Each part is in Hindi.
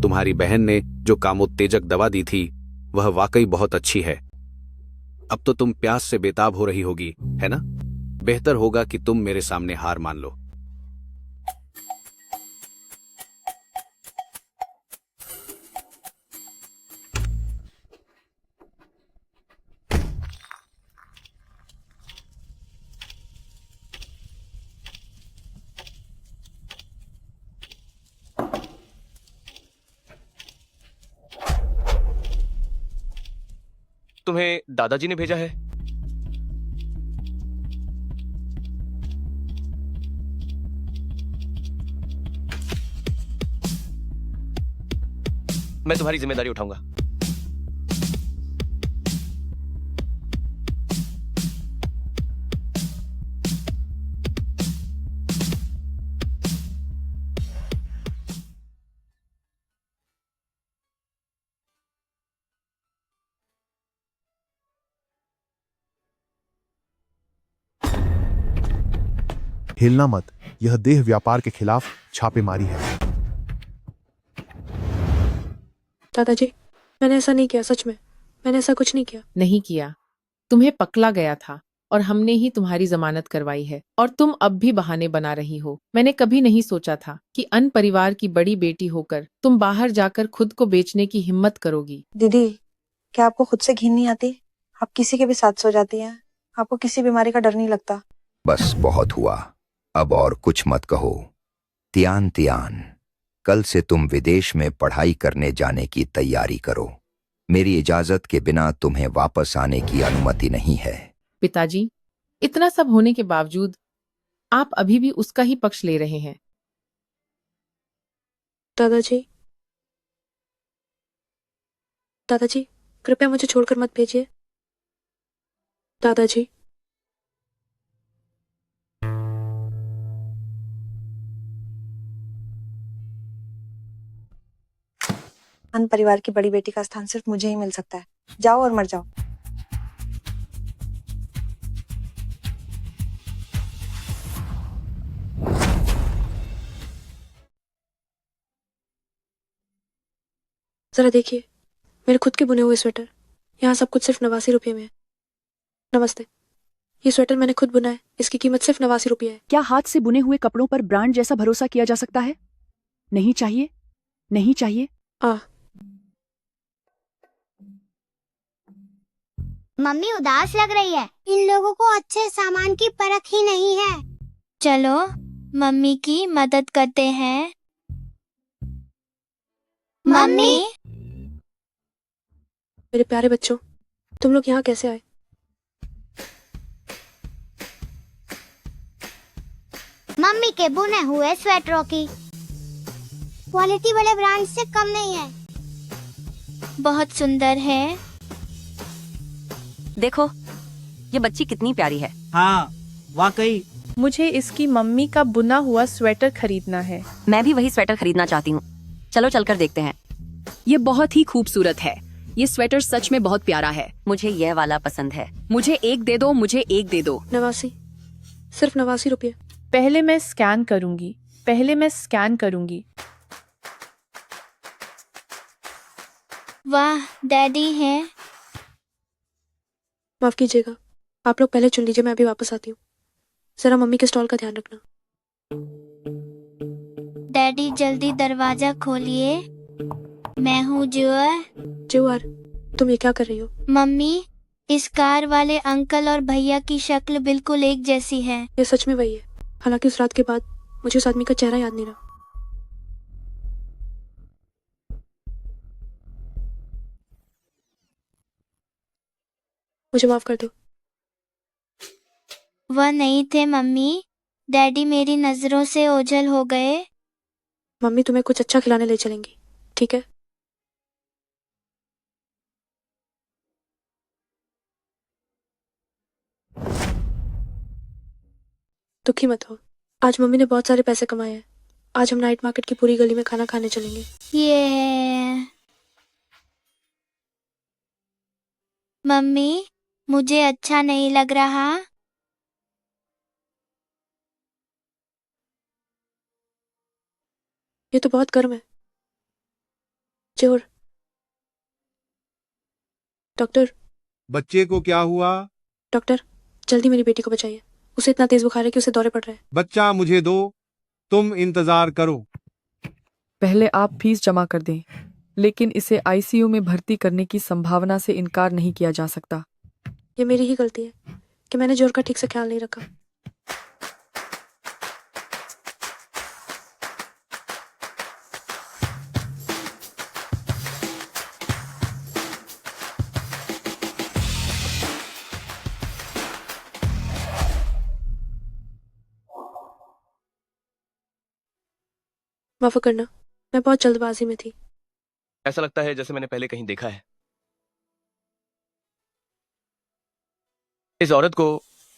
तुम्हारी बहन ने जो कामोत्तेजक दवा दी थी वह वाकई बहुत अच्छी है। अब तो तुम प्यास से बेताब हो रही होगी, है ना? बेहतर होगा कि तुम मेरे सामने हार मान लो। तुम्हें दादाजी ने भेजा है। मैं तुम्हारी जिम्मेदारी उठाऊंगा। हिलना मत, यह देह व्यापार के खिलाफ छापेमारी है। दादाजी, मैंने ऐसा नहीं किया, सच में मैंने ऐसा कुछ नहीं किया। नहीं किया, तुम्हें पकड़ा गया था और हमने ही तुम्हारी जमानत करवाई है और तुम अब भी बहाने बना रही हो। मैंने कभी नहीं सोचा था कि अन्य परिवार की बड़ी बेटी होकर तुम बाहर जाकर खुद को बेचने की हिम्मत करोगी। दीदी, क्या आपको खुद से घिन नहीं आती? आप किसी के भी साथ सो जाती हैं, आपको किसी बीमारी का डर नहीं लगता? बस बहुत हुआ, अब और कुछ मत कहो। तियान तियान, कल से तुम विदेश में पढ़ाई करने जाने की तैयारी करो। मेरी इजाजत के बिना तुम्हें वापस आने की अनुमति नहीं है। पिताजी, इतना सब होने के बावजूद आप अभी भी उसका ही पक्ष ले रहे हैं। दादाजी, दादाजी, कृपया मुझे छोड़कर मत भेजिए। दादाजी, अन परिवार की बड़ी बेटी का स्थान सिर्फ मुझे ही मिल सकता है। जाओ और मर जाओ। जरा देखिए, मेरे खुद के बुने हुए स्वेटर। यहाँ सब कुछ सिर्फ 89 रुपये में है। नमस्ते, ये स्वेटर मैंने खुद बुना है, इसकी कीमत सिर्फ 89 रुपये है। क्या हाथ से बुने हुए कपड़ों पर ब्रांड जैसा भरोसा किया जा सकता है? नहीं चाहिए, नहीं चाहिए। मम्मी उदास लग रही है। इन लोगों को अच्छे सामान की परख ही नहीं है। चलो मम्मी की मदद करते हैं। मम्मी, मेरे प्यारे बच्चों, तुम लोग यहाँ कैसे आए? मम्मी के बुने हुए स्वेटरों की क्वालिटी बड़े ब्रांड से कम नहीं है। बहुत सुंदर है। देखो, ये बच्ची कितनी प्यारी है। हाँ, वाकई। मुझे इसकी मम्मी का बुना हुआ स्वेटर खरीदना है। मैं भी वही स्वेटर खरीदना चाहती हूँ। चलो चलकर देखते हैं। ये बहुत ही खूबसूरत है। ये स्वेटर सच में बहुत प्यारा है। मुझे यह वाला पसंद है। मुझे एक दे दो, मुझे एक दे दो। 89, सिर्फ 89 रुपये। पहले मैं स्कैन करूंगी। वाह, डैडी है। माफ कीजिएगा, आप लोग पहले चुन लीजिए, मैं अभी वापस आती हूँ। जरा मम्मी के स्टॉल का ध्यान रखना। डैडी जल्दी दरवाजा खोलिए। मैं हूँ जुआर, तुम ये क्या कर रही हो? मम्मी, इस कार वाले अंकल और भैया की शक्ल बिल्कुल एक जैसी है। ये सच में वही है। हालांकि उस रात के बाद मुझे उस आदमी का चेहरा याद नहीं रहा। मुझे माफ कर दो। वह नहीं थे मम्मी। डैडी मेरी नजरों से ओझल हो गए। मम्मी तुम्हें कुछ अच्छा खिलाने ले चलेंगी, ठीक है? दुखी मत हो, आज मम्मी ने बहुत सारे पैसे कमाए हैं। आज हम नाइट मार्केट की पूरी गली में खाना खाने चलेंगे। ये मम्मी, मुझे अच्छा नहीं लग रहा। ये तो बहुत गर्म है। जोर। डॉक्टर, बच्चे को क्या हुआ? डॉक्टर, जल्दी मेरी बेटी को बचाइए। उसे इतना तेज बुखार है कि उसे दौरे पड़ रहे हैं। बच्चा मुझे दो, तुम इंतजार करो। पहले आप फीस जमा कर दें, लेकिन इसे आईसीयू में भर्ती करने की संभावना से इनकार नहीं किया जा सकता। ये मेरी ही गलती है कि मैंने जोर का ठीक से ख्याल नहीं रखा। माफ करना, मैं बहुत जल्दबाजी में थी। ऐसा लगता है जैसे मैंने पहले कहीं देखा है। इस औरत को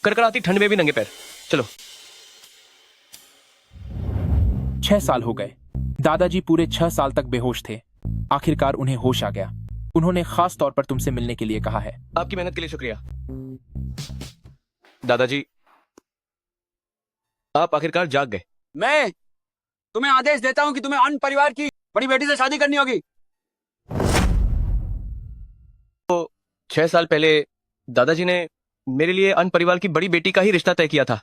कड़कड़ाती ठंड में भी नंगे पैर। चलो। 6 साल हो गए। दादाजी पूरे 6 साल तक बेहोश थे। आखिरकार उन्हें होश आ गया। उन्होंने खास तौर पर तुमसे मिलने के लिए कहा है। आपकी मेहनत के लिए शुक्रिया दादाजी। आप आखिरकार जाग गए। मैं तुम्हें आदेश देता हूँ कि तुम्हें अन्य परिवार की बड़ी बेटी से शादी करनी होगी। तो 6 साल पहले दादाजी ने मेरे लिए अन्य परिवार की बड़ी बेटी का ही रिश्ता तय किया था।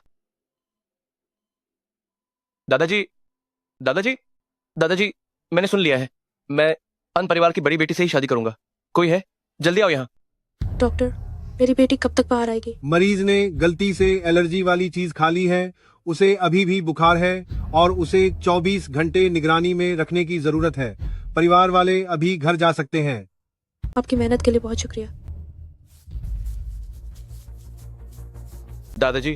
दादाजी दादाजी दादाजी, मैंने सुन लिया है। मैं अन्य परिवार की बड़ी बेटी से ही शादी करूंगा। कोई है? जल्दी आओ यहाँ। डॉक्टर, मेरी बेटी कब तक बाहर आएगी? मरीज ने गलती से एलर्जी वाली चीज खा ली है। उसे अभी भी बुखार है और उसे 24 घंटे निगरानी में रखने की जरूरत है। परिवार वाले अभी घर जा सकते हैं। आपकी मेहनत के लिए बहुत शुक्रिया। दादाजी,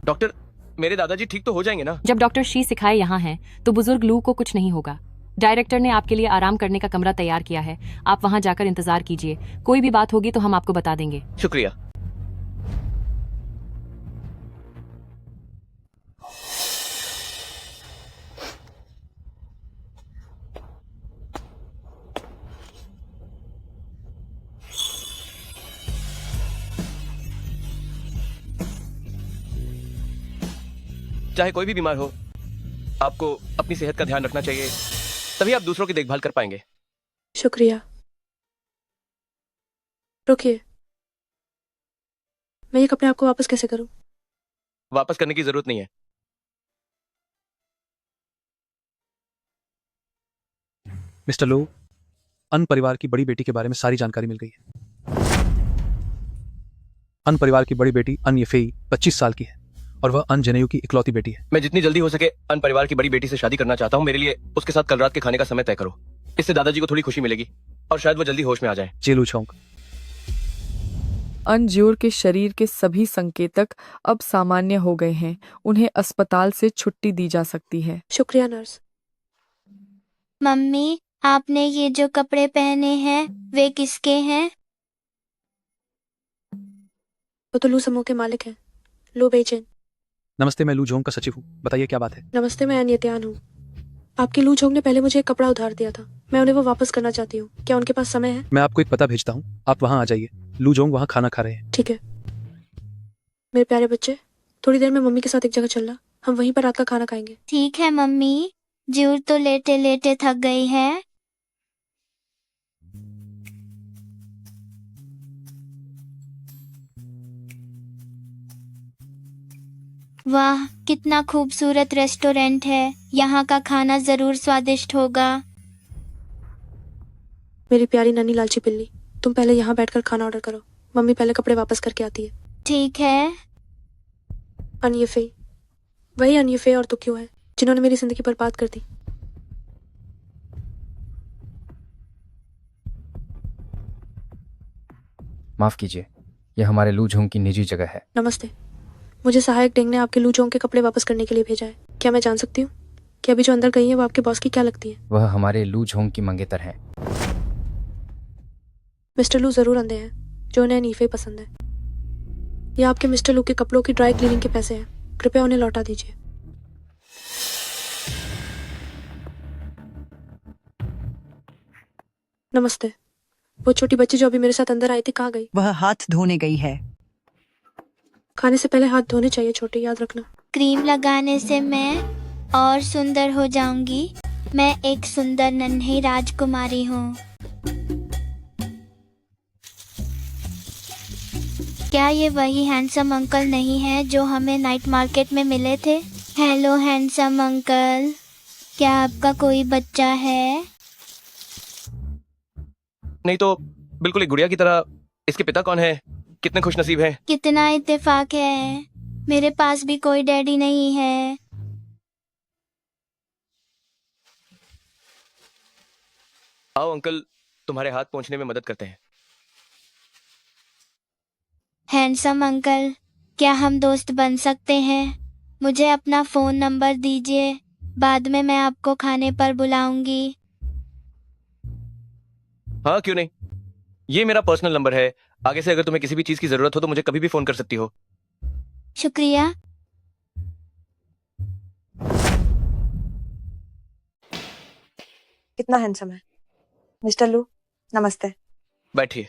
डॉक्टर, मेरे दादाजी ठीक तो हो जाएंगे ना? जब डॉक्टर शी सिखाए यहाँ हैं, तो बुजुर्ग लू को कुछ नहीं होगा। डायरेक्टर ने आपके लिए आराम करने का कमरा तैयार किया है। आप वहाँ जाकर इंतजार कीजिए। कोई भी बात होगी तो हम आपको बता देंगे। शुक्रिया। चाहे कोई भी बीमार हो, आपको अपनी सेहत का ध्यान रखना चाहिए, तभी आप दूसरों की देखभाल कर पाएंगे। शुक्रिया। रुकिए, मैं ये कपड़े आपको वापस कैसे करूं? वापस करने की जरूरत नहीं है। मिस्टर लो, अन्य परिवार की बड़ी बेटी के बारे में सारी जानकारी मिल गई है। अन्य परिवार की बड़ी बेटी अन येफेई 25 साल की है और वह अन जनेयू की इकलौती बेटी है। मैं जितनी जल्दी हो सके अन्य परिवार की बड़ी बेटी से शादी करना चाहता हूँ। मेरे लिए उसके साथ कल रात के खाने का समय तय करो। इससे दादाजी को थोड़ी खुशी मिलेगी और शायद वो जल्दी होश में आ जाए। जेलू छोंक। अनज्योर के शरीर के सभी संकेतक अब सामान्य हो गए हैं। उन्हें अस्पताल से छुट्टी दी जा सकती है। शुक्रिया नर्स। मम्मी, आपने ये जो कपड़े पहने हैं वे किसके हैं? वो तो लू समूह के मालिक हैं, लू बेचेन। नमस्ते, मैं लू झोंग का सचिव हूँ। बताइए क्या बात है? नमस्ते, मैं अनियत्यान हूँ। आपकी लू झोंग ने पहले मुझे एक कपड़ा उधार दिया था। मैं उन्हें वो वापस करना चाहती हूँ। क्या उनके पास समय है? मैं आपको एक पता भेजता हूँ, आप वहाँ आ जाइए। लू झोंग वहाँ खाना खा रहे हैं। ठीक है। मेरे प्यारे बच्चे, थोड़ी देर में मम्मी के साथ एक जगह चलना। हम वहीं पर रात का खाना खाएंगे। ठीक है मम्मी। ज्यूर तो लेटे लेटे थक गई है। वाह, कितना खूबसूरत रेस्टोरेंट है। यहाँ का खाना जरूर स्वादिष्ट होगा। मेरी प्यारी नन्ही लालची पिल्ली, तुम पहले यहाँ बैठकर खाना ऑर्डर करो। मम्मी पहले कपड़े वापस करके आती है। ठीक है। अनयफे, वही अनयफे और तुक्यो है जिन्होंने मेरी जिंदगी बर्बाद कर दी। माफ कीजिए, यह हमारे लू झोंग की निजी जगह है। नमस्ते, मुझे सहायक डेंग ने आपके लू झोंग के कपड़े वापस करने के लिए भेजा है। क्या मैं जान सकती हूँ कि अभी जो अंदर गई है वो आपके बॉस की क्या लगती है? वह हमारे लू झोंग की मंगेतर हैं। मिस्टर लू जरूर अंधे हैं, जो उन्हें नीफे पसंद है। ये आपके मिस्टर लू के कपड़ों की ड्राई क्लीनिंग के पैसे हैं। कृपया उन्हें लौटा दीजिए। नमस्ते, वो छोटी बच्ची जो अभी मेरे साथ अंदर आई थी कहाँ गई? वह हाथ धोने गई है। खाने से पहले हाथ धोने चाहिए छोटे, याद रखना। क्रीम लगाने से मैं और सुंदर हो जाऊंगी। मैं एक सुंदर नन्ही राजकुमारी हूँ। क्या ये वही हैंडसम अंकल नहीं है जो हमें नाइट मार्केट में मिले थे? हेलो हैंडसम अंकल, क्या आपका कोई बच्चा है? नहीं तो बिल्कुल एक गुड़िया की तरह। इसके पिता कौन है? कितने खुशनसीब हैं। कितना इत्तेफाक है, मेरे पास भी कोई डैडी नहीं है। आओ अंकल, तुम्हारे हाथ पहुंचने में मदद करते हैं। हैंडसम अंकल, क्या हम दोस्त बन सकते हैं? मुझे अपना फोन नंबर दीजिए, बाद में मैं आपको खाने पर बुलाऊंगी। हाँ क्यों नहीं, ये मेरा पर्सनल नंबर है। आगे से अगर तुम्हें किसी भी चीज की जरूरत हो तो मुझे कभी भी फोन कर सकती हो। शुक्रिया। कितना हैंडसम है मिस्टर लू। नमस्ते। बैठिए।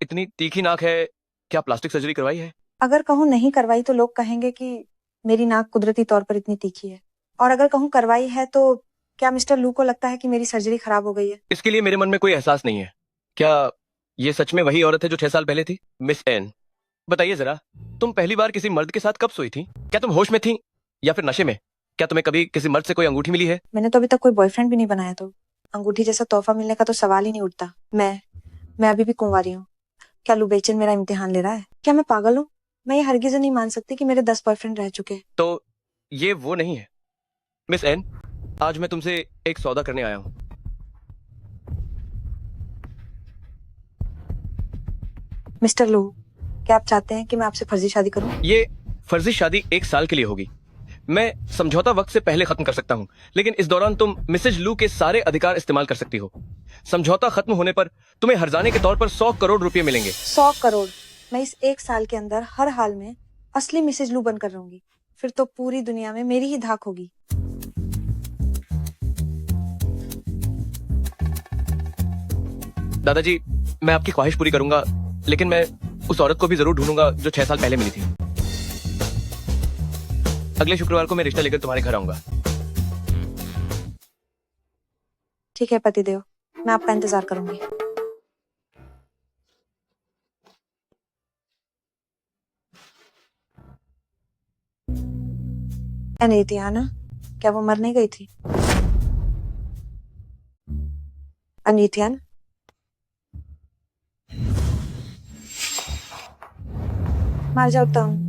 इतनी तीखी नाक है, क्या प्लास्टिक सर्जरी करवाई है? अगर कहूँ नहीं करवाई तो लोग कहेंगे कि मेरी नाक कुदरती तौर पर इतनी तीखी है, और अगर कहूँ करवाई है तो क्या मिस्टर लू को लगता है कि मेरी सर्जरी खराब हो गई है? इसके लिए मेरे मन में कोई एहसास नहीं है। क्या ये सच में वही औरत है जो 6 साल पहले थी? मिस एन, बताइए जरा, तुम पहली बार किसी मर्द के साथ कब सोई थी? क्या तुम होश में थी या फिर नशे में? क्या तुम्हें कभी किसी मर्द से कोई अंगूठी मिली है? मैंने तो अभी तक कोई बॉयफ्रेंड भी नहीं बनाया, तो अंगूठी जैसा तोहफा मिलने का तो सवाल ही नहीं उठता। मैं अभी भी कुंवारी हूँ। क्या लू बेचन मेरा इम्तिहान ले रहा है? क्या मैं पागल हूँ? मैं ये हरगिज़ नहीं मान सकती कि मेरे 10 बॉयफ्रेंड रह चुके हैं। तो ये वो नहीं है। मिस एन, आज मैं तुमसे एक सौदा करने आया हूँ। मिस्टर लू, क्या आप चाहते हैं कि मैं आपसे फर्जी शादी करूं? ये फर्जी शादी 1 साल के लिए होगी। मैं समझौता वक्त से पहले खत्म कर सकता हूँ, लेकिन इस दौरान तुम मिसेज लू के सारे अधिकार इस्तेमाल कर सकती हो। समझौता खत्म होने पर तुम्हें हर्जाने के तौर पर 100 करोड़ रुपए मिलेंगे। 100 करोड़? मैं इस 1 साल के अंदर हर हाल में असली मिसेज लू बनकर रहूंगी। फिर तो पूरी दुनिया में मेरी ही धाक होगी। दादाजी, मैं आपकी ख्वाहिश पूरी करूंगा, लेकिन मैं उस औरत को भी जरूर ढूंढूंगा जो 6 साल पहले मिली थी। अगले शुक्रवार को मैं रिश्ता लेकर तुम्हारे घर आऊंगा। ठीक है पतिदेव, मैं आपका इंतजार करूंगी। अनीतियाना, क्या वो मर नहीं गई थी? अनीतियान, मर जाओ तुम।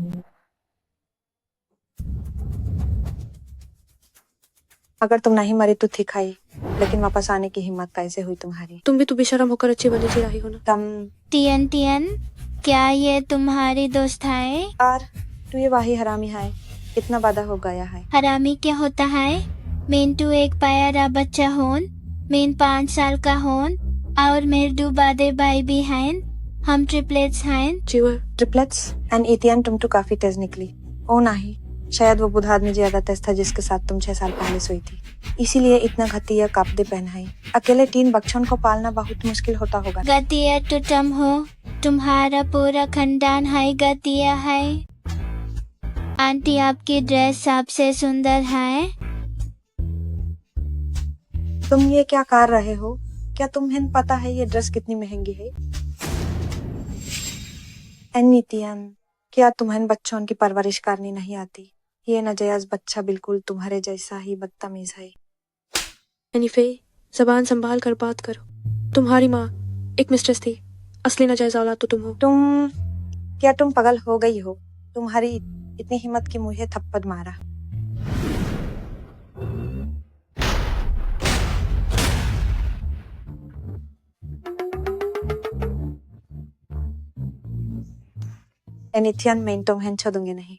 अगर तुम नहीं मरी तो ठीक आई, लेकिन वापस आने की हिम्मत कैसे हुई तुम्हारी? तुम भी तो बेशरम होकर अच्छी भली सी रही हो ना। टियन टियन, क्या ये तुम्हारी दोस्त है? और तू ये वाही हरामी है, कितना वादा हो गया है। हरामी क्या होता है? मेन तू एक प्यारा बच्चा होन, मेन 5 साल का होन, और मेरे 2 बादे भाई भी हैं। हम ट्रिपलेट्स हैं। ट्रिपलेट्स? एंड एतियन, तुम तो काफी तेज निकली। ओ नहीं, शायद वो बुढ़ा आदमी ज्यादा तेज था जिसके साथ तुम 6 साल पहले सोई थी, इसीलिए इतना घटिया कपड़े पहनाए। अकेले 3 बच्चों को पालना बहुत मुश्किल होता होगा। गतिया तो तुम हो, तुम्हारा पूरा खानदान है गतिया है। आंटी, आपकी ड्रेस सबसे सुंदर है। तुम ये क्या कर रहे हो? क्या तुम्हें पता है ये ड्रेस कितनी महंगी है? एनितियन, क्या तुम्हें बच्चों की परवरिश करनी नहीं आती? ये नाजायज बच्चा बिल्कुल तुम्हारे जैसा ही बदतमीज है। एनीफे, जबान संभाल कर बात करो। तुम्हारी माँ एक मिस्ट्रेस थी, असली नाजायज औलाद तो तुम हो। क्या तुम पागल हो गई हो? तुम्हारी इतनी हिम्मत कि मुझे थप्पड़ मारा। एनिथियन, मैं तुम्हें छोड़ूंगी नहीं।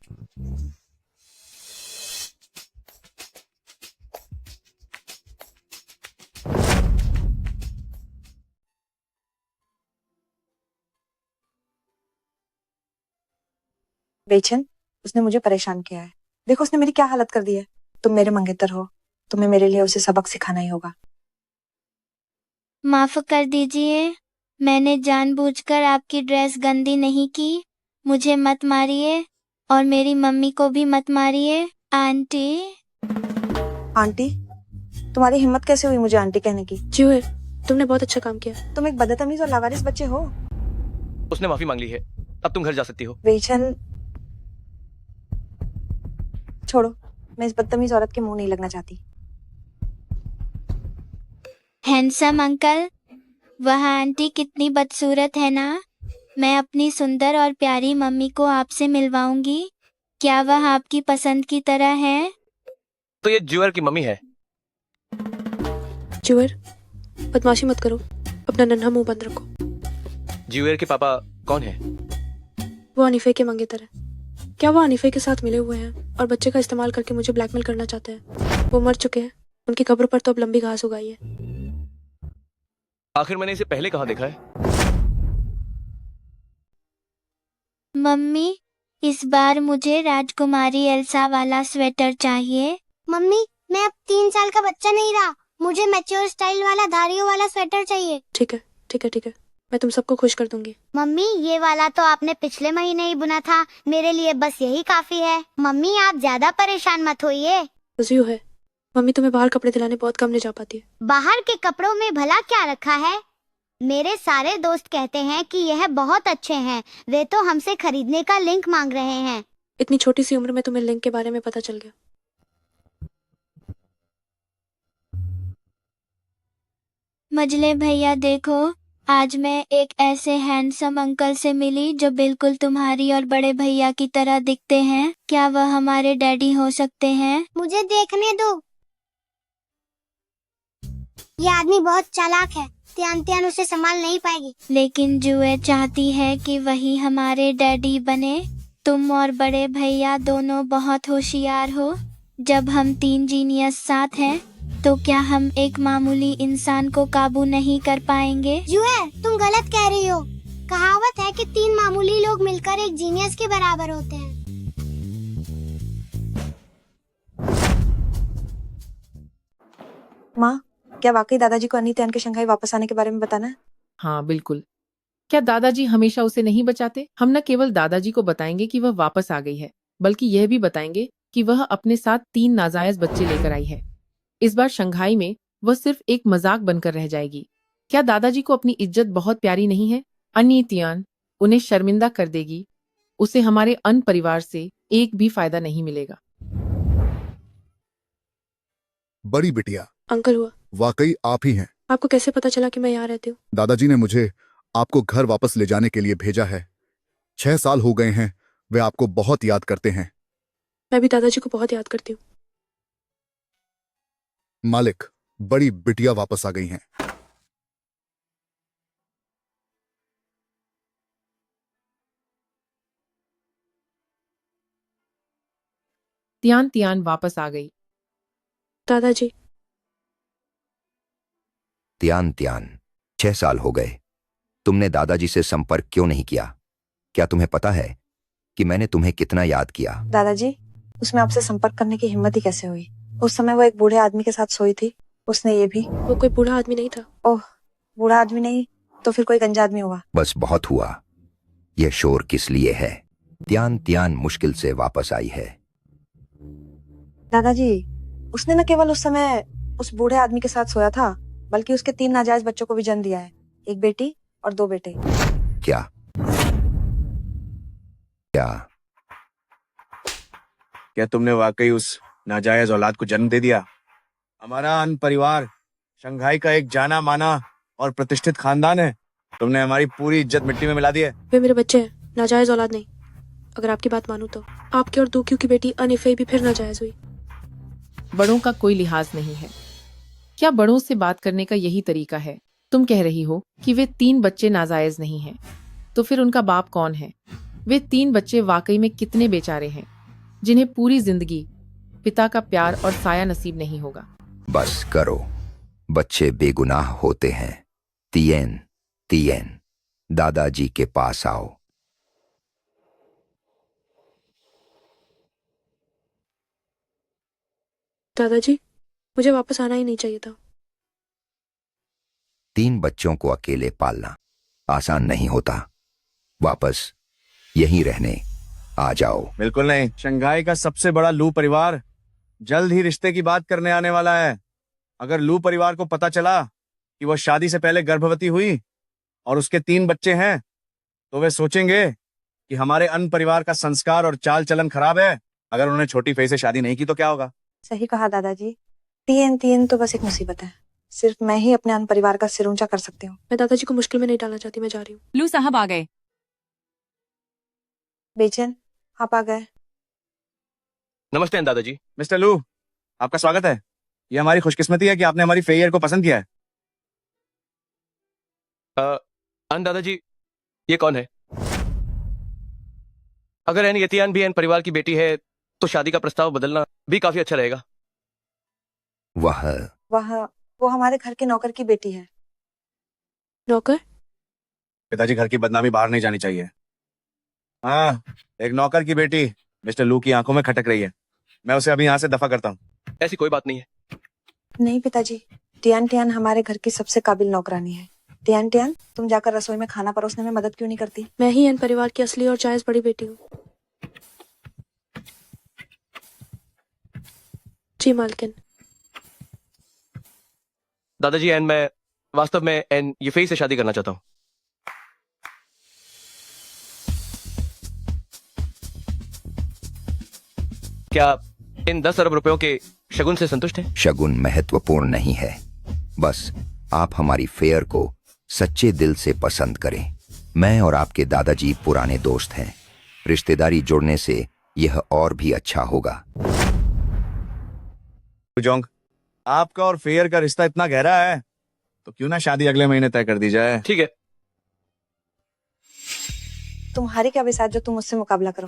बेचन, उसने मुझे परेशान किया है। देखो उसने मेरी क्या हालत कर दी है। तुम मेरे मंगेतर हो, तुम्हें मेरे लिए उसे सबक सिखाना ही होगा। माफ कर दीजिए, मैंने जानबूझकर आपकी ड्रेस गंदी नहीं की। मुझे मत मारिए और मेरी मम्मी को भी मत मारिए। आंटी, आंटी, तुम्हारी हिम्मत कैसे हुई मुझे आंटी कहने की? जूए, तुमने बहुत अच्छा काम किया। तुम एक बदतमीज और लावारिस बच्चे हो। उसने माफी मांग ली है, अब तुम घर जा सकती हो। रेचल, छोड़ो, मैं इस बदतमीज औरत के मुंह नहीं लगना चाहती। हैंडसम अंकल, वह आंटी कितनी बदसूरत है ना। मैं अपनी सुंदर और प्यारी मम्मी को आपसे मिलवाऊंगी। क्या वह आपकी पसंद की तरह है? तो ये ज्यूअर की मम्मी है। जूअर, बदमाशी मत करो, अपना नन्हा मुंह बंद रखो। ज्यूअर के पापा कौन है? वो अनीफे के मंगेतर है। क्या वो अनीफे के साथ मिले हुए हैं और बच्चे का इस्तेमाल करके मुझे ब्लैकमेल करना चाहते हैं? वो मर चुके हैं, उनकी कब्र पर तो अब लंबी घास उगाई है। आखिर मैंने इसे पहले कहाँ देखा है? मम्मी, इस बार मुझे राजकुमारी एल्सा वाला स्वेटर चाहिए। मम्मी, मैं अब 3 साल का बच्चा नहीं रहा, मुझे मैच्योर स्टाइल वाला धारियों वाला स्वेटर चाहिए। ठीक है, ठीक है, ठीक है, मैं तुम सबको खुश कर दूंगी। मम्मी, ये वाला तो आपने पिछले महीने ही बुना था, मेरे लिए बस यही काफी है। मम्मी, आप ज्यादा परेशान मत होइए। यूं है, मम्मी तुम्हें बाहर कपड़े दिलाने बहुत कम ले जा पाती है। बाहर के कपड़ों में भला क्या रखा है? मेरे सारे दोस्त कहते हैं कि यह बहुत अच्छे हैं, वे तो हमसे खरीदने का लिंक मांग रहे हैं। इतनी छोटी सी उम्र में तुम्हें लिंक के बारे में पता चल गया। मजले भैया देखो, आज मैं एक ऐसे हैंडसम अंकल से मिली जो बिल्कुल तुम्हारी और बड़े भैया की तरह दिखते हैं। क्या वह हमारे डैडी हो सकते हैं? मुझे देखने दो। ये आदमी बहुत चालाक है, त्यान उसे संभाल नहीं पाएगी। लेकिन जुए चाहती है कि वही हमारे डैडी बने। तुम और बड़े भैया दोनों बहुत होशियार हो। जब हम 3 जीनियस साथ हैं, तो क्या हम एक मामूली इंसान को काबू नहीं कर पाएंगे? जुए, तुम गलत कह रही हो। कहावत है कि 3 मामूली लोग मिलकर एक जीनियस के बराबर होते हैं। माँ, क्या वाकई दादाजी को अन्नी त्यान के शंघाई वापस आने के बारे में बताना है? हाँ बिल्कुल। क्या दादाजी हमेशा उसे नहीं बचाते? हम न केवल दादाजी को बताएंगे कि वह वापस आ गई है, बल्कि यह भी बताएंगे कि वह अपने साथ 3 नाजायज बच्चे लेकर आई है। इस बार शंघाई में वह सिर्फ एक मजाक बनकर रह जाएगी। क्या दादाजी को अपनी इज्जत बहुत प्यारी नहीं है? अन्नी त्यान उन्हें शर्मिंदा कर देगी। उसे हमारे अन परिवार से एक भी फायदा नहीं मिलेगा। बड़ी बिटिया, अंकल हुआ, वाकई आप ही हैं। आपको कैसे पता चला कि मैं यहाँ रहती हूँ? दादाजी ने मुझे आपको घर वापस ले जाने के लिए भेजा है। 6 साल हो गए हैं, वे आपको बहुत याद करते हैं। मैं भी दादाजी को बहुत याद करती हूँ। मालिक, बड़ी बिटिया वापस आ गई हैं। त्यान त्यान वापस आ गई। दादाजी, त्यान त्यान, 6 साल हो गए, तुमने दादाजी से संपर्क क्यों नहीं किया? क्या तुम्हें पता है कि मैंने तुम्हें कितना याद किया? दादाजी, उसमें आपसे संपर्क करने की हिम्मत ही कैसे हुई? उस समय वो एक बूढ़े आदमी के साथ सोई थी। उसने ये भी। वो कोई बूढ़ा आदमी नहीं था। ओह, बूढ़ा आदमी नहीं तो फिर कोई गंजा आदमी हुआ। बस बहुत हुआ। यह शोर किस लिए है? त्यान त्यान मुश्किल से वापस आई है। दादाजी, उसने न केवल उस समय उस बूढ़े आदमी के साथ सोया था, बल्कि उसके 3 नाजायज बच्चों को भी जन्म दिया है। एक बेटी और 2 बेटे। क्या क्या क्या तुमने वाकई उस नाजायज औलाद को जन्म दे दिया? हमारा अन परिवार शंघाई का एक जाना माना और प्रतिष्ठित खानदान है। तुमने हमारी पूरी इज्जत मिट्टी में मिला दी है। वे मेरे बच्चे हैं, नाजायज औलाद नहीं। अगर आपकी बात मानूं तो आपकी और दूकियों की बेटी अनिफे भी फिर नाजायज हुई। बड़ों का कोई लिहाज नहीं है। क्या बड़ों से बात करने का यही तरीका है? तुम कह रही हो कि वे 3 बच्चे नाजायज नहीं हैं, तो फिर उनका बाप कौन है? वे 3 बच्चे वाकई में कितने बेचारे हैं, जिन्हें पूरी जिंदगी पिता का प्यार और साया नसीब नहीं होगा। बस करो, बच्चे बेगुनाह होते हैं। तियेन तियेन, दादाजी के पास आओ। दादाजी, मुझे वापस आना ही नहीं चाहिए था। 3 बच्चों को अकेले पालना आसान नहीं होता। वापस यहीं रहने आ जाओ। बिल्कुल नहीं। शंघाई का सबसे बड़ा लू परिवार जल्द ही रिश्ते की बात करने आने वाला है। अगर लू परिवार को पता चला कि वह शादी से पहले गर्भवती हुई और उसके 3 बच्चे हैं, तो वे सोचेंगे कि हमारे अन्य परिवार का संस्कार और चाल चलन खराब है। अगर उन्होंने छोटी फई से शादी नहीं की तो क्या होगा? सही कहा दादाजी। तीन तो बस एक मुसीबत है। सिर्फ मैं ही अपने अन्य परिवार का सिर ऊंचा कर सकती हूँ। मैं दादाजी को मुश्किल में नहीं डालना चाहती, मैं जा रही हूँ। लू साहब आ गए। बेचैन, आप आ गए। नमस्ते दादाजी। मिस्टर लू, आपका स्वागत है। ये हमारी खुशकिस्मती है कि आपने हमारी फेयर को पसंद किया है। दादाजी, ये कौन है? अगर एन यतियान भी एन परिवार की बेटी है तो शादी का प्रस्ताव बदलना भी काफी अच्छा रहेगा। वो हमारे घर के नौकर की बेटी है। नौकर? पिताजी, घर की बदनामी बाहर नहीं जानी चाहिए। हाँ, एक नौकर की बेटी मिस्टर लू की आंखों में खटक रही है। मैं उसे अभी यहाँ से दफा करता हूँ। ऐसी कोई बात नहीं है। नहीं पिताजी, टियान हमारे घर की सबसे काबिल नौकरानी है। टियान, तुम जाकर रसोई में खाना परोसने में मदद क्यों नहीं करती? मैं ही एन परिवार की असली और जायज बड़ी बेटी हूँ। जी मालकिन। दादाजी, एन मैं वास्तव में एन यफेई से शादी करना चाहता हूँ। क्या इन 10 अरब रुपयों के शगुन से संतुष्ट हैं? शगुन महत्वपूर्ण नहीं है, बस आप हमारी फेयर को सच्चे दिल से पसंद करें। मैं और आपके दादाजी पुराने दोस्त हैं। रिश्तेदारी जुड़ने से यह और भी अच्छा होगा। जोंग, आपका और फेयर का रिश्ता इतना गहरा है तो क्यों ना शादी अगले महीने तय कर दी जाए? ठीक है। तुम्हारी क्या बिसात जो तुम मुझसे मुकाबला करो।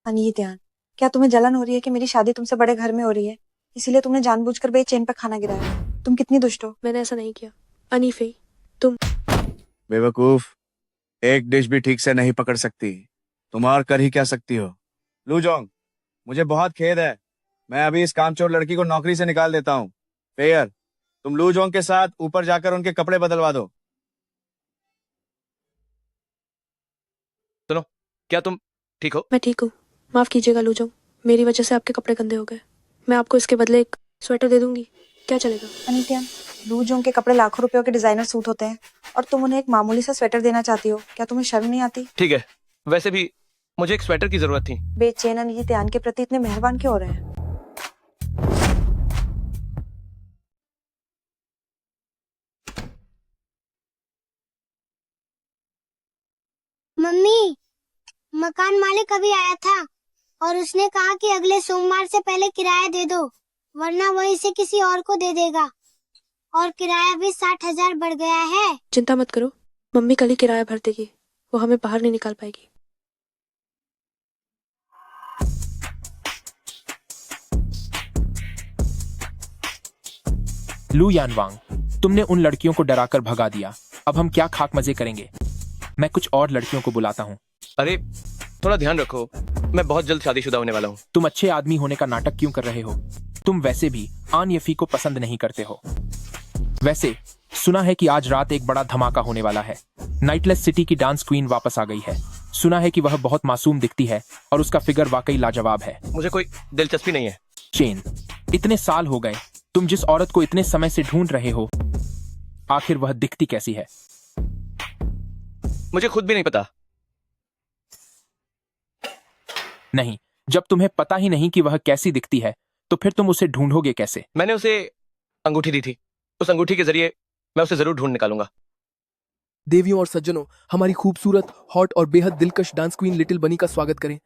ध्यान, क्या तुम्हें जलन हो रही है कि मेरी शादी तुमसे बड़े घर में हो रही है, इसीलिए तुमने जानबूझकर बेचैन पर खाना गिराया? तुम कितनी दुष्ट हो। मैंने ऐसा नहीं किया। अनीफे, तुम बेवकूफ, एक डिश भी ठीक से नहीं पकड़ सकती, तुम और कर ही क्या सकती हो? लू जोंग, मुझे बहुत खेद है, मैं अभी इस कामचोर लड़की को नौकरी से निकाल देता हूँ। फेयर, तुम लू जोंग के साथ ऊपर जाकर उनके कपड़े बदलवा दो। सुनो, क्या तुम ठीक हो? मैं ठीक हूँ। माफ कीजिएगा लूजोंग, मेरी वजह से आपके कपड़े गंदे हो गए। मैं आपको इसके बदले एक स्वेटर दे दूंगी, क्या चलेगा? अनित्यान, लूजोंग के कपड़े लाखों रुपयों के डिजाइनर सूट होते हैं और तुम उन्हें एक मामूली सा स्वेटर देना चाहती हो। क्या तुम्हें शर्म नहीं आती? ठीक है, वैसे भी मुझे एक स्वेटर की जरूरत थी। बेचैन अनित्यान के प्रति इतने मेहरबान क्यों हो रहे हैं? मम्मी, मकान मालिक अभी आया था और उसने कहा कि अगले सोमवार से पहले किराया दे दो, वरना वो इसे किसी और को दे देगा। और किराया भी 60,000 बढ़ गया है। चिंता मत करो, मम्मी कल ही किराया भर देगी, वो हमें बाहर नहीं निकाल पाएगी। लू यानवांग, तुमने उन लड़कियों को डराकर भगा दिया। अब हम क्या खाक मजे करेंगे? मैं कुछ और लड़कियों को बुलाता हूँ। अरे थोड़ा ध्यान रखो, मैं बहुत जल्द शादीशुदा होने वाला हूँ। तुम अच्छे आदमी होने का नाटक क्यों कर रहे हो? तुम वैसे भी आन यफी को पसंद नहीं करते हो। वैसे सुना है कि आज रात एक बड़ा धमाका होने वाला है। नाइटलेस सिटी की डांस क्वीन वापस आ गई है। सुना है कि वह बहुत मासूम दिखती है और उसका फिगर वाकई लाजवाब है। मुझे कोई दिलचस्पी नहीं है। चेन, इतने साल हो गए तुम जिस औरत को इतने समय से ढूंढ रहे हो, आखिर वह दिखती कैसी है? मुझे खुद भी नहीं पता। नहीं, जब तुम्हें पता ही नहीं कि वह कैसी दिखती है तो फिर तुम उसे ढूंढोगे कैसे? मैंने उसे अंगूठी दी थी, उस अंगूठी के जरिए मैं उसे जरूर ढूंढ निकालूंगा। देवियों और सज्जनों, हमारी खूबसूरत, हॉट और बेहद दिलकश डांस क्वीन लिटिल बनी का स्वागत करें।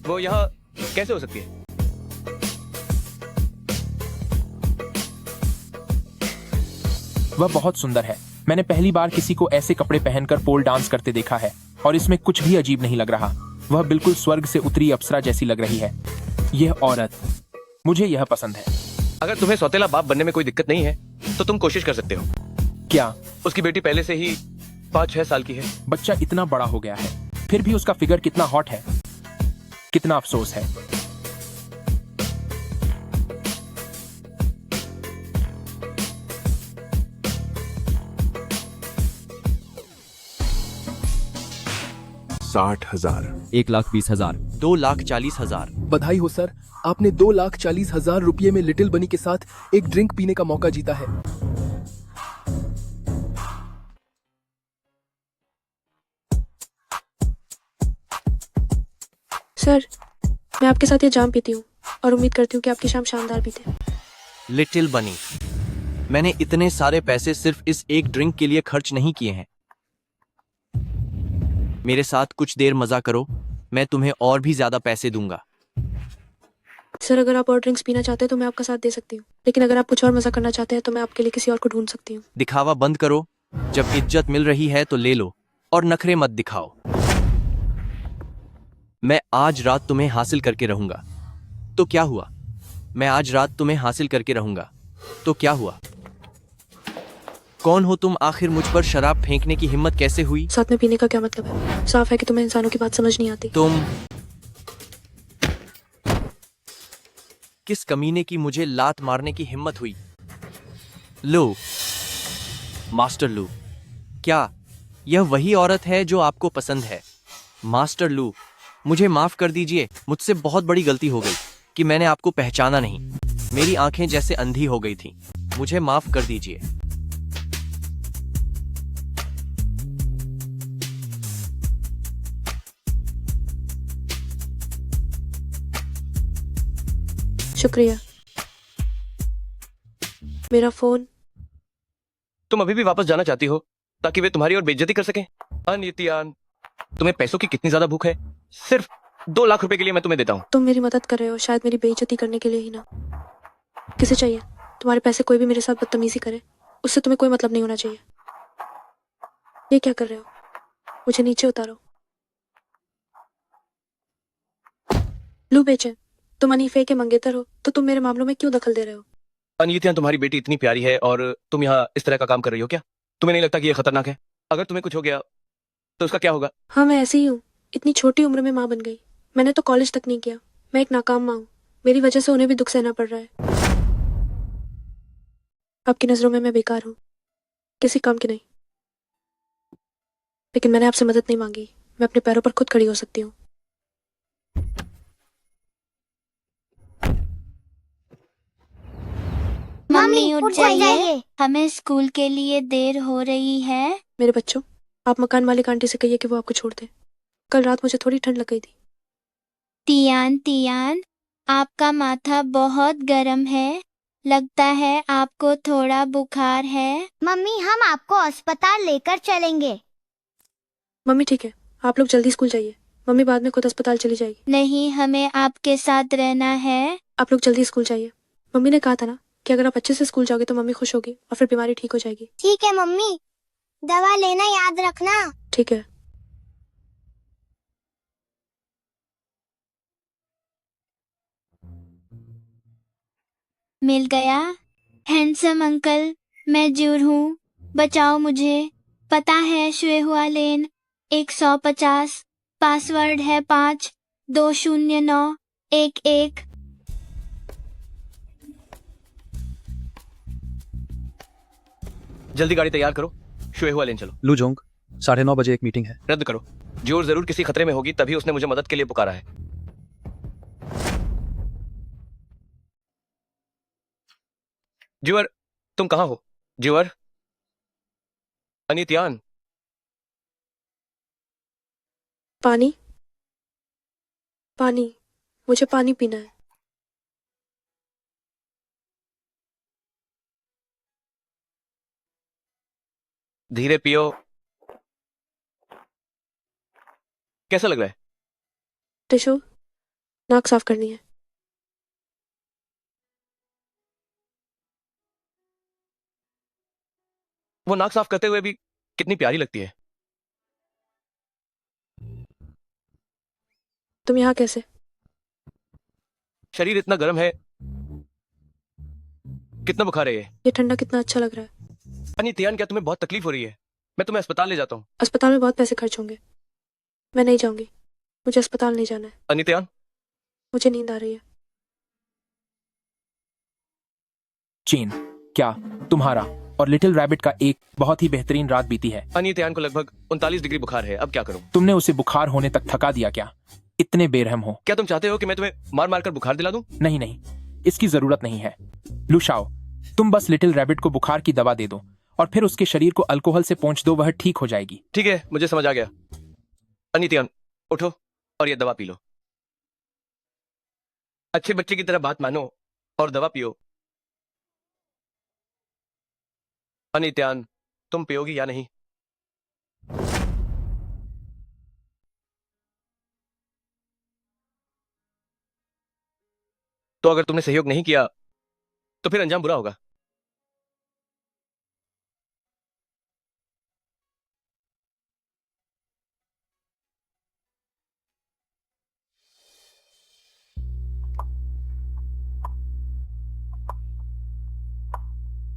वो यहाँ कैसे हो सकती है? वह बहुत सुंदर है। मैंने पहली बार किसी को ऐसे कपड़े पहनकर पोल डांस करते देखा है और इसमें कुछ भी अजीब नहीं लग रहा। वह बिल्कुल स्वर्ग से उतरी अप्सरा जैसी लग रही है। यह औरत, मुझे यह पसंद है। अगर तुम्हें सौतेला बाप बनने में कोई दिक्कत नहीं है तो तुम कोशिश कर सकते हो। क्या? उसकी बेटी पहले से ही 5-6 साल की है। बच्चा इतना बड़ा हो गया है, फिर भी उसका फिगर कितना हॉट है। कितना अफसोस है। $60,000 1,20,000 2,40,000। बधाई हो सर, आपने 2,40,000 रुपये में लिटिल बनी के साथ एक ड्रिंक पीने का मौका जीता है। सर, मैं आपके साथ ये जाम पीती हूँ और उम्मीद करती हूँ कि आपकी शाम शानदार बीते। लिटिल बनी, मैंने इतने सारे पैसे सिर्फ इस एक ड्रिंक के लिए खर्च नहीं किए हैं। मेरे साथ कुछ देर मजा करो, मैं तुम्हें और भी ज्यादा पैसे दूंगा। सर, अगर आप और ड्रिंक्स पीना चाहते हैं तो मैं आपका साथ दे सकती हूँ, लेकिन अगर आप कुछ और मजा करना चाहते हैं तो मैं आपके लिए किसी और को ढूंढ सकती हूँ। दिखावा बंद करो, जब इज्जत मिल रही है तो ले लो और नखरे मत दिखाओ। मैं आज रात तुम्हें हासिल करके रहूंगा, तो क्या हुआ? मैं आज रात तुम्हें हासिल करके रहूंगा, तो क्या हुआ? कौन हो तुम? आखिर मुझ पर शराब फेंकने की हिम्मत कैसे हुई? साथ में पीने का क्या मतलब है? साफ है कि तुम्हें इंसानों की बात समझ नहीं आती। तुम किस कमीने की मुझे लात मारने की हिम्मत हुई? लो, मास्टर लू, क्या यह वही औरत है जो आपको पसंद है? मास्टर लू, मुझे माफ कर दीजिए, मुझसे बहुत बड़ी गलती हो गई कि मैंने आपको पहचाना नहीं। मेरी आंखें जैसे अंधी हो गई थी, मुझे माफ कर दीजिए। शुक्रिया। मेरा फोन। तुम अभी भी वापस जाना चाहती हो ताकि वे तुम्हारी और बेइज्जती कर सकें? अनित्यान, तुम्हें पैसों की कितनी ज्यादा भूख है? सिर्फ 2 लाख रुपए के लिए मैं तुम्हें देता हूँ। तुम मेरी मदद कर रहे हो, शायद मेरी बेइज्जती करने के लिए ही ना। किसे चाहिए? तुम्हारे पैसे कोई भी मेरे साथ बदतमीजी करे, उससे तुम्हें कोई मतलब नहीं होना चाहिए। ये क्या कर रहे हो? मुझे नीचे उतारो। लू बेचैन, तुम अनीफे के मंगेतर हो, तो तुम मेरे मामलों में क्यों दखल दे रहे हो? अनित्यान, तुम्हारी बेटी इतनी प्यारी है और तुम यहाँ इस तरह का काम कर रही हो क्या? तुम्हें नहीं लगता कि यह खतरनाक है? अगर तुम्हें कुछ हो गया तो उसका क्या होगा? हाँ, मैं ऐसी ही हूँ। इतनी छोटी उम्र में माँ बन गई। मैंने तो कॉलेज तक नहीं किया। मैं एक नाकाम माँ हूँ। मेरी वजह से उन्हें भी दुख सहना पड़ रहा है। आपकी नजरों में मैं बेकार हूँ, किसी काम की नहीं। लेकिन मैंने आपसे मदद नहीं मांगी। मैं अपने पैरों पर खुद खड़ी हो सकती हूँ। मम्मी उठ जाइए, हमें स्कूल के लिए देर हो रही है। मेरे बच्चों, आप मकान मालिक आंटी से कहिए कि वो आपको छोड़ दे। कल रात मुझे थोड़ी ठंड लग गई थी। तियान तियान, आपका माथा बहुत गर्म है, लगता है आपको थोड़ा बुखार है। मम्मी, हम आपको अस्पताल लेकर चलेंगे। मम्मी ठीक है, आप लोग जल्दी स्कूल जाइए। मम्मी बाद में खुद अस्पताल चली जाएगी। नहीं, हमें आपके साथ रहना है। आप लोग जल्दी स्कूल जाइए। मम्मी ने कहा था ना कि अगर आप अच्छे से स्कूल जाओगे तो मम्मी खुश होगी और फिर बीमारी ठीक हो जाएगी। ठीक है मम्मी, दवा लेना याद रखना। ठीक है। मिल गया। हैंडसम अंकल, मैं जूर हूँ, बचाओ मुझे। पता है शुएहुआ लेन 150, पासवर्ड है 520911। जल्दी गाड़ी तैयार करो, शुएहुआ लेन चलो। लूजोंग, 9:30 बजे एक मीटिंग है। रद्द करो। जोर जरूर किसी खतरे में होगी, तभी उसने मुझे मदद के लिए पुकारा है। जीवर, तुम कहाँ हो? जीवर, अनित्यान। पानी, पानी, मुझे पानी पीना है। धीरे पियो। कैसा लग रहा है? टिशू, नाक साफ करनी है। वो नाक साफ करते हुए भी कितनी प्यारी लगती है। तुम यहाँ कैसे? शरीर इतना गर्म है। कितना बुखार है ये? ये ठंडा कितना अच्छा लग रहा है। अनी तियान, क्या तुम्हें बहुत तकलीफ हो रही है? मैं तुम्हें अस्पताल ले जाता हूँ। अस्पताल में बहुत पैसे खर्च होंगे, मैं नहीं जाऊंगी। मुझे अस्पताल नहीं जाना है। अनी तियान, मुझे नींद आ रही है। चेन, क्या तुम्हारा और लिटिल रैबिट का एक बहुत ही बेहतरीन रात बीती है? अनी तियान को लगभग 39 डिग्री बुखार है, अब क्या करूं? तुमने उसे बुखार होने तक थका दिया क्या? इतने बेरहम हो। क्या तुम चाहते हो कि मैं तुम्हें मार मार कर बुखार दिला दूं? नहीं नहीं, इसकी जरूरत नहीं है। लुशाओ, तुम बस लिटिल रैबिट को बुखार की दवा दे दो और फिर उसके शरीर को अल्कोहल से पोंछ दो, वह ठीक हो जाएगी। ठीक है, मुझे समझ आ गया। अनी तियान, उठो और ये दवा पी लो। अच्छे बच्चे की तरह बात मानो और दवा पियो। अनी तियान, तुम पियोगी या नहीं? तो अगर तुमने सहयोग नहीं किया तो फिर अंजाम बुरा होगा।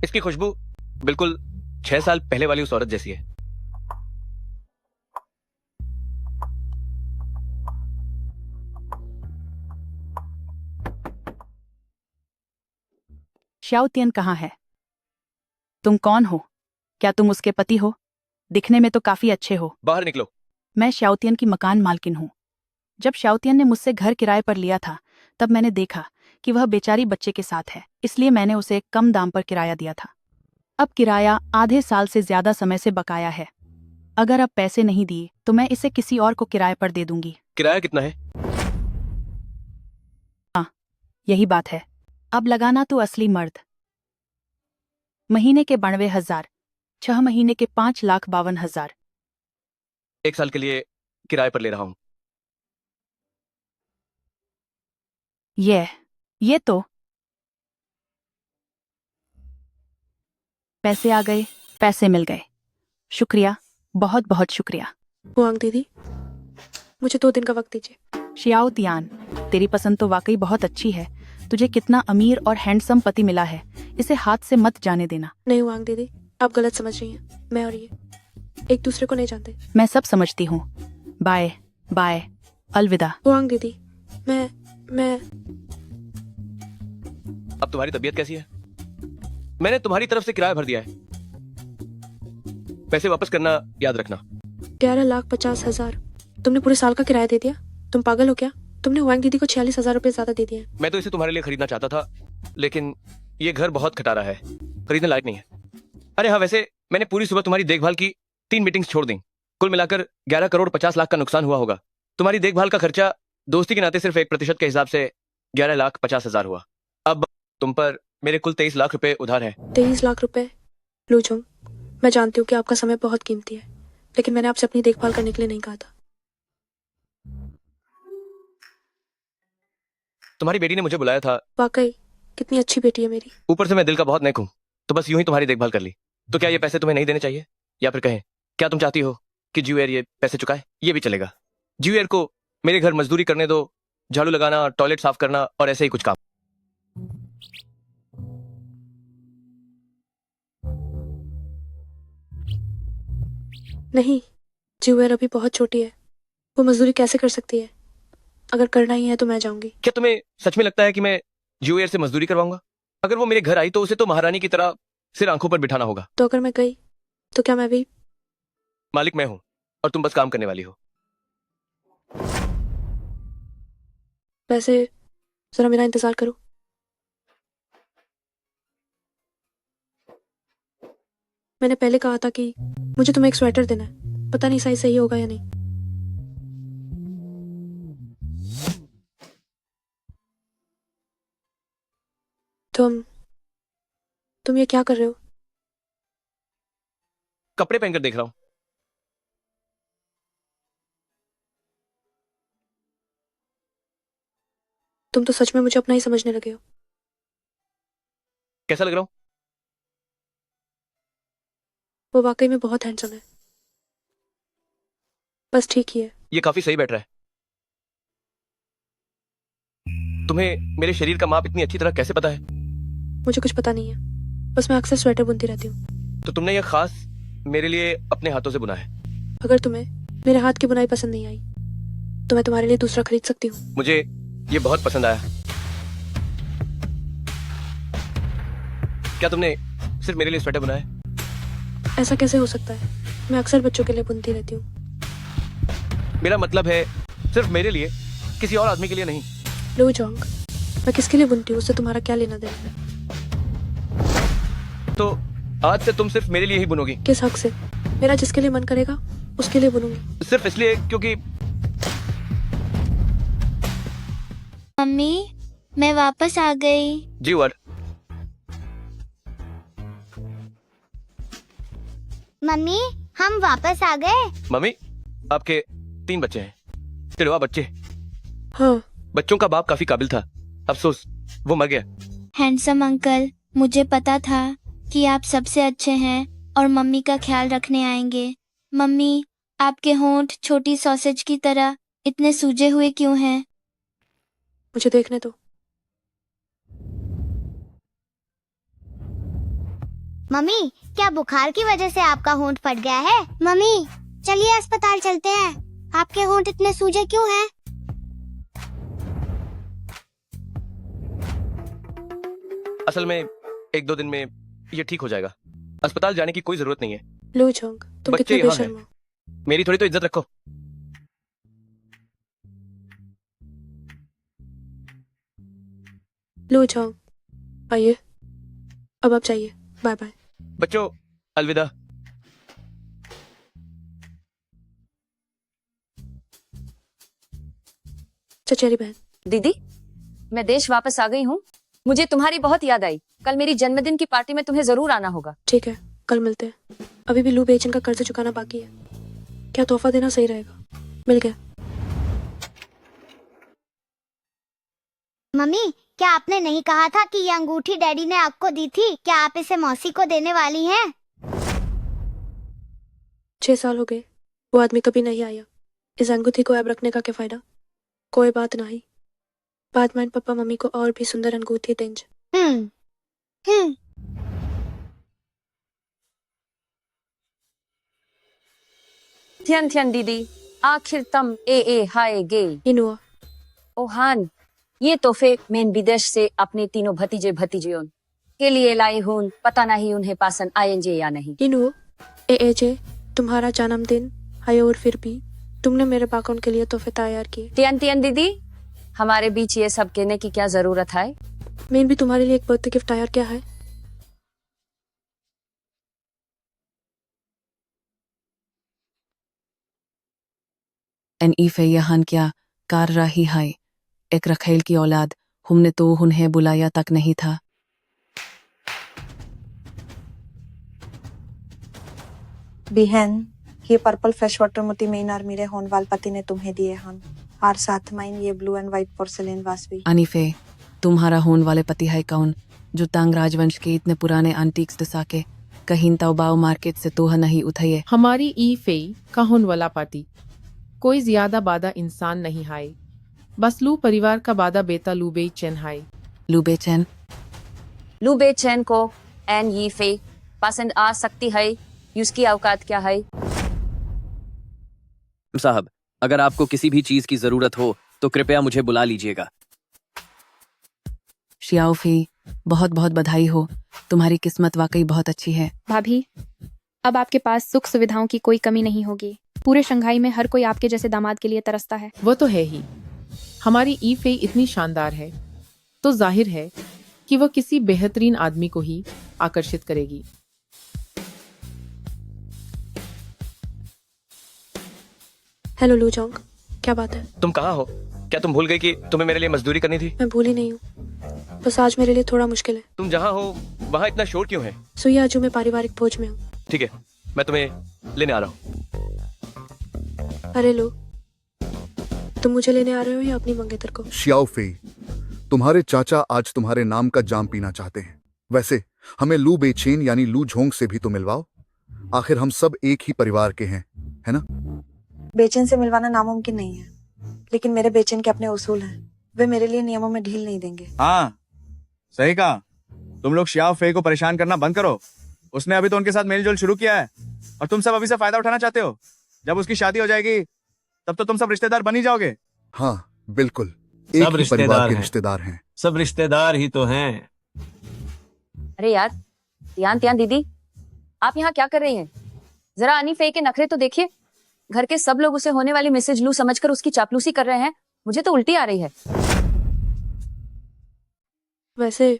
इसकी खुशबू बिल्कुल 6 साल पहले वाली उस औरत जैसी है। श्याओतियन कहाँ है? तुम कौन हो? क्या तुम उसके पति हो? दिखने में तो काफी अच्छे हो। बाहर निकलो। मैं श्याओतियन की मकान मालकिन हूँ। जब श्याओतियन ने मुझसे घर किराए पर लिया था तब मैंने देखा कि वह बेचारी बच्चे के साथ है, इसलिए मैंने उसे कम दाम पर किराया दिया था। अब किराया आधे साल से ज्यादा समय से बकाया है। अगर अब पैसे नहीं दिए तो मैं इसे किसी और को किराए पर दे दूंगी। किराया कितना है? हाँ, यही बात है। अब लगाना तो असली मर्द। महीने के 92,000, 6 महीने के 5,52,000। 1 साल के लिए किराए पर ले रहा हूं। ये तो पैसे आ गए, पैसे मिल गए। शुक्रिया, बहुत बहुत शुक्रिया। हुआंग दीदी, मुझे 2 दिन का वक्त दीजिए। शियाओ तियान, तेरी पसंद तो वाकई बहुत अच्छी है। तुझे कितना अमीर और हैंडसम पति मिला है, इसे हाथ से मत जाने देना। नहीं हुआंग दीदी, आप गलत समझ रही हैं। मैं और ये एक दूसरे को नहीं जानते। मैं सब समझती हूँ। बाय बाय, अलविदा। हुआंग दीदी, मैं अब तुम्हारी तबीयत कैसी है? मैंने तुम्हारी तरफ से किराया भर दिया है। पैसे वापस करना याद रखना। 11,50,000 तुमने पूरे साल का किराया दे दिया? तुम पागल हो क्या? तुमने हुआंग दीदी को 46,000 रुपए ज्यादा दे दिए। मैं तो इसे तुम्हारे लिए खरीदना चाहता था, लेकिन ये घर बहुत खटारा है, खरीदने लायक नहीं है। अरे हाँ, वैसे मैंने पूरी सुबह तुम्हारी देखभाल की, 3 मीटिंग्स छोड़ दी। कुल मिलाकर 11 करोड़ 50 लाख का नुकसान हुआ होगा। तुम्हारी देखभाल का खर्चा दोस्ती के नाते सिर्फ 1% के हिसाब से 11,50,000 हुआ। अब तुम पर मेरे कुल 23 लाख रुपए उधार है। 23 लाख रुपए? लूझोंग, मैं जानती हूँ कि आपका समय बहुत कीमती है, लेकिन मैंने आपसे अपनी देखभाल करने के लिए नहीं कहा था। तुम्हारी बेटी ने मुझे बुलाया था। वाकई कितनी अच्छी बेटी है मेरी। ऊपर से मैं दिल का बहुत नेक हूँ, तो बस यूं ही तुम्हारी देखभाल कर ली। तो क्या ये पैसे तुम्हें नहीं देने चाहिए? या फिर कहें, क्या तुम चाहती हो कि ज्यूएर ये पैसे चुकाए? ये भी चलेगा। ज्यूएर को मेरे घर मजदूरी करने दो, झाड़ू लगाना, टॉयलेट साफ करना और ऐसे ही कुछ काम। नहीं, ज्यूएर अभी बहुत छोटी है, वो मजदूरी कैसे कर सकती है? अगर करना ही है तो मैं जाऊंगी। क्या तुम्हें सच में लगता है कि मैं ज्यूएर से मजदूरी करवाऊंगा? अगर वो मेरे घर आई तो उसे तो महारानी की तरह सिर आंखों पर बिठाना होगा। तो अगर मैं गई तो क्या मैं भी? मालिक मैं हूं और तुम बस काम करने वाली हो। वैसे जरा मेरा इंतजार करो। मैंने पहले कहा था कि मुझे तुम्हें एक स्वेटर देना है, पता नहीं सही होगा या नहीं। तुम ये क्या कर रहे हो? कपड़े पहनकर देख रहा हूं। तुम तो सच में मुझे अपना ही समझने लगे हो। कैसा लग रहा हूं? वो वाकई में बहुत हैंडसम है, बस ठीक ही है। ये काफी सही बैठ रहा है। तुम्हें मेरे शरीर का माप इतनी अच्छी तरह कैसे पता है? मुझे कुछ पता नहीं है, बस मैं अक्सर स्वेटर बुनती रहती हूँ। तो तुमने ये खास मेरे लिए अपने हाथों से बुना है। अगर तुम्हें मेरे हाथ की बुनाई पसंद नहीं आई तो मैं तुम्हारे लिए दूसरा खरीद सकती हूँ। मुझे ये बहुत पसंद आया। क्या तुमने सिर्फ मेरे लिए स्वेटर बुना है? ऐसा कैसे हो सकता है? मैं अक्सर बच्चों के लिए बुनती रहती हूँ। मेरा मतलब है सिर्फ मेरे लिए, किसी और आदमी के लिए नहीं। लो जोंग, मैं किसके लिए बुनती हूँ उससे तुम्हारा क्या लेना देना? तो आज से तुम सिर्फ मेरे लिए ही बुनोगी? किस हक से? मेरा जिसके लिए मन करेगा उसके लिए बुनूंगी। सिर्फ इसलिए क्योंकि मम्मी मैं वापस आ गई। जी वर्ड। मम्मी हम वापस आ गए। मम्मी आपके 3 बच्चे हैं, टिड़वा बच्चे। हाँ। बच्चों का बाप काफी काबिल था, अफसोस वो मर गया। हैंडसम अंकल, मुझे पता था कि आप सबसे अच्छे हैं और मम्मी का ख्याल रखने आएंगे। मम्मी आपके होंठ छोटी सॉसेज की तरह इतने सूजे हुए क्यों हैं? मुझे देखने दो। मम्मी क्या बुखार की वजह से आपका होंठ फट गया है? मम्मी चलिए अस्पताल चलते हैं। आपके होंठ इतने सूजे क्यों हैं? असल में 1-2 दिन में ये ठीक हो जाएगा। अस्पताल जाने की कोई जरूरत नहीं है। लो जोंग, तुम बच्चे कितने यहाँ बेशर्म हैं। हो। मेरी थोड़ी तो इज्जत रखो। लो जोंग, आइए, अब आप चाहिए। Bye bye. बच्चों अलविदा। चचेरी बहन। दीदी मैं देश वापस आ गई हूँ। मुझे तुम्हारी बहुत याद आई। कल मेरी जन्मदिन की पार्टी में तुम्हें जरूर आना होगा। ठीक है, कल मिलते हैं। अभी भी लू बेचन का कर्ज चुकाना बाकी है। क्या तोहफा देना सही रहेगा? मिल गया। मम्मी क्या आपने नहीं कहा था कि ये अंगूठी डैडी ने आपको दी थी? क्या आप इसे मौसी को देने वाली हैं? 6 साल हो गए, वो आदमी कभी नहीं आया। इस अंगूठी को अब रखने का क्या फायदा? कोई बात नहीं, बाद में पापा मम्मी को और भी सुंदर अंगूठी देंगे। थियन थियन दीदी, आखिर तुम ए हाय गे। इनुआ। ओहान, ये तोहफे मैं विदेश से अपने तीनों भतीजे भतीजियों के लिए लाई हूँ। पता नहीं उन्हें पसंद आएंगे या नहीं। इनु, ए तुम्हारा जन्मदिन है और फिर भी तुमने मेरे बाकों के लिए तोहफे तैयार किए। तियन तियन दीदी, हमारे बीच ये सब कहने की क्या जरूरत है? मैंने भी तुम्हारे लिए एक बर्थडे गिफ्ट तैयार किया है। एन ईफे यहां क्या कर रही है? एक रखेल की औलाद, हमने तो उन्हें बुलाया तक नहीं था। बिहन, ये पर्पल फ्रेश वाटर मोती मेनार मेरे होन वाल पति ने तुम्हें दिए हन, और साथ में ये ब्लू एंड व्हाइट पोर्सिलेन वास भी। अनीफे, तुम्हारा होन वाले पति है कौन जो तांग राजवंश के इतने पुराने एंटीक्स दिशा के कहीं तौबाओ मार्केट से तोह नहीं उठाए? हमारी ई फे का होन वाला पाती कोई ज्यादा बादा इंसान नहीं है, बस लू परिवार का बादा बेटा लूबे चैन है। लूबे चैन? लूबे चैन को एन ये फे पसंद आ सकती है। उसकी औकात क्या है? साहब अगर आपको किसी भी चीज की जरूरत हो तो कृपया मुझे बुला लीजिएगा। शियाओफी, बहुत बहुत बधाई हो, तुम्हारी किस्मत वाकई बहुत अच्छी है। भाभी, अब आपके पास सुख सुविधाओं की कोई कमी नहीं होगी। पूरे शंघाई में हर कोई आपके जैसे दामाद के लिए तरसता है। वो तो है ही। हमारी ई फे इतनी शानदार है तो जाहिर है कि वो किसी बेहतरीन आदमी को ही आकर्षित करेगी। हेलो लू जोंग, क्या बात है? तुम कहाँ हो? क्या तुम भूल गई कि तुम्हें मेरे लिए मजदूरी करनी थी? मैं भूली नहीं हूँ, बस आज मेरे लिए थोड़ा मुश्किल है। तुम जहाँ हो वहाँ इतना शोर क्यों है? सुइया आजू में पारिवारिक भोज में हूँ। ठीक है, मैं तुम्हें लेने आ रहा हूँ। अरे लो, तुम मुझे लेने आ रहे हो या अपनी मंगेतर को? शियाओ फे, तुम्हारे चाचा आज तुम्हारे नाम का जाम पीना चाहते हैं। वैसे हमें लू बेचेन यानी लू झोंग से भी तो मिलवाओ, आखिर हम सब एक ही परिवार के हैं, है ना? बेचन से मिलवाना नामुमकिन नहीं है, लेकिन मेरे बेचन के अपने उसूल हैं। वे मेरे लिए नियमों में ढील नहीं देंगे। हाँ सही कहा। तुम लोग शियाओ फे को परेशान करना बंद करो उसने अभी तो उनके साथ मेलजोल शुरू किया है और तुम सब अभी से फायदा उठाना चाहते हो। जब उसकी शादी हो जाएगी तब तो तुम सब रिश्तेदार बन ही जाओगे। हाँ बिल्कुल, एक ही परिवार के रिश्तेदार हैं। सब रिश्तेदार ही तो हैं। अरे यार, त्यान त्यान दीदी, आप यहाँ क्या कर रही हैं? जरा अनी फे के नखरे तो देखिए। घर के सब लोग उसे होने वाली मिसेज लू समझकर उसकी चापलूसी कर रहे हैं। मुझे तो उल्टी आ रही है। वैसे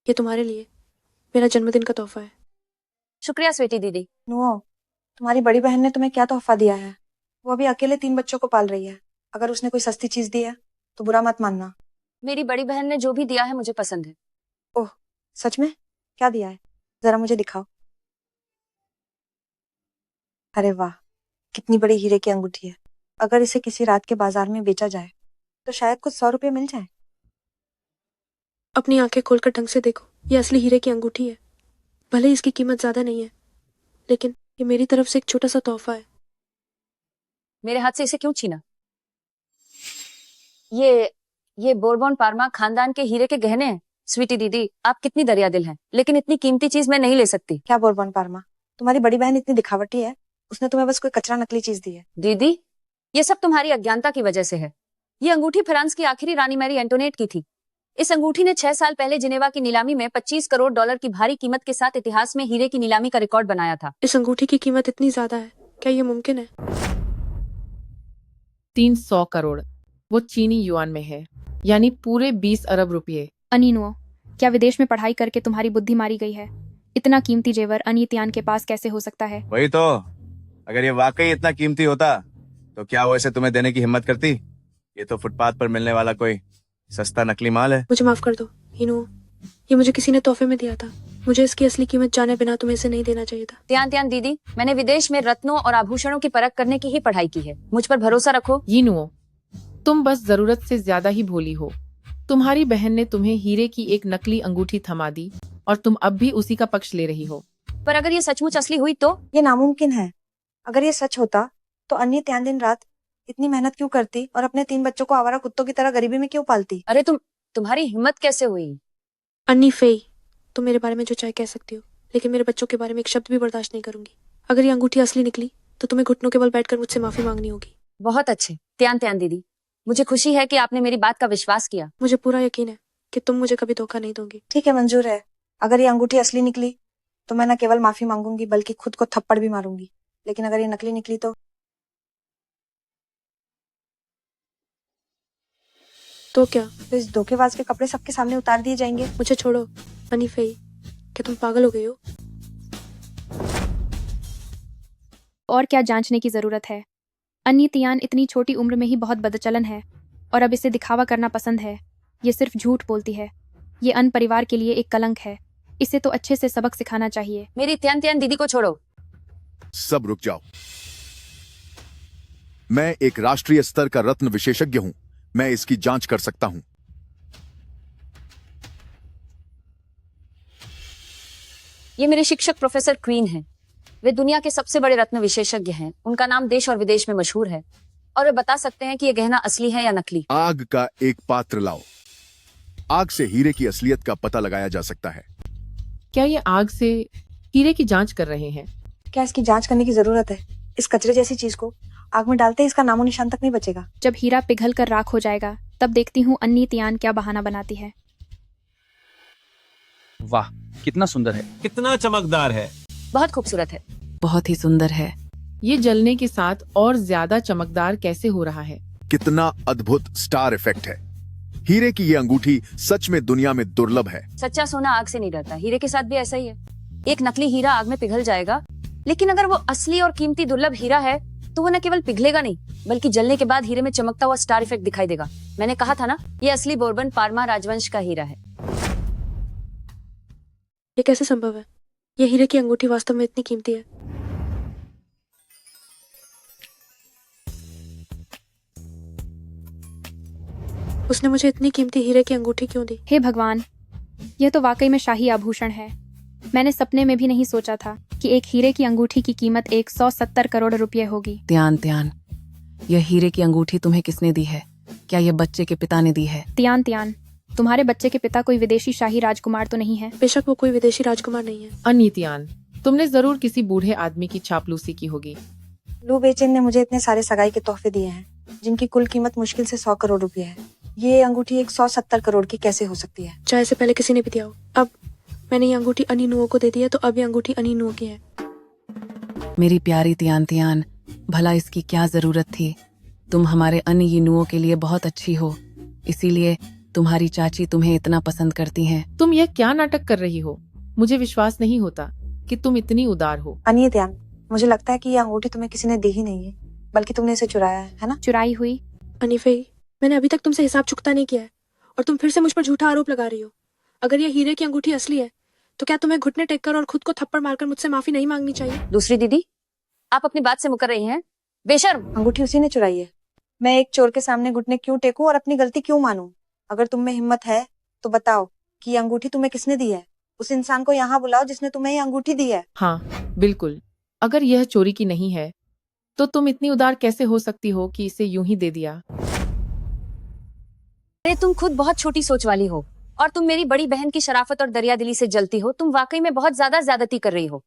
ये तुम्हारे लिए मेरा जन्मदिन का तोहफा है। शुक्रिया स्वीटी दीदी। नुओ, तुम्हारी बड़ी बहन ने तुम्हें क्या तोहफा दिया है? वो अभी अकेले 3 बच्चों को पाल रही है। अगर उसने कोई सस्ती चीज दी है तो बुरा मत मानना। मेरी बड़ी बहन ने जो भी दिया है मुझे पसंद है। ओह, सच में? क्या दिया है? जरा मुझे दिखाओ। अरे वाह, कितनी बड़ी हीरे की अंगूठी है। अगर इसे किसी रात के बाजार में बेचा जाए तो शायद कुछ 100 रुपए मिल जाए। अपनी आंखें खोलकर ढंग से देखो, ये असली हीरे की अंगूठी है। भले ही इसकी कीमत ज्यादा नहीं है, लेकिन ये मेरी तरफ से एक छोटा सा तोहफा है। मेरे हाथ से इसे क्यों छीना? ये बोरबॉन पार्मा खानदान के हीरे के गहने हैं। स्वीटी दीदी, आप कितनी दरिया दिल हैं, लेकिन इतनी कीमती चीज मैं नहीं ले सकती। क्या बोरबॉन पार्मा? तुम्हारी बड़ी बहन इतनी दिखावटी है, उसने तुम्हें बस कोई कचरा नकली चीज दी है। दीदी, ये सब तुम्हारी अज्ञानता की वजह से है। ये अंगूठी फ्रांस की आखिरी रानी मैरी एंटोनेट की थी। इस अंगूठी ने 6 साल पहले जिनेवा की नीलामी में 25 करोड़ डॉलर की भारी कीमत के साथ इतिहास में हीरे की नीलामी का रिकॉर्ड बनाया था। इस अंगूठी की कीमत इतनी ज्यादा है, क्या ये मुमकिन है? 300 करोड़, वो चीनी युआन में है, यानी पूरे 20 अरब रुपये। अनीनुओ, क्या विदेश में पढ़ाई करके तुम्हारी बुद्धि मारी गई है? इतना कीमती जेवर अनित्यान के पास कैसे हो सकता है? वही तो, अगर ये वाकई इतना कीमती होता तो क्या वो इसे तुम्हें देने की हिम्मत करती? ये तो फुटपाथ पर मिलने वाला कोई सस्ता नकली माल है। मुझे माफ कर दो हीनो, ये मुझे किसी ने तोहफे में दिया था। मुझे इसकी असली कीमत जाने बिना तुम्हें इसे नहीं देना चाहिए था। त्यान त्यान दीदी, मैंने विदेश में रत्नों और आभूषणों की परख करने की ही पढ़ाई की है। मुझ पर भरोसा रखो। यीनुओ, तुम बस जरूरत से ज्यादा ही भोली हो। तुम्हारी बहन ने तुम्हें हीरे की एक नकली अंगूठी थमा दी और तुम अब भी उसी का पक्ष ले रही हो। पर अगर ये सचमुच असली हुई तो? ये नामुमकिन है। अगर ये सच होता तो अन्य त्यान दिन रात इतनी मेहनत क्यों करती और अपने 3 बच्चों को आवारा कुत्तों की तरह गरीबी में क्यों पालती? अरे तुम्हारी हिम्मत कैसे हुई? अन्नी फे, तुम मेरे बारे में जो चाहे कह सकती हो, लेकिन मेरे बच्चों के बारे में एक शब्द भी बर्दाश्त नहीं करूंगी। अगर ये अंगूठी असली निकली तो तुम्हें घुटनों के बल बैठकर मुझसे माफी मांगनी होगी। बहुत अच्छे त्यान त्यान दीदी, मुझे खुशी है कि आपने मेरी बात का विश्वास किया। मुझे पूरा यकीन है कि तुम मुझे कभी धोखा नहीं दोगी। ठीक है, मंजूर है। अगर ये अंगूठी असली निकली तो मैं न केवल माफी मांगूंगी बल्कि खुद को थप्पड़ भी मारूंगी। लेकिन अगर ये नकली निकली तो क्या? तो इस धोखेबाज के कपड़े सबके सामने उतार दिए जाएंगे। मुझे छोड़ो अनी फे, क्या तुम पागल हो गई हो? और क्या जांचने की जरूरत है? अन्नी तियान इतनी छोटी उम्र में ही बहुत बदचलन है और अब इसे दिखावा करना पसंद है। ये सिर्फ झूठ बोलती है। ये अन परिवार के लिए एक कलंक है। इसे तो अच्छे से सबक सिखाना चाहिए। मेरी त्यान त्यान दीदी को छोड़ो। सब रुक जाओ। मैं एक राष्ट्रीय स्तर का रत्न विशेषज्ञ हूं। मैं इसकी जांच कर सकता हूं। ये मेरे शिक्षक प्रोफेसर क्वीन हैं। वे दुनिया के सबसे बड़े रत्न विशेषज्ञ हैं। उनका नाम देश और विदेश में मशहूर है और वे बता सकते हैं कि यह गहना असली है या नकली। आग का एक पात्र लाओ। आग से हीरे की असलियत का पता लगाया जा सकता है। क्या ये आग से हीरे की जांच कर रहे हैं? क्या इसकी जांच करने की जरूरत है? इस कचरे जैसी चीज को आग में डालते ही इसका नामो निशान तक नहीं बचेगा। जब हीरा पिघल कर राख हो जाएगा तब देखती हूँ अन्नी तियान क्या बहाना बनाती है। वाह, कितना सुंदर है, कितना चमकदार है। बहुत खूबसूरत है। बहुत ही सुंदर है। ये जलने के साथ और ज्यादा चमकदार कैसे हो रहा है? कितना अद्भुत स्टार इफेक्ट है। हीरे की ये अंगूठी सच में दुनिया में दुर्लभ है। सच्चा सोना आग से नहीं डरता। हीरे के साथ भी ऐसा ही है। एक नकली हीरा आग में पिघल जाएगा, लेकिन अगर वो असली और कीमती दुर्लभ हीरा है तो वो न केवल पिघलेगा नहीं बल्कि जलने के बाद हीरे में चमकता हुआ स्टार इफेक्ट दिखाई देगा। मैंने कहा था ना, ये असली बोरबन पार्मा राजवंश का हीरा है। ये कैसे संभव है? ये हीरे की अंगूठी वास्तव में इतनी कीमती है? उसने मुझे इतनी कीमती हीरे की अंगूठी क्यों दी? हे भगवान, यह तो वाकई में शाही आभूषण है। मैंने सपने में भी नहीं सोचा था कि एक हीरे की अंगूठी की कीमत 170 करोड़ रुपए होगी। त्यान त्यान, यह हीरे की अंगूठी तुम्हें किसने दी है? क्या यह बच्चे के पिता ने दी है? त्यान त्यान, तुम्हारे बच्चे के पिता कोई विदेशी शाही राजकुमार तो नहीं है? बेशक वो कोई विदेशी राजकुमार नहीं है। अनितियान, तुमने जरूर किसी बूढ़े आदमी की चापलूसी की होगी। लू बेचेन ने मुझे इतने सारे सगाई के तोहफे दिए हैं जिनकी कुल कीमत मुश्किल से 100 करोड़ रुपए है। ये अंगूठी 170 करोड़ की कैसे हो सकती है? चाहे से पहले किसी ने भी दिया हो। अब मैंने ये अंगूठी अनीनुओं को दे दी है तो अब ये अंगूठी अनीनुओं की है। मेरी प्यारी तियान तियान, भला इसकी क्या जरूरत थी? तुम हमारे अन्य यिनुओं के लिए बहुत अच्छी हो, इसीलिए तुम्हारी चाची तुम्हें इतना पसंद करती हैं। तुम यह क्या नाटक कर रही हो? मुझे विश्वास नहीं होता कि तुम इतनी उदार हो। अनित्यान, मुझे लगता है कि ये अंगूठी तुम्हें किसी ने दी ही नहीं है, बल्कि तुमने इसे चुराया है ना? चुराई हुई? अनीफे, मैंने अभी तक तुमसे हिसाब चुकता नहीं किया है और तुम फिर से मुझ पर झूठा आरोप लगा रही हो। अगर ये हीरे की अंगूठी असली है तो क्या तुम्हें घुटने टेक कर और खुद को थप्पड़ मारकर मुझसे माफी नहीं मांगनी चाहिए? दूसरी दीदी, आप अपनी बात से मुकर रही हैं? बेशर्म! अंगूठी उसी ने चुराई है। मैं एक चोर के सामने घुटने क्यों टेकूं और अपनी गलती क्यों मानूं? अगर तुम में हिम्मत है तो बताओ कि ये अंगूठी तुम्हें किसने दी है? उस इंसान को यहाँ बुलाओ जिसने तुम्हें ये अंगूठी दी है। हाँ, बिल्कुल। अगर यह चोरी की नहीं है तो तुम इतनी उदार कैसे हो सकती हो कि इसे यूं ही दे दिया? अरे तुम खुद बहुत छोटी सोच वाली हो और तुम मेरी बड़ी बहन की शराफत और दरियादिली से जलती हो। तुम वाकई में बहुत ज्यादा ज्यादती कर रही हो।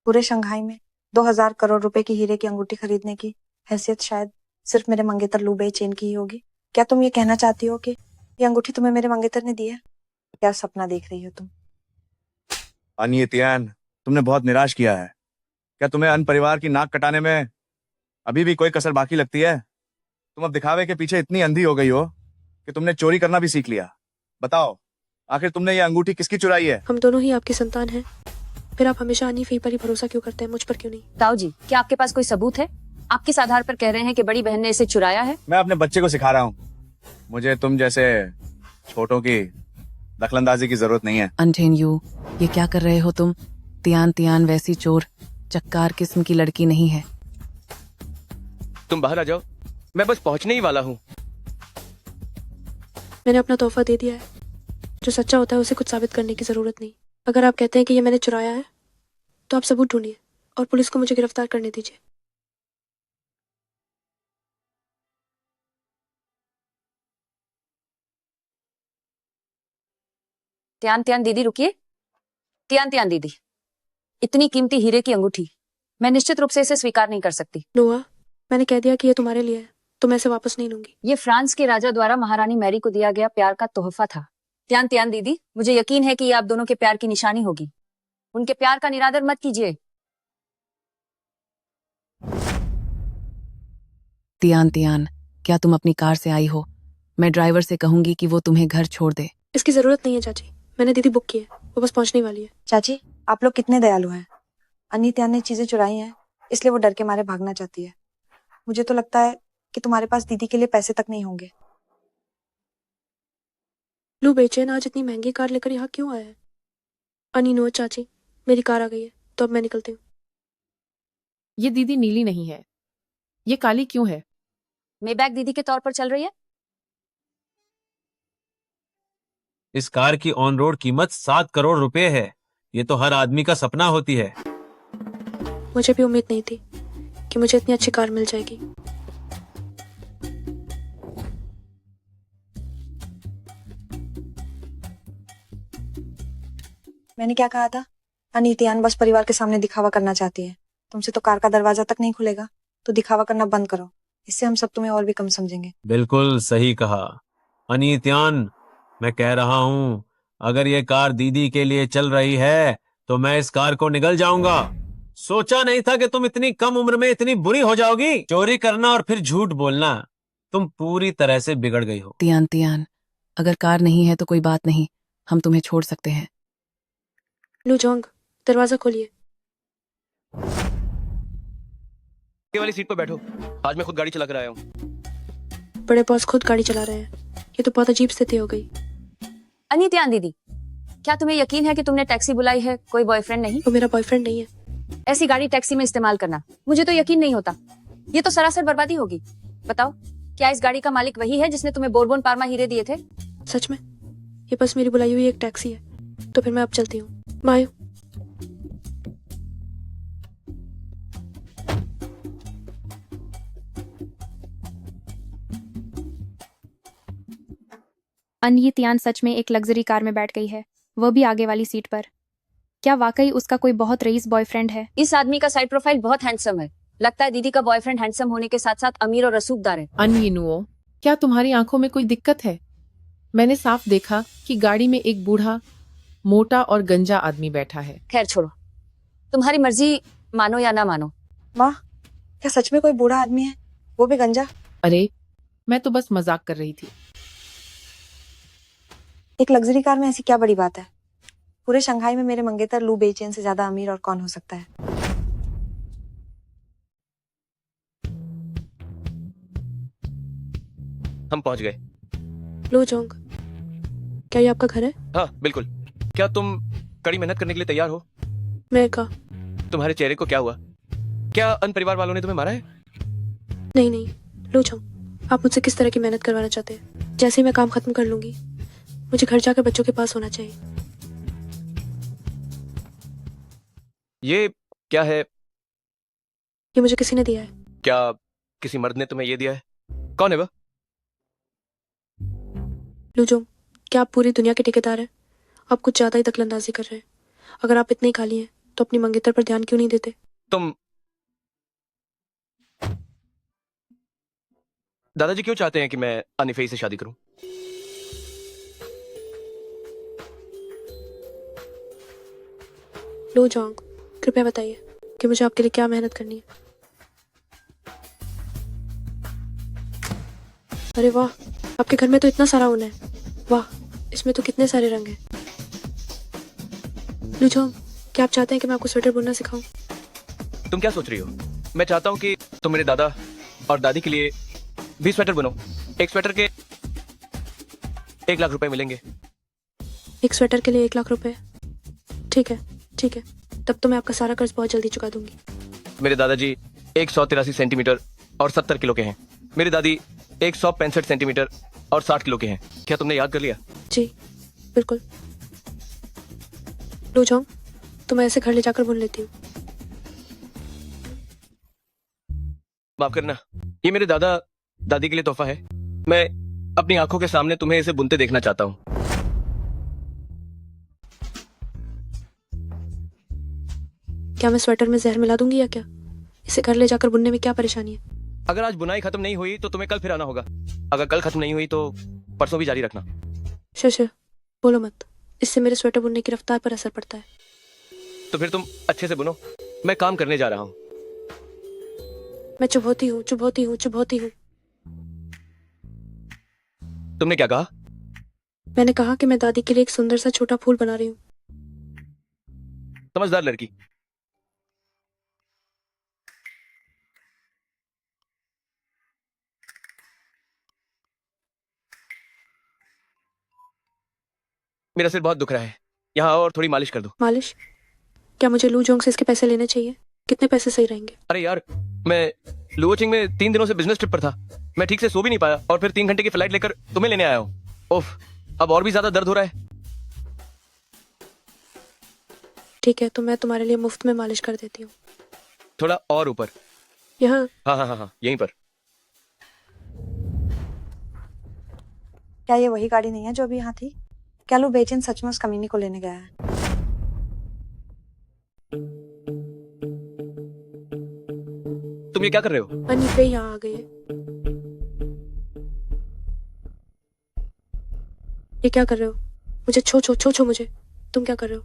पूरे शंघाई में 2000 करोड़ रुपए की हीरे की अंगूठी खरीदने की हैसियत शायद सिर्फ मेरे मंगेतर लू बेचेन की ही होगी। क्या तुम ये कहना चाहती हो कि ये अंगूठी तुम्हें मेरे मंगेतर ने दी है? क्या सपना देख रही हो तुम? अनियतियान, तुमने बहुत निराश किया है। क्या तुम्हें अन परिवार की नाक कटाने में अभी भी कोई कसर बाकी लगती है? तुम अब दिखावे के पीछे इतनी अंधी हो गई हो कि तुमने चोरी करना भी सीख लिया। बताओ, आखिर तुमने ये अंगूठी किसकी चुराई है? हम दोनों ही आपकी संतान हैं, फिर आप हमेशा अनीफे पर ही भरोसा क्यों करते हैं, मुझ पर क्यों नहीं? ताऊ जी, क्या आपके पास कोई सबूत है? आप किस आधार पर कह रहे हैं कि बड़ी बहन ने इसे चुराया है? मैं अपने बच्चे को सिखा रहा हूँ। मुझे तुम जैसे छोटों की दखलंदाजी की जरूरत नहीं है। अनठेन यू, ये क्या कर रहे हो तुम? तियान तियान वैसी चोर चक्कार किस्म की लड़की नहीं है। तुम बाहर आ जाओ, मैं बस पहुंचने ही वाला हूँ। मैंने अपना तोहफा दे दिया है। जो सच्चा होता है उसे कुछ साबित करने की जरूरत नहीं। अगर आप कहते हैं कि ये मैंने चुराया है तो आप सबूत ढूंढिए और पुलिस को मुझे गिरफ्तार करने दीजिए। त्यान त्यान दीदी रुकिए। त्यान त्यान दीदी, इतनी कीमती हीरे की अंगूठी मैं निश्चित रूप से इसे स्वीकार नहीं कर सकती। नोआ, मैंने कह दिया कि ये तुम्हारे लिए है तो मैं इसे वापस नहीं लूंगी। ये फ्रांस के राजा द्वारा महारानी मैरी को दिया गया प्यार का तोहफा था। त्यान त्यान दीदी, मुझे यकीन है कि ये आप दोनों के प्यार की निशानी होगी। उनके प्यार का निरादर मत कीजिए। तियान तियान, क्या तुम अपनी कार से आई हो? मैं ड्राइवर से कहूंगी कि वो तुम्हें घर छोड़ दे। इसकी जरूरत नहीं है चाची, मैंने दीदी बुक की है, वो बस पहुंचने वाली है। चाची, आप लोग कितने दयालु हैं। अनित्यान ने चीजें चुराई हैं इसलिए वो डर के मारे भागना चाहती है। मुझे तो लगता है कि तुम्हारे पास दीदी के लिए पैसे तक नहीं होंगे। लू बेचैन आज इतनी महंगी कार लेकर यहाँ क्यों आया है? अनीनो चाची, मेरी कार आ गई है तो अब मैं निकलती हूँ। ये दीदी नीली नहीं है, ये काली क्यों है? मेबैक दीदी के तौर पर चल रही है। इस कार की ऑन रोड कीमत 7 करोड़ रुपए है। ये तो हर आदमी का सपना होती है। मुझे भी उम्मीद नहीं थी कि मुझे इतनी अच्छी कार मिल जाएगी। मैंने क्या कहा था? अनित्यान बस परिवार के सामने दिखावा करना चाहती है। तुमसे तो कार का दरवाजा तक नहीं खुलेगा, तो दिखावा करना बंद करो। इससे हम सब तुम्हें और भी कम समझेंगे। बिल्कुल सही कहा अनित्यान। मैं कह रहा हूँ, अगर ये कार दीदी के लिए चल रही है तो मैं इस कार को निगल जाऊंगा। सोचा नहीं था कि तुम इतनी कम उम्र में इतनी बुरी हो जाओगी। चोरी करना और फिर झूठ बोलना, तुम पूरी तरह से बिगड़ गई हो। तियान तियान, अगर कार नहीं है तो कोई बात नहीं, हम तुम्हें छोड़ सकते हैं। लू जोंग, दरवाजा खोलिए। आगे वाली सीट पर बैठो, आज मैं खुद गाड़ी चला कर आया हूँ। बड़े बॉस खुद गाड़ी चला रहे हैं, ये तो बहुत अजीब स्थिति हो गई। अनित्यान दीदी, क्या तुम्हें यकीन है कि तुमने टैक्सी बुलाई है, कोई बॉयफ्रेंड नहीं? वो मेरा बॉयफ्रेंड नहीं है। ऐसी गाड़ी टैक्सी में इस्तेमाल करना, मुझे तो यकीन नहीं होता। ये तो सरासर बर्बादी होगी। बताओ, क्या इस गाड़ी का मालिक वही है जिसने तुम्हें बोरबोन पार्मा हीरे दिए थे? सच में? ये बस मेरी बुलाई हुई एक टैक्सी है, तो फिर मैं अब चलती हूँ। बाय। अन्य तियान सच में एक लग्जरी कार में बैठ गई है, वह भी आगे वाली सीट पर। क्या वाकई उसका कोई बहुत रईस बॉयफ्रेंड है? इस आदमी का साइड प्रोफाइल बहुत हैंडसम है। लगता है दीदी का बॉयफ्रेंड हैंडसम होने के साथ साथ अमीर और रसूखदार है। अनयिनुओ, क्या तुम्हारी आंखों में कोई दिक्कत है? मैंने साफ देखा कि गाड़ी में एक बूढ़ा, मोटा और गंजा आदमी बैठा है। खैर छोड़ो, तुम्हारी मर्जी, मानो या ना मानो। माँ, क्या सच में कोई बूढ़ा आदमी है, वो भी गंजा? अरे, मैं तो बस मजाक कर रही थी। एक लग्जरी कार में ऐसी क्या बड़ी बात है? पूरे शंघाई में मेरे मंगेतर लू बेचैन से ज्यादा अमीर और कौन हो सकता है? हम पहुंच गए। लो जोंग, क्या ये आपका घर है? हाँ बिल्कुल। क्या तुम कड़ी मेहनत करने के लिए तैयार हो? मैं का तुम्हारे चेहरे को क्या हुआ? क्या अन परिवार वालों ने तुम्हें मारा है? नहीं नहीं, लो जोंग, आप मुझसे किस तरह की मेहनत करवाना चाहते हैं? जैसे ही मैं काम खत्म कर लूंगी, मुझे घर जाकर बच्चों के पास होना चाहिए। ये क्या है? ये मुझे किसी ने दिया है। क्या किसी मर्द ने तुम्हें ये दिया है? कौन है वह? लूजोंग, क्या आप पूरी दुनिया के ठेकेदार हैं? आप कुछ ज्यादा ही दखलंदाजी कर रहे हैं। अगर आप इतने ही खाली हैं तो अपनी मंगेतर पर ध्यान क्यों नहीं देते? तुम दादाजी क्यों चाहते हैं कि मैं अनिफे से शादी करूं? लो जोंग, कृपया बताइए कि मुझे आपके लिए क्या मेहनत करनी है। अरे वाह, आपके घर में तो इतना सारा ऊन है। वाह, इसमें तो कितने सारे रंग हैं। लूजोंग, क्या आप चाहते हैं कि मैं आपको स्वेटर बुनना सिखाऊं? तुम क्या सोच रही हो? मैं चाहता हूं कि तुम मेरे दादा और दादी के लिए भी स्वेटर बुनो। एक स्वेटर के 1 लाख रुपए मिलेंगे। एक स्वेटर के लिए 1 लाख रुपए? ठीक है, ठीक है, तब तो मैं आपका सारा कर्ज बहुत जल्दी चुका दूंगी। मेरे दादाजी 183 सेंटीमीटर और 70 किलो के हैं। मेरी दादी 165 सेंटीमीटर और 60 किलो के हैं। क्या तुमने याद कर लिया? जी बिल्कुल। लो जाऊं तो मैं ऐसे घर ले जाकर बुन लेती हूँ। माफ करना, ये मेरे दादा दादी के लिए तोहफा है। मैं अपनी आंखों के सामने तुम्हें इसे बुनते देखना चाहता हूँ। क्या मैं स्वेटर में जहर मिला दूंगी या क्या? इसे घर ले जाकर बुनने में क्या परेशानी है? अगर आज बुनाई खत्म नहीं हुई तो तुम्हें कल फिर आना होगा। अगर कल खत्म नहीं हुई तो परसों भी जारी रखना। शश, बोलो मत, इससे मेरे स्वेटर बुनने की रफ्तार पर असर पड़ता है। तो फिर तुम अच्छे से बुनो, मैं काम करने जा रहा हूँ। मैं चुभोती हूँ, चुभोती हूँ, चुभोती हूँ। तुमने क्या कहा? मैंने कहा कि मैं दादी के लिए एक सुंदर सा छोटा फूल बना रही हूँ। समझदार लड़की। मेरा सिर बहुत दुख रहा है, यहाँ और थोड़ी मालिश कर दो। मालिश? क्या मुझे लू जोंग से इसके पैसे लेने चाहिए? कितने पैसे सही रहेंगे? अरे यार, मैं लुओचिंग में 3 दिनों से बिजनेस ट्रिप पर था। मैं ठीक से सो भी नहीं पाया और फिर 3 घंटे की फ्लाइट लेकर तुम्हें लेने आया हूँ। ओफ, अब और भी ज्यादा दर्द हो रहा है। ठीक है, तो मैं तुम्हारे लिए मुफ्त में मालिश कर देती हूँ। थोड़ा और ऊपर। यहाँ? हाँ हाँ हाँ हाँ, यहीं पर। क्या ये वही गाड़ी नहीं है जो अभी यहाँ थी? क्या लू बेचैन सच में उस कमीनी को लेने गया है? तुम ये क्या कर रहे हो? अनीफे यहाँ आ गई है। ये क्या कर रहे हो? मुझे छो छो छो छो मुझे। तुम क्या कर रहे हो?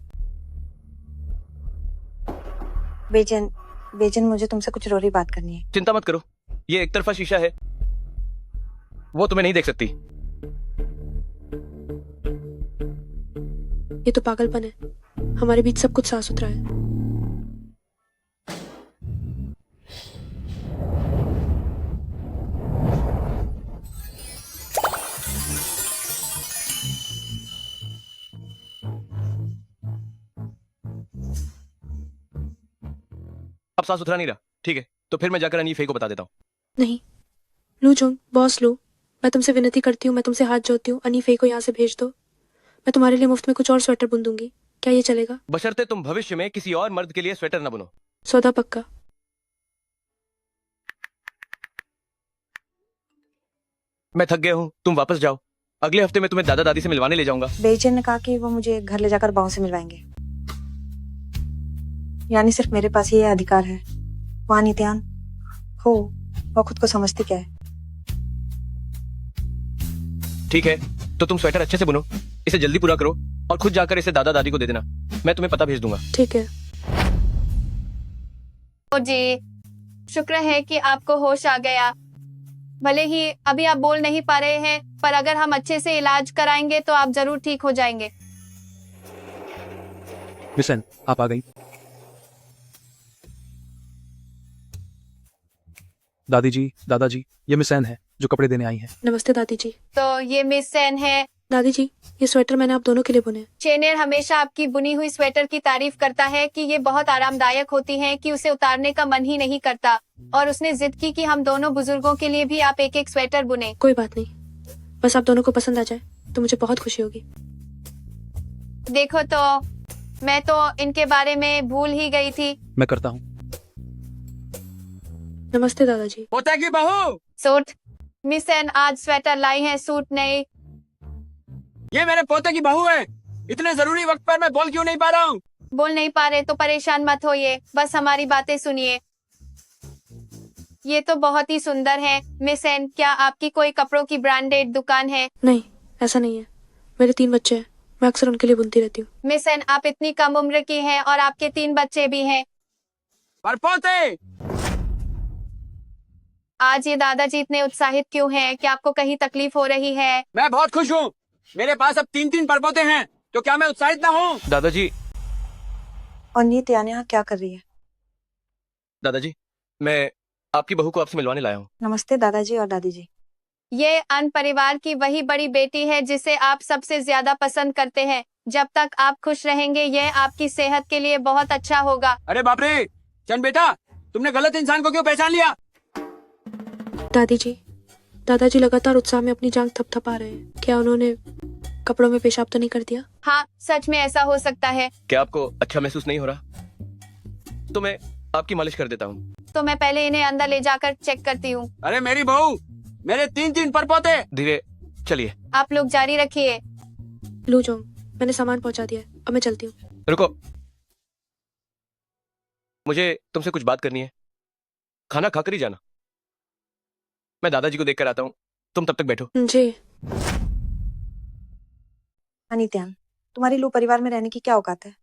बेचैन, बेचैन, मुझे तुमसे कुछ जरूरी बात करनी है। चिंता मत करो, ये एक तरफा शीशा है, वो तुम्हें नहीं देख सकती। ये तो पागलपन है। हमारे बीच सब कुछ साफ सुथरा है। अब साफ सुथरा नहीं रहा, ठीक है, तो फिर मैं जाकर अनीफे को बता देता हूँ। नहीं, लू जोंग, बॉस लू, मैं तुमसे विनती करती हूँ, मैं तुमसे हाथ जोड़ती हूँ, अनीफे को यहाँ से भेज दो। मैं तुम्हारे लिए मुफ्त में कुछ और स्वेटर बुन दूंगी। क्या ये चलेगा? बशर्ते तुम भविष्य में किसी और मर्द के लिए स्वेटर न बुनो। सौदा पक्का? मैं थक गया हूँ, तुम वापस जाओ अगले हफ्ते मैं तुम्हें दादा दादी से मिलवाने ले जाऊंगा। बेचैन ने कहा कि वो मुझे घर ले जाकर बाहों से मिलवाएंगे। यानी सिर्फ मेरे पास ही ये अधिकार है। वहां नित्यान हो, वो खुद को समझती क्या है। ठीक है, तो तुम स्वेटर अच्छे से बुनो, इसे जल्दी पूरा करो और खुद जाकर इसे दादा दादी को दे देना। मैं तुम्हें पता भेज दूंगा। ठीक है। ओ जी, शुक्र है कि आपको होश आ गया। भले ही अभी आप बोल नहीं पा रहे हैं, पर अगर हम अच्छे से इलाज कराएंगे तो आप जरूर ठीक हो जाएंगे। मिस एन, आप आ गई। दादी जी, दादाजी, ये मिस एन है जो कपड़े देने आई हैं। नमस्ते दादी जी। तो ये मिस सेन है। दादी जी, ये स्वेटर मैंने आप दोनों के लिए बुने। चेनेर हमेशा आपकी बुनी हुई स्वेटर की तारीफ करता है कि ये बहुत आरामदायक होती हैं कि उसे उतारने का मन ही नहीं करता, और उसने जिद की कि हम दोनों बुजुर्गों के लिए भी आप एक एक स्वेटर बुने। कोई बात नहीं, बस आप दोनों को पसंद आ जाए तो मुझे बहुत खुशी होगी। देखो तो मैं तो इनके बारे में भूल ही गई थी। मैं करता हूँ। नमस्ते दादाजी। पोते की बहू। सूट। मिस एन आज स्वेटर लाई है, सूट नहीं। ये मेरे पोते की बहू है। इतने जरूरी वक्त पर मैं बोल क्यों नहीं पा रहा हूँ? बोल नहीं पा रहे तो परेशान मत होइए, बस हमारी बातें सुनिए। ये तो बहुत ही सुंदर है। मिस एन, क्या आपकी कोई कपड़ों की ब्रांडेड दुकान है? नहीं, ऐसा नहीं है। मेरे 3 बच्चे हैं, मैं अक्सर उनके लिए बुनती रहती हूँ। मिस एन, आप इतनी कम उम्र की हैं और आपके 3 बच्चे भी हैं। पर पोते। आज ये दादाजी इतने उत्साहित क्यों हैं? क्या आपको कहीं तकलीफ हो रही है? मैं बहुत खुश हूँ। मेरे पास अब 3-3 परपोते हैं, तो क्या मैं उत्साहित ना हूँ? दादाजी। और नित्यान यहाँ क्या कर रही है? दादाजी, मैं आपकी बहू को आपसे मिलवाने लाया हूँ। नमस्ते दादाजी और दादी जी। ये अन परिवार की वही बड़ी बेटी है जिसे आप सबसे ज्यादा पसंद करते हैं। जब तक आप खुश रहेंगे यह आपकी सेहत के लिए बहुत अच्छा होगा। अरे बाप रे, चंद बेटा, तुमने गलत इंसान को क्यों पहचान लिया? दादाजी लगातार उत्साह में अपनी जांघ थपथपा रहे हैं। क्या उन्होंने कपड़ों में पेशाब तो नहीं कर दिया? हाँ, सच में ऐसा हो सकता है। क्या आपको अच्छा महसूस नहीं हो रहा? तो मैं आपकी मालिश कर देता हूँ। तो मैं पहले इन्हें अंदर ले जाकर चेक करती हूँ। अरे मेरी बहू, मेरे 3-3 परपोते। धीरे चलिए। आप लोग जारी रखिए। लूजोंग, मैंने सामान पहुंचा दिया है, अब मैं चलती हूँ। रुको, मुझे तुमसे कुछ बात करनी है। खाना खाकर ही जाना। मैं दादाजी को देखकर आता हूँ, तुम तब तक बैठो। जी। नित्यान, तुम्हारी लू परिवार में रहने की क्या औकात है?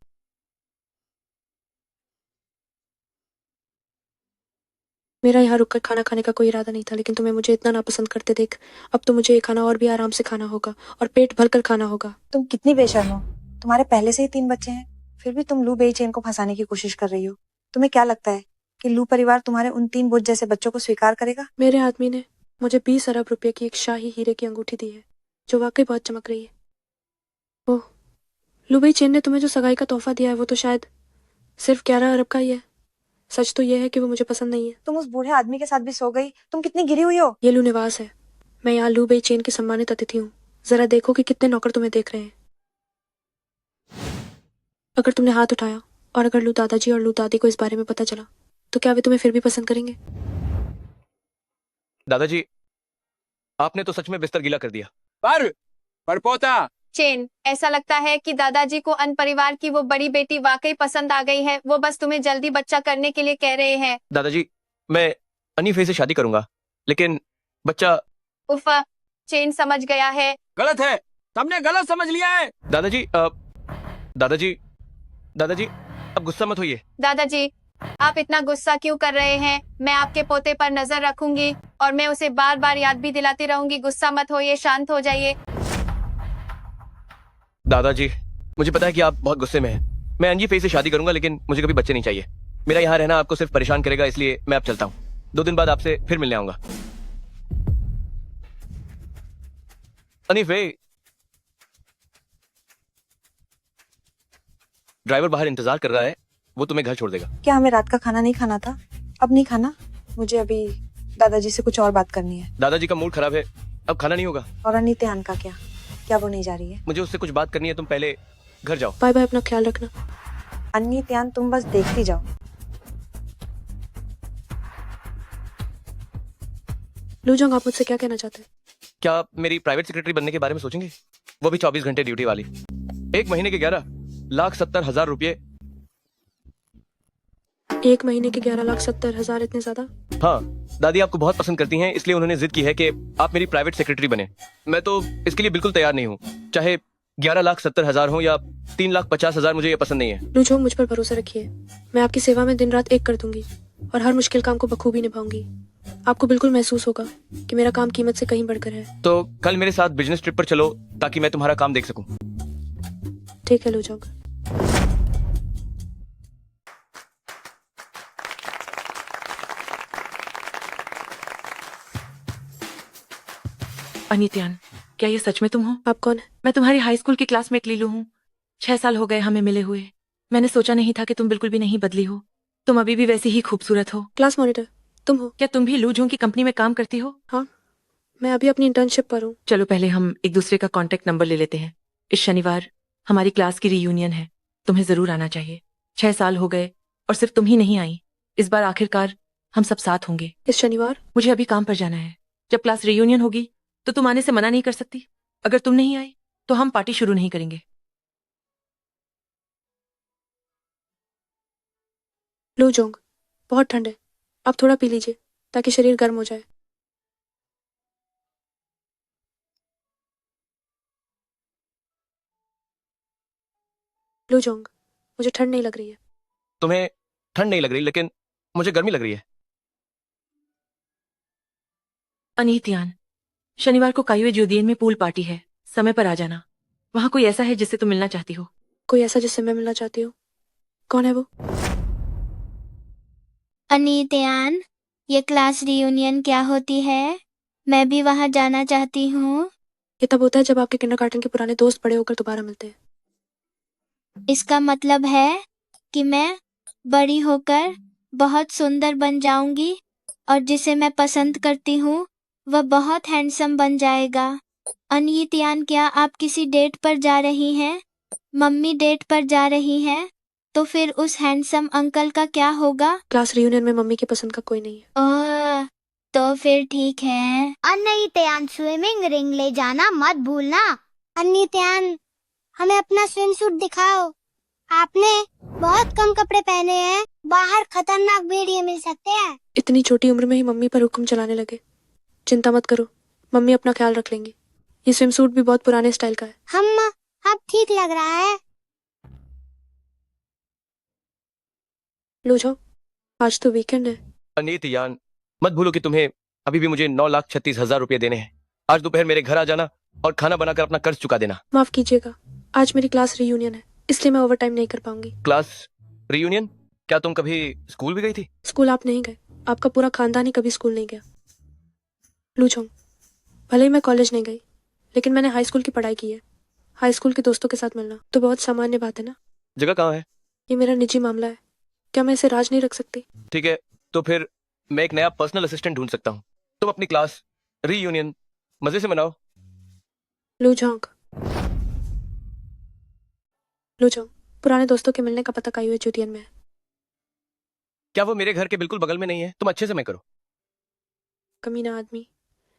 मेरा यहाँ रुककर खाना खाने का कोई इरादा नहीं था, लेकिन तुम्हें मुझे इतना नापसंद करते देख अब तो मुझे ये खाना और भी आराम से खाना होगा और पेट भरकर खाना होगा। तुम कितनी बेशर्म हो। तुम्हारे पहले से ही 3 बच्चे हैं, फिर भी तुम लू बेईचैन को फंसाने की कोशिश कर रही हो। तुम्हें क्या लगता है कि लू परिवार तुम्हारे उन 3 बुझ जैसे बच्चों को स्वीकार करेगा? मेरे आदमी ने मुझे 20 अरब रुपए की एक शाही हीरे की अंगूठी दी है जो वाकई बहुत चमक रही है। ओह, लू बेईचैन ने तुम्हें जो सगाई का तोहफा दिया है वो तो शायद सिर्फ 11 अरब का ही है। सच तो यह है कि वो मुझे पसंद नहीं है। तुम उस बूढ़े आदमी के साथ भी सो गई। तुम कितनी गिरी हुई हो। ये लू निवास है। मैं यहाँ लू बेईचैन की सम्मानित अतिथि हूँ। जरा देखो कि कितने नौकर तुम्हें देख रहे हैं। अगर तुमने हाथ उठाया और अगर लू दादाजी और लू दादी को इस बारे में पता चला तो क्या वे तुम्हें फिर भी पसंद करेंगे? दादाजी, आपने तो सच में बिस्तर गीला कर दिया। परपोता। चेन, ऐसा लगता है कि दादाजी को अन परिवार की वो बड़ी बेटी वाकई पसंद आ गई है। वो बस तुम्हें जल्दी बच्चा करने के लिए कह रहे हैं। दादाजी, मैं अनीफे से शादी करूंगा, लेकिन बच्चा। उफा, चेन समझ गया है। गलत है, तुमने गलत समझ लिया है। दादाजी, दादाजी, अब गुस्सा मत होइए। दादाजी, आप इतना गुस्सा क्यों कर रहे हैं? मैं आपके पोते पर नजर रखूंगी और मैं उसे बार बार याद भी दिलाती रहूंगी। गुस्सा मत होइए, शांत हो जाइए। दादाजी, मुझे पता है कि आप बहुत गुस्से में हैं। मैं अंजी फे से शादी करूंगा, लेकिन मुझे कभी बच्चे नहीं चाहिए। मेरा यहाँ रहना आपको सिर्फ परेशान करेगा, इसलिए मैं अब चलता हूँ। 2 दिन बाद आपसे फिर मिलने आऊंगा। अनीफे, ड्राइवर बाहर इंतजार कर रहा है, वो तुम्हें घर छोड़ देगा। क्या हमें रात का खाना नहीं खाना था? अब नहीं खाना? मुझे अभी दादाजी से कुछ और बात करनी है। दादाजी का मूड खराब है, अब खाना नहीं होगा। और नित्यान का क्या वो नहीं जा रही है? मुझे उससे कुछ बात करनी है, तुम पहले घर जाओ। बाय बाय, अपना ख्याल रखना। नित्यान, तुम बस देखती जाओ। लूजोंग, आप मुझसे क्या कहना चाहते हैं? क्या आप मेरी प्राइवेट सेक्रेटरी बनने के बारे में सोचेंगे? वो भी 24 घंटे ड्यूटी वाली। 1 महीने के 11,70,000 रुपये। 1 महीने के 11,70,000 इतने ज्यादा? हाँ, दादी आपको बहुत पसंद करती हैं, इसलिए उन्होंने जिद की है कि आप मेरी प्राइवेट सेक्रेटरी बने। मैं तो इसके लिए बिल्कुल तैयार नहीं हूँ, चाहे 11,70,000 हो या 3,50,000, मुझे ये पसंद नहीं है। लू झोंग, मुझ पर भरोसा रखिए। मैं आपकी सेवा में दिन रात एक कर दूंगी और हर मुश्किल काम को बखूबी निभाऊंगी। आपको बिल्कुल महसूस होगा कि मेरा काम कीमत से कहीं बढ़कर है। तो कल मेरे साथ बिजनेस ट्रिप पर चलो ताकि मैं तुम्हारा काम देख सकूं। ठीक है लू झोंग। अनित्यान, क्या ये सच में तुम हो? आप कौन है? मैं तुम्हारी हाई स्कूल की क्लासमेट लीलू हूँ। 6 साल हो गए हमें मिले हुए। मैंने सोचा नहीं था कि तुम बिल्कुल भी नहीं बदली हो। तुम अभी भी वैसी ही खूबसूरत हो। क्लास मॉनिटर तुम हो? क्या तुम भी लू झोंग की कंपनी में काम करती हो? हाँ, मैं अभी अपनी इंटर्नशिप पर हूँ। चलो पहले हम एक दूसरे का कांटेक्ट नंबर ले लेते हैं। इस शनिवार हमारी क्लास की रीयूनियन है, तुम्हें जरूर आना चाहिए। 6 साल हो गए और सिर्फ तुम ही नहीं आई। इस बार आखिरकार हम सब साथ होंगे। इस शनिवार? मुझे अभी काम पर जाना है। जब क्लास रीयूनियन होगी तो तुम आने से मना नहीं कर सकती। अगर तुम नहीं आई तो हम पार्टी शुरू नहीं करेंगे। लू झोंग, बहुत ठंड है, आप थोड़ा पी लीजिए ताकि शरीर गर्म हो जाए। लू झोंग, मुझे ठंड नहीं लग रही है। तुम्हें ठंड नहीं लग रही, लेकिन मुझे गर्मी लग रही है। अनित्यान, शनिवार को कायुए ज्योदियन में पूल पार्टी है, समय पर आ जाना। वहाँ कोई ऐसा है जिससे तुम मिलना चाहती हो? कोई ऐसा जिससे मैं मिलना चाहती हूँ? कौन है वो? अनित्यान, ये क्लास रियूनियन क्या होती है? मैं भी वहाँ जाना चाहती हूँ। ये तब होता है जब आपके किंडरगार्टन के पुराने दोस्त बड़े होकर दोबारा मिलते हैं। इसका मतलब है कि मैं बड़ी होकर बहुत सुंदर बन जाऊंगी और जिसे मैं पसंद करती हूँ वह बहुत हैंडसम बन जाएगा। अनित्यान, क्या आप किसी डेट पर जा रही हैं? मम्मी डेट पर जा रही हैं, तो फिर उस हैंडसम अंकल का क्या होगा? क्लास रियूनियन में मम्मी की पसंद का कोई नहीं है। ओह, तो फिर ठीक है। अनित्यान, स्विमिंग रिंग ले जाना मत भूलना। अनित्यान, हमें अपना स्विम सूट दिखाओ। आपने बहुत कम कपड़े पहने हैं, बाहर खतरनाक भेड़िए मिल सकते हैं। इतनी छोटी उम्र में ही मम्मी पर हुक्म चलाने लगे। चिंता मत करो, मम्मी अपना ख्याल रख लेंगी। ये स्विम सूट भी बहुत पुराने स्टाइल का है। अब ठीक लग रहा है। लो जाओ, आज तो वीकेंड है। अनित्यान, मत भूलो कि तुम्हें अभी भी मुझे 9,36,000 रुपये देने हैं। आज दोपहर मेरे घर आ जाना और खाना बनाकर अपना कर्ज चुका देना। माफ कीजिएगा, आज मेरी क्लास रियूनियन है, इसलिए मैं ओवर टाइम नहीं कर पाऊंगी। Class reunion? क्या तुम कभी स्कूल भी गई थी? स्कूल आप नहीं गए, आपका पूरा खानदान ही कभी स्कूल नहीं गया। लू झोंग, भले ही मैं कॉलेज नहीं गई, लेकिन मैंने हाई स्कूल की पढ़ाई की है। हाई स्कूल के दोस्तों के साथ मिलना तो बहुत सामान्य बात है ना। जगह कहाँ है? ये मेरा निजी मामला है, क्या मैं इसे राज नहीं रख सकती? ठीक है, तो फिर मैं एक नया पर्सनल असिस्टेंट ढूंढ सकता हूँ। तुम अपनी क्लास रीयूनियन मजे से मनाओ। लू झोंग, लू झोंग, पुराने दोस्तों के मिलने का पता कायुए ज्योतियन में है। क्या वो मेरे घर के बिल्कुल बगल में नहीं है? तुम अच्छे से मैं करो। कमीना आदमी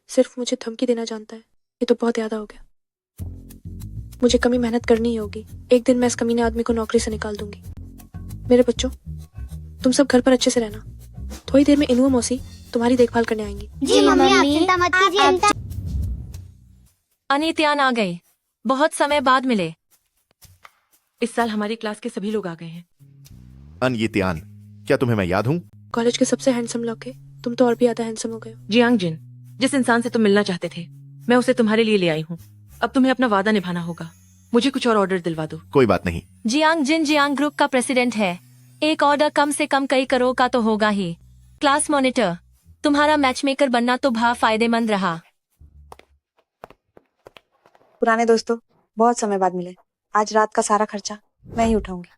सिर्फ मुझे धमकी देना जानता है, ये तो बहुत ज्यादा हो गया। मुझे कमी मेहनत करनी ही होगी। एक दिन मैं इस कमीने आदमी को नौकरी से निकाल दूंगी। मेरे बच्चों, तुम सब घर पर अच्छे से रहना। थोड़ी देर में इनुआ मौसी तुम्हारी देखभाल करने आएंगी। जी मम्मी, आप चिंता मत कीजिए। अनित्यान आ गए, बहुत समय बाद मिले। इस साल हमारी क्लास के सभी लोग आ गए हैं। अनित्यान, क्या तुम्हें मैं याद हूँ? कॉलेज के सबसे हैंडसम लड़के, तुम तो और भी ज्यादा हैंडसम हो गए हो। जियांग जिन, जिस इंसान से तुम मिलना चाहते थे, मैं उसे तुम्हारे लिए ले आई हूँ। अब तुम्हें अपना वादा निभाना होगा। मुझे कुछ और ऑर्डर दिलवा दो। कोई बात नहीं। जियांग जिन जियांग ग्रुप का प्रेसिडेंट है। एक ऑर्डर कम से कम कई करोड़ का तो होगा ही। क्लास मॉनिटर, तुम्हारा मैचमेकर बनना तो भा फायदेमंद रहा। पुराने दोस्तों, बहुत समय बाद मिले। आज रात का सारा खर्चा मैं ही उठाऊंगी।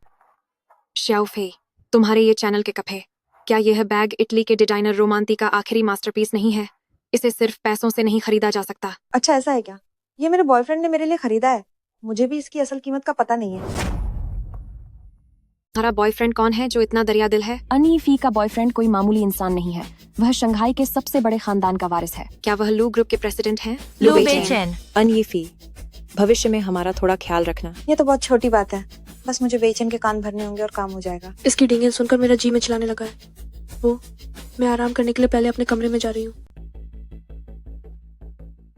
श्याओफे, तुम्हारे ये चैनल के कप है। क्या यह बैग इटली के डिजाइनर रोमांती का आखिरी मास्टरपीस नहीं है? इसे सिर्फ पैसों से नहीं खरीदा जा सकता। अच्छा, ऐसा है क्या? ये मेरे बॉयफ्रेंड ने मेरे लिए खरीदा है। मुझे भी इसकी असल कीमत का पता नहीं है। तुम्हारा बॉयफ्रेंड कौन है जो इतना दरिया दिल है? अनीफी का बॉयफ्रेंड कोई मामूली इंसान नहीं है, वह शंघाई के सबसे बड़े खानदान का वारिस है। क्या वह लू ग्रुप के प्रेसिडेंट हैं? लू बेचैन। अनयीफी, भविष्य में हमारा थोड़ा ख्याल रखना। ये तो बहुत छोटी बात है, बस मुझे बेचैन के कान भरने होंगे और काम हो जाएगा। इसकी डींगें सुनकर मेरा जी में चलाने लगा है। वो, मैं आराम करने के लिए पहले अपने कमरे में जा रही हूँ।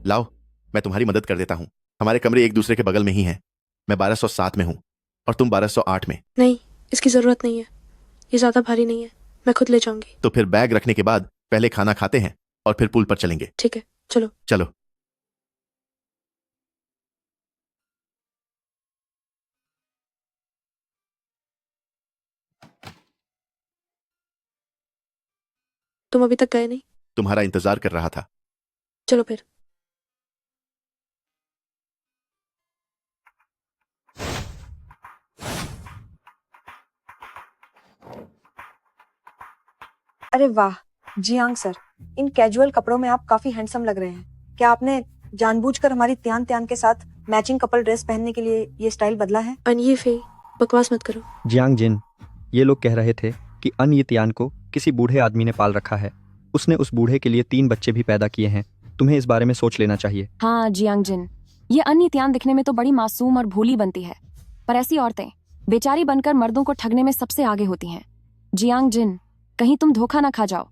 लाओ, मैं तुम्हारी मदद कर देता हूँ। हमारे कमरे एक दूसरे के बगल में ही हैं। मैं 1207 में हूँ और तुम 1208 में। नहीं, इसकी जरूरत नहीं है, ये ज्यादा भारी नहीं है, मैं खुद ले जाऊंगी। तो फिर बैग रखने के बाद पहले खाना खाते हैं और फिर पुल पर चलेंगे। ठीक है, चलो। चलो। तुम अभी तक गए नहीं? तुम्हारा इंतजार कर रहा था। चलो फिर। अरे वाह जियांग सर, इन कैजुअल कपड़ों में आप काफी हैंडसम लग रहे हैं। क्या आपने जानबूझकर हमारी त्यान त्यान के साथ मैचिंग कपल ड्रेस पहनने के लिए ये स्टाइल बदला है? अनयीफी, बकवास मत करो। जियांग जिन, ये लोग कह रहे थे कि अनयितियान को किसी बूढ़े आदमी ने पाल रखा है। उसने उस बूढ़े के लिए 3 बच्चे भी पैदा किए हैं। तुम्हें इस बारे में सोच लेना चाहिए। हाँ जियांग जिन, ये अनयितियान दिखने में तो बड़ी मासूम और भोली बनती है, पर ऐसी औरतें बेचारी बनकर मर्दों को ठगने में सबसे आगे होती हैं। जियांग जिन, कहीं तुम धोखा ना खा जाओ।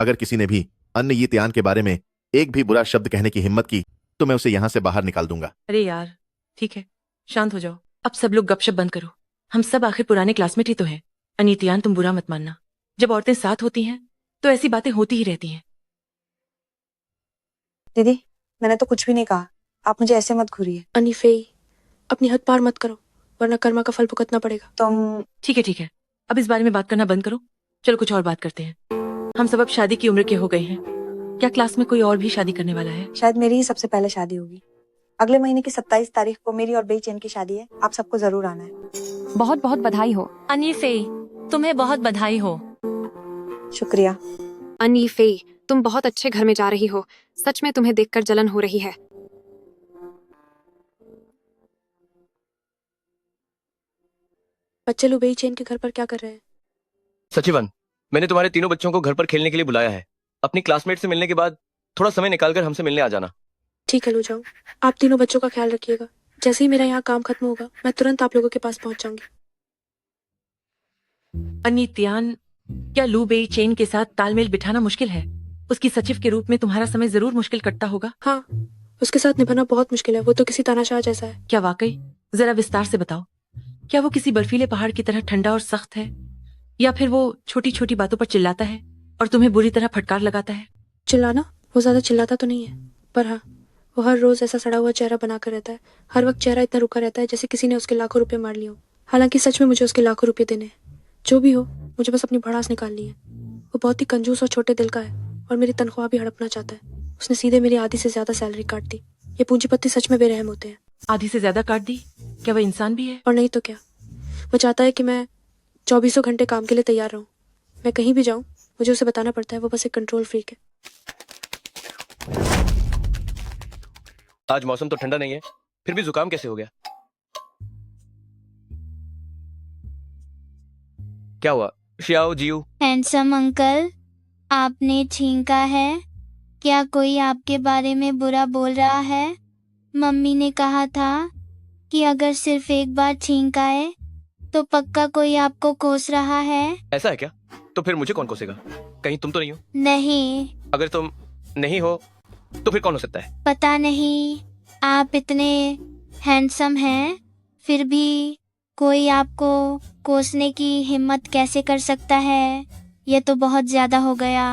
अगर किसी ने भी अन्य ये त्यान के बारे में एक भी बुरा शब्द कहने की हिम्मत की तो मैं उसे यहाँ से बाहर निकाल दूंगा। अरे यार, ठीक है, शांत हो जाओ। अब सब लोग गपशप बंद करो। हम सब आखिर पुराने क्लासमेट ही तो हैं। अनीतियान, तुम बुरा मत मानना। जब औरतें साथ होती हैं तो ऐसी बातें होती ही रहती हैं। दीदी, मैंने तो कुछ भी नहीं कहा, आप मुझे ऐसे मत घूरिए। अनीफे, अपनी हद पार मत करो, वरना कर्मा का फल भुगतना पड़ेगा। तुम ठीक है, अब इस बारे में बात करना बंद करो। चलो कुछ और बात करते हैं। हम सब अब शादी की उम्र के हो गए हैं। क्या क्लास में कोई और भी शादी करने वाला है? शायद मेरी ही सबसे पहले शादी होगी। अगले महीने की 27 तारीख को मेरी और बेचैन की शादी है। आप सबको जरूर आना है। बहुत बहुत बधाई हो। अनीफे, तुम्हें बहुत बधाई हो। शुक्रिया। अनीफे, तुम बहुत अच्छे घर में जा रही हो। सच में तुम्हें देखकर जलन हो रही है। बच्चे लोग बेचैन के घर पर क्या कर रहे हैं? सचिवन, मैंने तुम्हारे तीनों बच्चों को घर पर खेलने के लिए बुलाया है। अपनी क्लासमेट से मिलने के बाद थोड़ा समय निकालकर हमसे मिलने आ जाना। ठीक है, लो जाओ। आप तीनों बच्चों का ख्याल रखिएगा। जैसे ही मेरा यहाँ काम खत्म होगा, मैं तुरंत आप लोगों के पास पहुंच जाऊंगी। अनीतियान, क्या लू बेई चेन के साथ तालमेल बिठाना मुश्किल है? उसकी सचिव के रूप में तुम्हारा समय जरूर मुश्किल कटता होगा। हाँ, उसके साथ निभाना बहुत मुश्किल है। वो तो किसी तानाशाह जैसा है। क्या वाकई? जरा विस्तार से बताओ। क्या वो किसी बर्फीले पहाड़ की तरह ठंडा और सख्त है, या फिर वो छोटी छोटी बातों पर चिल्लाता है और तुम्हें बुरी तरह फटकार लगाता है? चिल्लाना? वो ज्यादा चिल्लाता तो नहीं है, पर हाँ, वो हर रोज ऐसा सड़ा हुआ चेहरा बनाकर रहता है। हर वक्त चेहरा इतना रुका रहता है जैसे किसी ने उसके लाखों रुपए मार लिए हो। हालांकि सच में मुझे उसके लाखों रुपए देने हैं। जो भी हो, मुझे बस अपनी भड़ास निकालनी है। वो बहुत ही कंजूस और छोटे दिल का है और मेरी तनख्वाह भी हड़पना चाहता है। उसने सीधे मेरी आधी से ज्यादा सैलरी काट दी। ये पूंजीपति सच में बेरहम होते हैं। आधी से ज्यादा काट दी? क्या वो इंसान भी है? और नहीं तो क्या। वो चाहता है कि मैं 24 घंटे काम के लिए तैयार रहूं। मैं कहीं भी जाऊं, मुझे उसे बताना पड़ता है। वो बस एक कंट्रोल फ्रीक है। आज मौसम तो ठंडा नहीं है, फिर भी जुकाम कैसे हो गया? क्या हुआ? शियाओ जियू। हैंडसम अंकल, आपने छींका है? क्या कोई आपके बारे में बुरा बोल रहा है? मम्मी ने कहा था कि अगर सिर्फ एक बार छींक आए तो पक्का कोई आपको कोस रहा है। ऐसा है क्या? तो फिर मुझे कौन कोसेगा? कहीं तुम तो नहीं हो? नहीं। अगर तुम नहीं हो तो फिर कौन हो सकता है? पता नहीं, आप इतने हैंडसम हैं, फिर भी कोई आपको कोसने की हिम्मत कैसे कर सकता है? ये तो बहुत ज्यादा हो गया।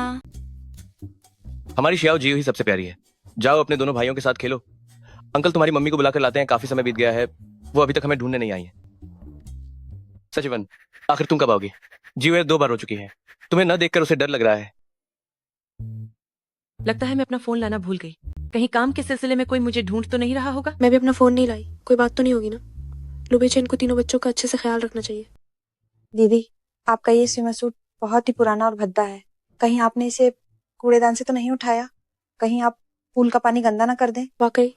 हमारी शियाओ जियो ही सबसे प्यारी है। जाओ अपने दोनों भाइयों के साथ खेलो। अंकल तुम्हारी मम्मी को बुलाकर लाते हैं, काफी समय बीत गया है, वो अभी तक हमें ढूंढने नहीं आई है। सचिवन, आखिर तुम कब आओगी? जियो 2 बार हो चुकी है, तुम्हें न देखकर उसे डर लग रहा है। लगता है मैं अपना फोन लाना भूल गई। कहीं काम के सिलसिले में कोई मुझे ढूंढ तो नहीं रहा होगा? मैं भी अपना फोन नहीं लाई। कोई बात तो नहीं होगी ना? लुबेचैन को तीनों बच्चों का अच्छे से ख्याल रखना चाहिए। दीदी, आपका ये स्विमर सूट बहुत ही पुराना और भद्दा है। कहीं आपने इसे कूड़ेदान से तो नहीं उठाया? कहीं आप पूल का पानी गंदा ना कर दें? वाकई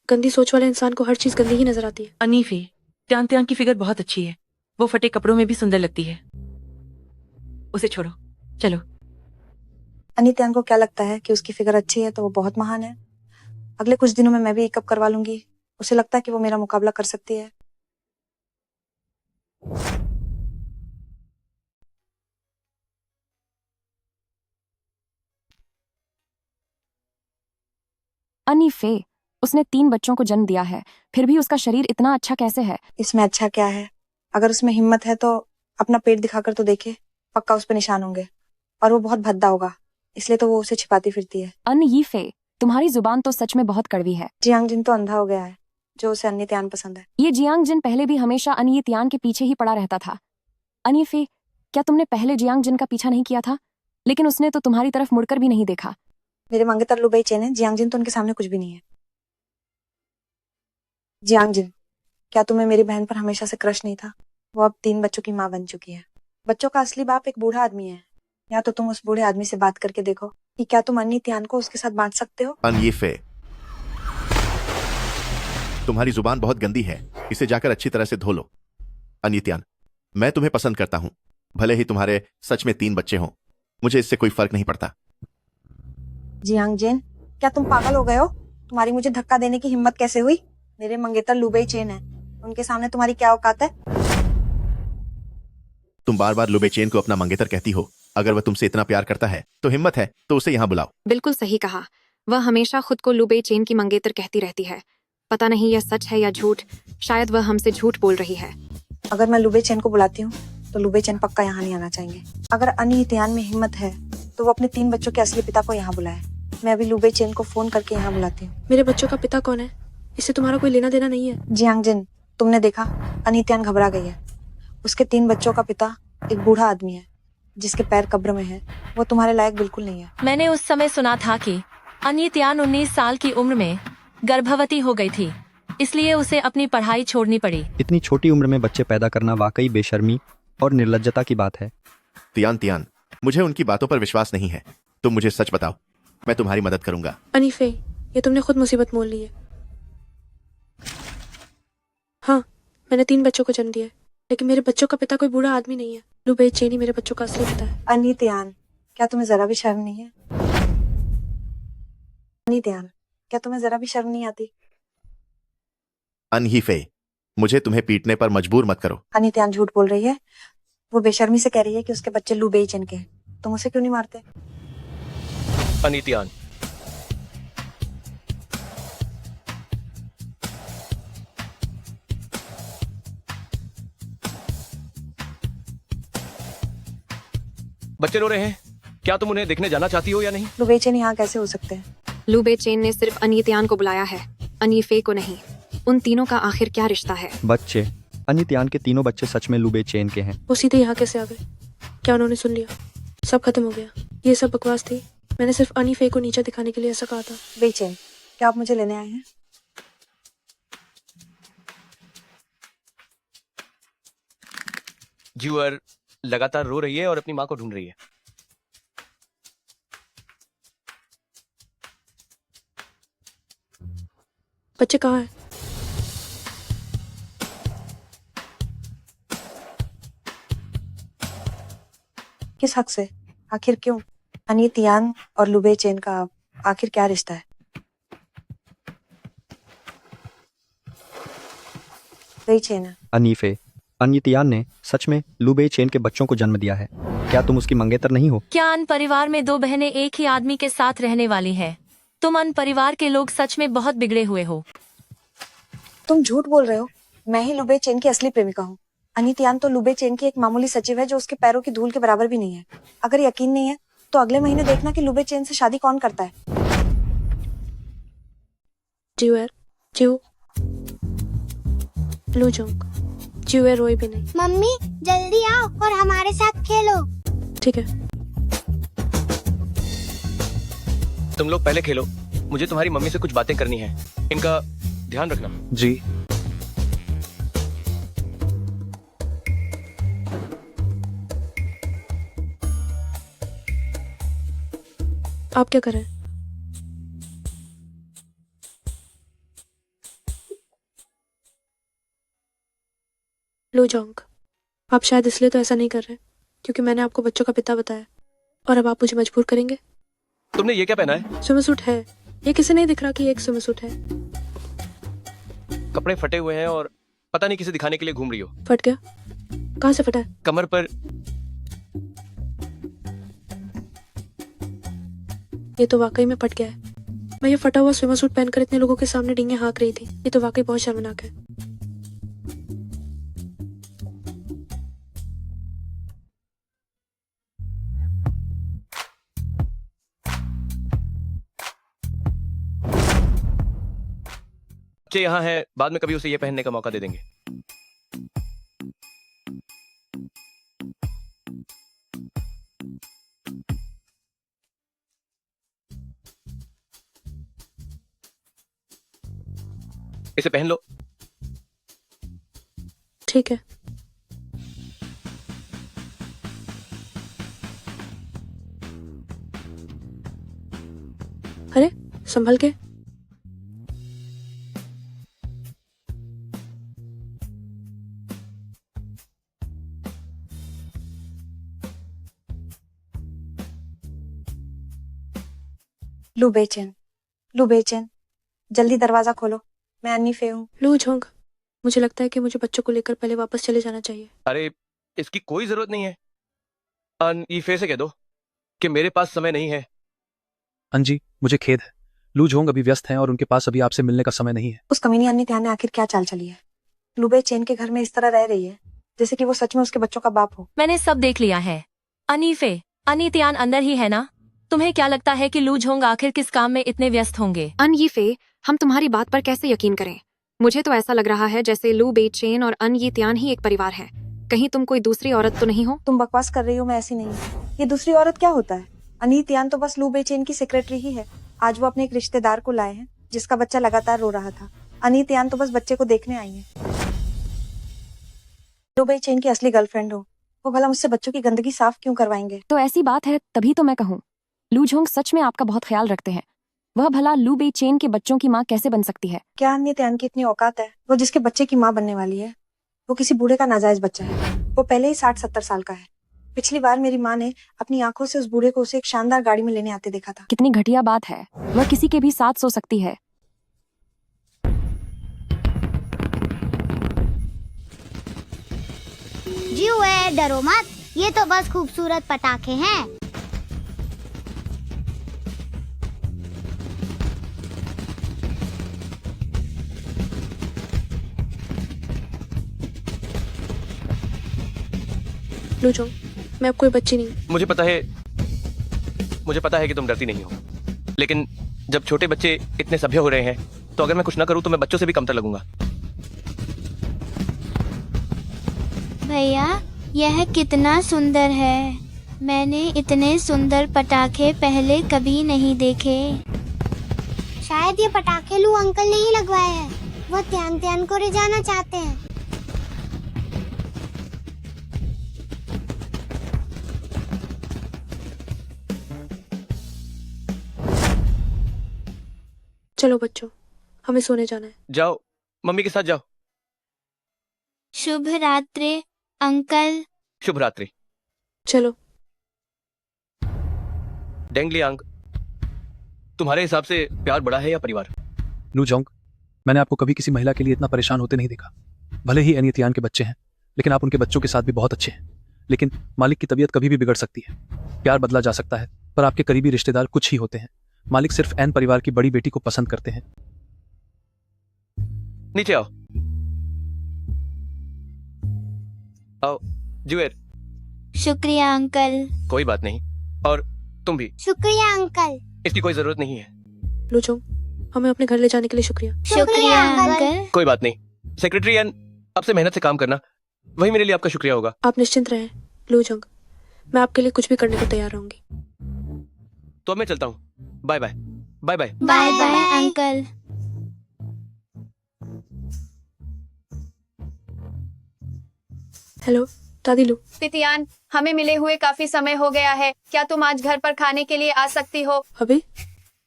गंदी सोच वाले इंसान को हर चीज गंदी ही नजर आती है। अनीफे, त्यान त्यान की फिगर बहुत अच्छी है। वो फटे कपड़ों में भी सुंदर लगती है। उसे छोड़ो, चलो। अनित्यान को क्या लगता है कि उसकी फिगर अच्छी है तो वो बहुत महान है? अगले कुछ दिनों में मैं भी एक कप करवा लूंगी। उसे लगता है कि वो मेरा मुकाबला कर सकती है। अन्नी फे, उसने 3 बच्चों को जन्म दिया है, फिर भी उसका शरीर इतना अच्छा कैसे है? इसमें अच्छा क्या है? अगर उसमें हिम्मत है तो अपना पेट दिखाकर तो देखे, पक्का उस पर निशान होंगे। और वो बहुत भद्दा होगा, इसलिए तो वो उसे छिपाती फिरती है। अन यी फे, तुम्हारी जुबान तो सच में बहुत कड़वी है। जियांग जिन तो अंधा हो गया है, जो उसे अनित्यान पसंद है। ये जियांग जिन पहले भी हमेशा अन त्यान के पीछे ही पड़ा रहता था। अन फे, क्या तुमने पहले जियांग जिन का पीछा नहीं किया था? लेकिन उसने तो तुम्हारी तरफ मुड़कर भी नहीं देखा। मेरे मंगेतर लुबई चेन है, जियांग जिन तो उनके सामने कुछ भी नहीं है। जियांग जिन, क्या तुम्हें मेरी बहन पर हमेशा से क्रश नहीं था? वो अब 3 बच्चों की माँ बन चुकी है। बच्चों का असली बाप एक बूढ़ा आदमी है। या तो तुम उस बूढ़े आदमी से बात करके देखो कि क्या तुम अनित्यान को उसके साथ बांट सकते हो। अनयीफे, तुम्हारी जुबान बहुत गंदी है, इसे जाकर अच्छी तरह से धो लो। अनित्यान, मैं तुम्हें पसंद करता हूं, भले ही तुम्हारे सच में 3 बच्चे हों, मुझे इससे कोई फर्क नहीं पड़ता। जियांग जिन, क्या तुम पागल हो गए हो? तुम्हारी मुझे धक्का देने की हिम्मत कैसे हुई? मेरे मंगेतर लुबई चेन है, उनके सामने तुम्हारी क्या औकात है? तुम बार बार लुबेचेन को अपना मंगेतर कहती हो। अगर वह तुमसे इतना प्यार करता है तो हिम्मत है तो उसे यहाँ बुलाओ। बिल्कुल सही कहा। वह हमेशा खुद को लुबे चेन की मंगेतर कहती रहती है। पता नहीं यह सच है या झूठ। शायद वह हमसे झूठ बोल रही है। अगर मैं लुबे चेन को बुलाती हूँ तो लुबे चेन पक्का यहाँ नहीं आना चाहेंगे। अगर अनित्यान में हिम्मत है तो वो अपने 3 बच्चों के असली पिता को यहाँ बुलाए। मैं अभी लुबे चेन को फोन करके यहाँ बुलाती हूँ। मेरे बच्चों का पिता कौन है? इससे तुम्हारा कोई लेना देना नहीं है। जियांग जिन, तुमने देखा, अनित्यान घबरा गई है। उसके 3 बच्चों का पिता एक बूढ़ा आदमी है जिसके पैर कब्र में है। वो तुम्हारे लायक बिल्कुल नहीं है। मैंने उस समय सुना था कि अनित्यान 19 साल की उम्र में गर्भवती हो गई थी, इसलिए उसे अपनी पढ़ाई छोड़नी पड़ी। इतनी छोटी उम्र में बच्चे पैदा करना वाकई बेशर्मी और निर्लज्जता की बात है। तियान तियान, मुझे उनकी बातों पर विश्वास नहीं है। तुम मुझे सच बताओ, मैं तुम्हारी मदद करूंगा। अनीफे, ये तुमने खुद मुसीबत मोल ली है। हाँ, मैंने 3 बच्चों को जन्म दिया है, लेकिन मेरे बच्चों का पिता कोई बूढ़ा आदमी नहीं है। लुबे चेन ही मेरे बच्चों का असली पिता है। अनित्यान, क्या तुम्हें जरा भी शर्म नहीं है? अनित्यान, क्या तुम्हें जरा भी शर्म नहीं आती? अनहीफे, मुझे तुम्हें पीटने पर मजबूर मत करो। अनित्यान झूठ बोल रही है। वो बेशर्मी से कह रही है कि उसके बच्चे लुबे चेन के हैं। तुम उसे क्यों नहीं मारते? अनित्यान, बच्चे रो रहे हैं, क्या तुम उन्हें देखने जाना चाहती हो या नहीं? लुबे चेन यहाँ कैसे हो सकते हैं? लुबे चेन ने सिर्फ अनित्यान को बुलाया है, अनीफे को नहीं। उन तीनों का आखिर क्या रिश्ता है? बच्चे, अनित्यान के 3 बच्चे सच में लुबे चेन के हैं। वो सीधे यहाँ कैसे आ गए? क्या उन्होंने सुन लिया? सब खत्म हो गया। ये सब बकवास थी। मैंने सिर्फ अनीफे को नीचे दिखाने के लिए ऐसा कहा था। बेचैन, क्या आप मुझे लेने आए हैं? ज्यूअर लगातार रो रही है और अपनी माँ को ढूंढ रही है। बच्चे कहाँ हैं? किस हक से? आखिर क्यों? अनित्यान और लुबे चेन का आखिर क्या रिश्ता है? वही चेन है। अनीफे, अनित्यान ने सच में लुबे चेन के बच्चों को जन्म दिया है। क्या तुम उसकी मंगेतर नहीं हो? क्या अन परिवार में 2 बहनें एक ही आदमी के साथ रहने वाली हैं? तुम अन परिवार के लोग सच में बहुत बिगड़े हुए हो। तुम झूठ बोल रहे हो। मैं ही लुबे चेन की असली प्रेमिका हूँ। अनित्यान तो लुबे चेन की एक मामूली सचिव है जो उसके पैरों की धूल के बराबर भी नहीं है। अगर यकीन नहीं है तो अगले महीने देखना कि लुबे चेन से शादी कौन करता है। ज्यूअर, लुजोंग, ज्यूअर रोई भी नहीं। मम्मी जल्दी आओ और हमारे साथ खेलो। ठीक है। तुम लोग पहले खेलो, मुझे तुम्हारी मम्मी से कुछ बातें करनी है। इनका ध्यान रखना। जी। आप क्या कर रहे हैं? लो जोंग, आप शायद इसलिए तो ऐसा नहीं कर रहे क्योंकि मैंने आपको बच्चों का पिता बताया और अब आप मुझे मजबूर करेंगे। तुमने ये क्या पहना है? स्विम सूट है। ये किसे नहीं दिख रहा कि ये एक स्विम सूट है? कपड़े फटे हुए हैं और पता नहीं किसे दिखाने के लिए घूम रही हो। फट गया? कहाँ से फटा है? कमर पर। ये तो वाकई में फट गया है। मैं ये फटा हुआ स्विम सूट पहनकर इतने लोगों के सामने डींगे हाँक रही थी। ये तो वाकई बहुत शर्मनाक है। बच्चे यहाँ है, बाद में कभी उसे ये पहनने का मौका दे देंगे। इसे पहन लो। ठीक है। अरे संभल के। लू बेचैन, जल्दी दरवाजा खोलो। मैं अन्नी फे हूँ। लू झोंग, मुझे लगता है कि मुझे बच्चों को लेकर पहले वापस चले जाना चाहिए। अरे इसकी कोई जरूरत नहीं है। अनईफे से कह दो कि मेरे पास समय नहीं है। अंजी, मुझे खेद है, लू झोंग अभी व्यस्त हैं और उनके पास अभी आपसे मिलने का समय नहीं है। उस कमीनी अन्नी त्यान ने आखिर क्या चाल चली है? लुबे चेन के घर में इस तरह रह रही है जैसे कि वो सच में उसके बच्चों का बाप हो। मैंने सब देख लिया है। अनीफे, अनीतियान अंदर ही है ना? तुम्हें क्या लगता है कि लू झोंग आखिर किस काम में इतने व्यस्त होंगे? अन ये फे, हम तुम्हारी बात पर कैसे यकीन करें? मुझे तो ऐसा लग रहा है जैसे लू बेचैन और अन ये त्यान ही एक परिवार है। कहीं तुम कोई दूसरी औरत तो नहीं हो? तुम बकवास कर रही हो, मैं ऐसी नहीं हूँ। ये दूसरी औरत क्या होता है? अनी त्यान तो बस लू बेचैन की सेक्रेटरी ही है। आज वो अपने एक रिश्तेदार को लाए हैं जिसका बच्चा लगातार रो रहा था। अनी त्यान तो बस बच्चे को देखने आई है। लू बेचैन की असली गर्लफ्रेंड हो, वो भला मुझसे बच्चों की गंदगी साफ क्यों करवाएंगे? तो ऐसी बात है तभी तो मैं कहूँ, लू झोंग सच में आपका बहुत ख्याल रखते हैं। वह भला लू बेचैन के बच्चों की माँ कैसे बन सकती है? क्या अन्य त्यान की इतनी औकात है? वो जिसके बच्चे की माँ बनने वाली है वो किसी बूढ़े का नाजायज बच्चा है। वो पहले ही 60-70 साल का है। पिछली बार मेरी माँ ने अपनी आंखों से उस बूढ़े को उसे एक शानदार गाड़ी में लेने आते देखा था। कितनी घटिया बात है, वह किसी के भी साथ सो सकती है। जी हुए, डरो मत, ये तो बस खूबसूरत पटाखे हैं। लू झोंग, मैं अब कोई बच्ची नहीं। मुझे पता है कि तुम डरती नहीं हो, लेकिन जब छोटे बच्चे इतने सभ्य हो रहे हैं तो अगर मैं कुछ ना करूं तो मैं बच्चों से भी कमतर लगूंगा। भैया, यह कितना सुंदर है। मैंने इतने सुंदर पटाखे पहले कभी नहीं देखे। शायद ये पटाखे लू अंकल ने ही लगवाए हैं। वो त्यान त्यान को रिझाना चाहते हैं। चलो बच्चों, हमें सोने जाना है। जाओ, मम्मी के साथ जाओ। शुभ रात्रि अंकल। शुभ रात्रि। चलो। डेंगलियांग, तुम्हारे हिसाब से प्यार बड़ा है या परिवार? लू झोंग, मैंने आपको कभी किसी महिला के लिए इतना परेशान होते नहीं देखा। भले ही अनी त्यान के बच्चे हैं, लेकिन आप उनके बच्चों के साथ भी बहुत अच्छे हैं। लेकिन मालिक की तबीयत कभी भी बिगड़ सकती है। प्यार बदला जा सकता है, पर आपके करीबी रिश्तेदार कुछ ही होते हैं। मालिक सिर्फ एन परिवार की बड़ी बेटी को पसंद करते हैं। नीचे आओ। आओ जुएर। शुक्रिया अंकल। कोई बात नहीं, और तुम भी। शुक्रिया अंकल। इसकी कोई जरूरत नहीं है। लू झोंग, हमें अपने घर ले जाने के लिए शुक्रिया। शुक्रिया अंकल। कोई बात नहीं, सेक्रेटरी एन, अब से मेहनत से काम करना, वही मेरे लिए आपका शुक्रिया होगा। आप निश्चिंत रहें लू झोंग, मैं आपके लिए कुछ भी करने को तैयार रहूंगी। तो अब मैं चलता हूँ। Bye bye. Bye bye. Bye bye uncle. Hello दादी लू। तितियान, हमें मिले हुए काफी समय हो गया है। क्या तुम आज घर पर खाने के लिए आ सकती हो? अभी?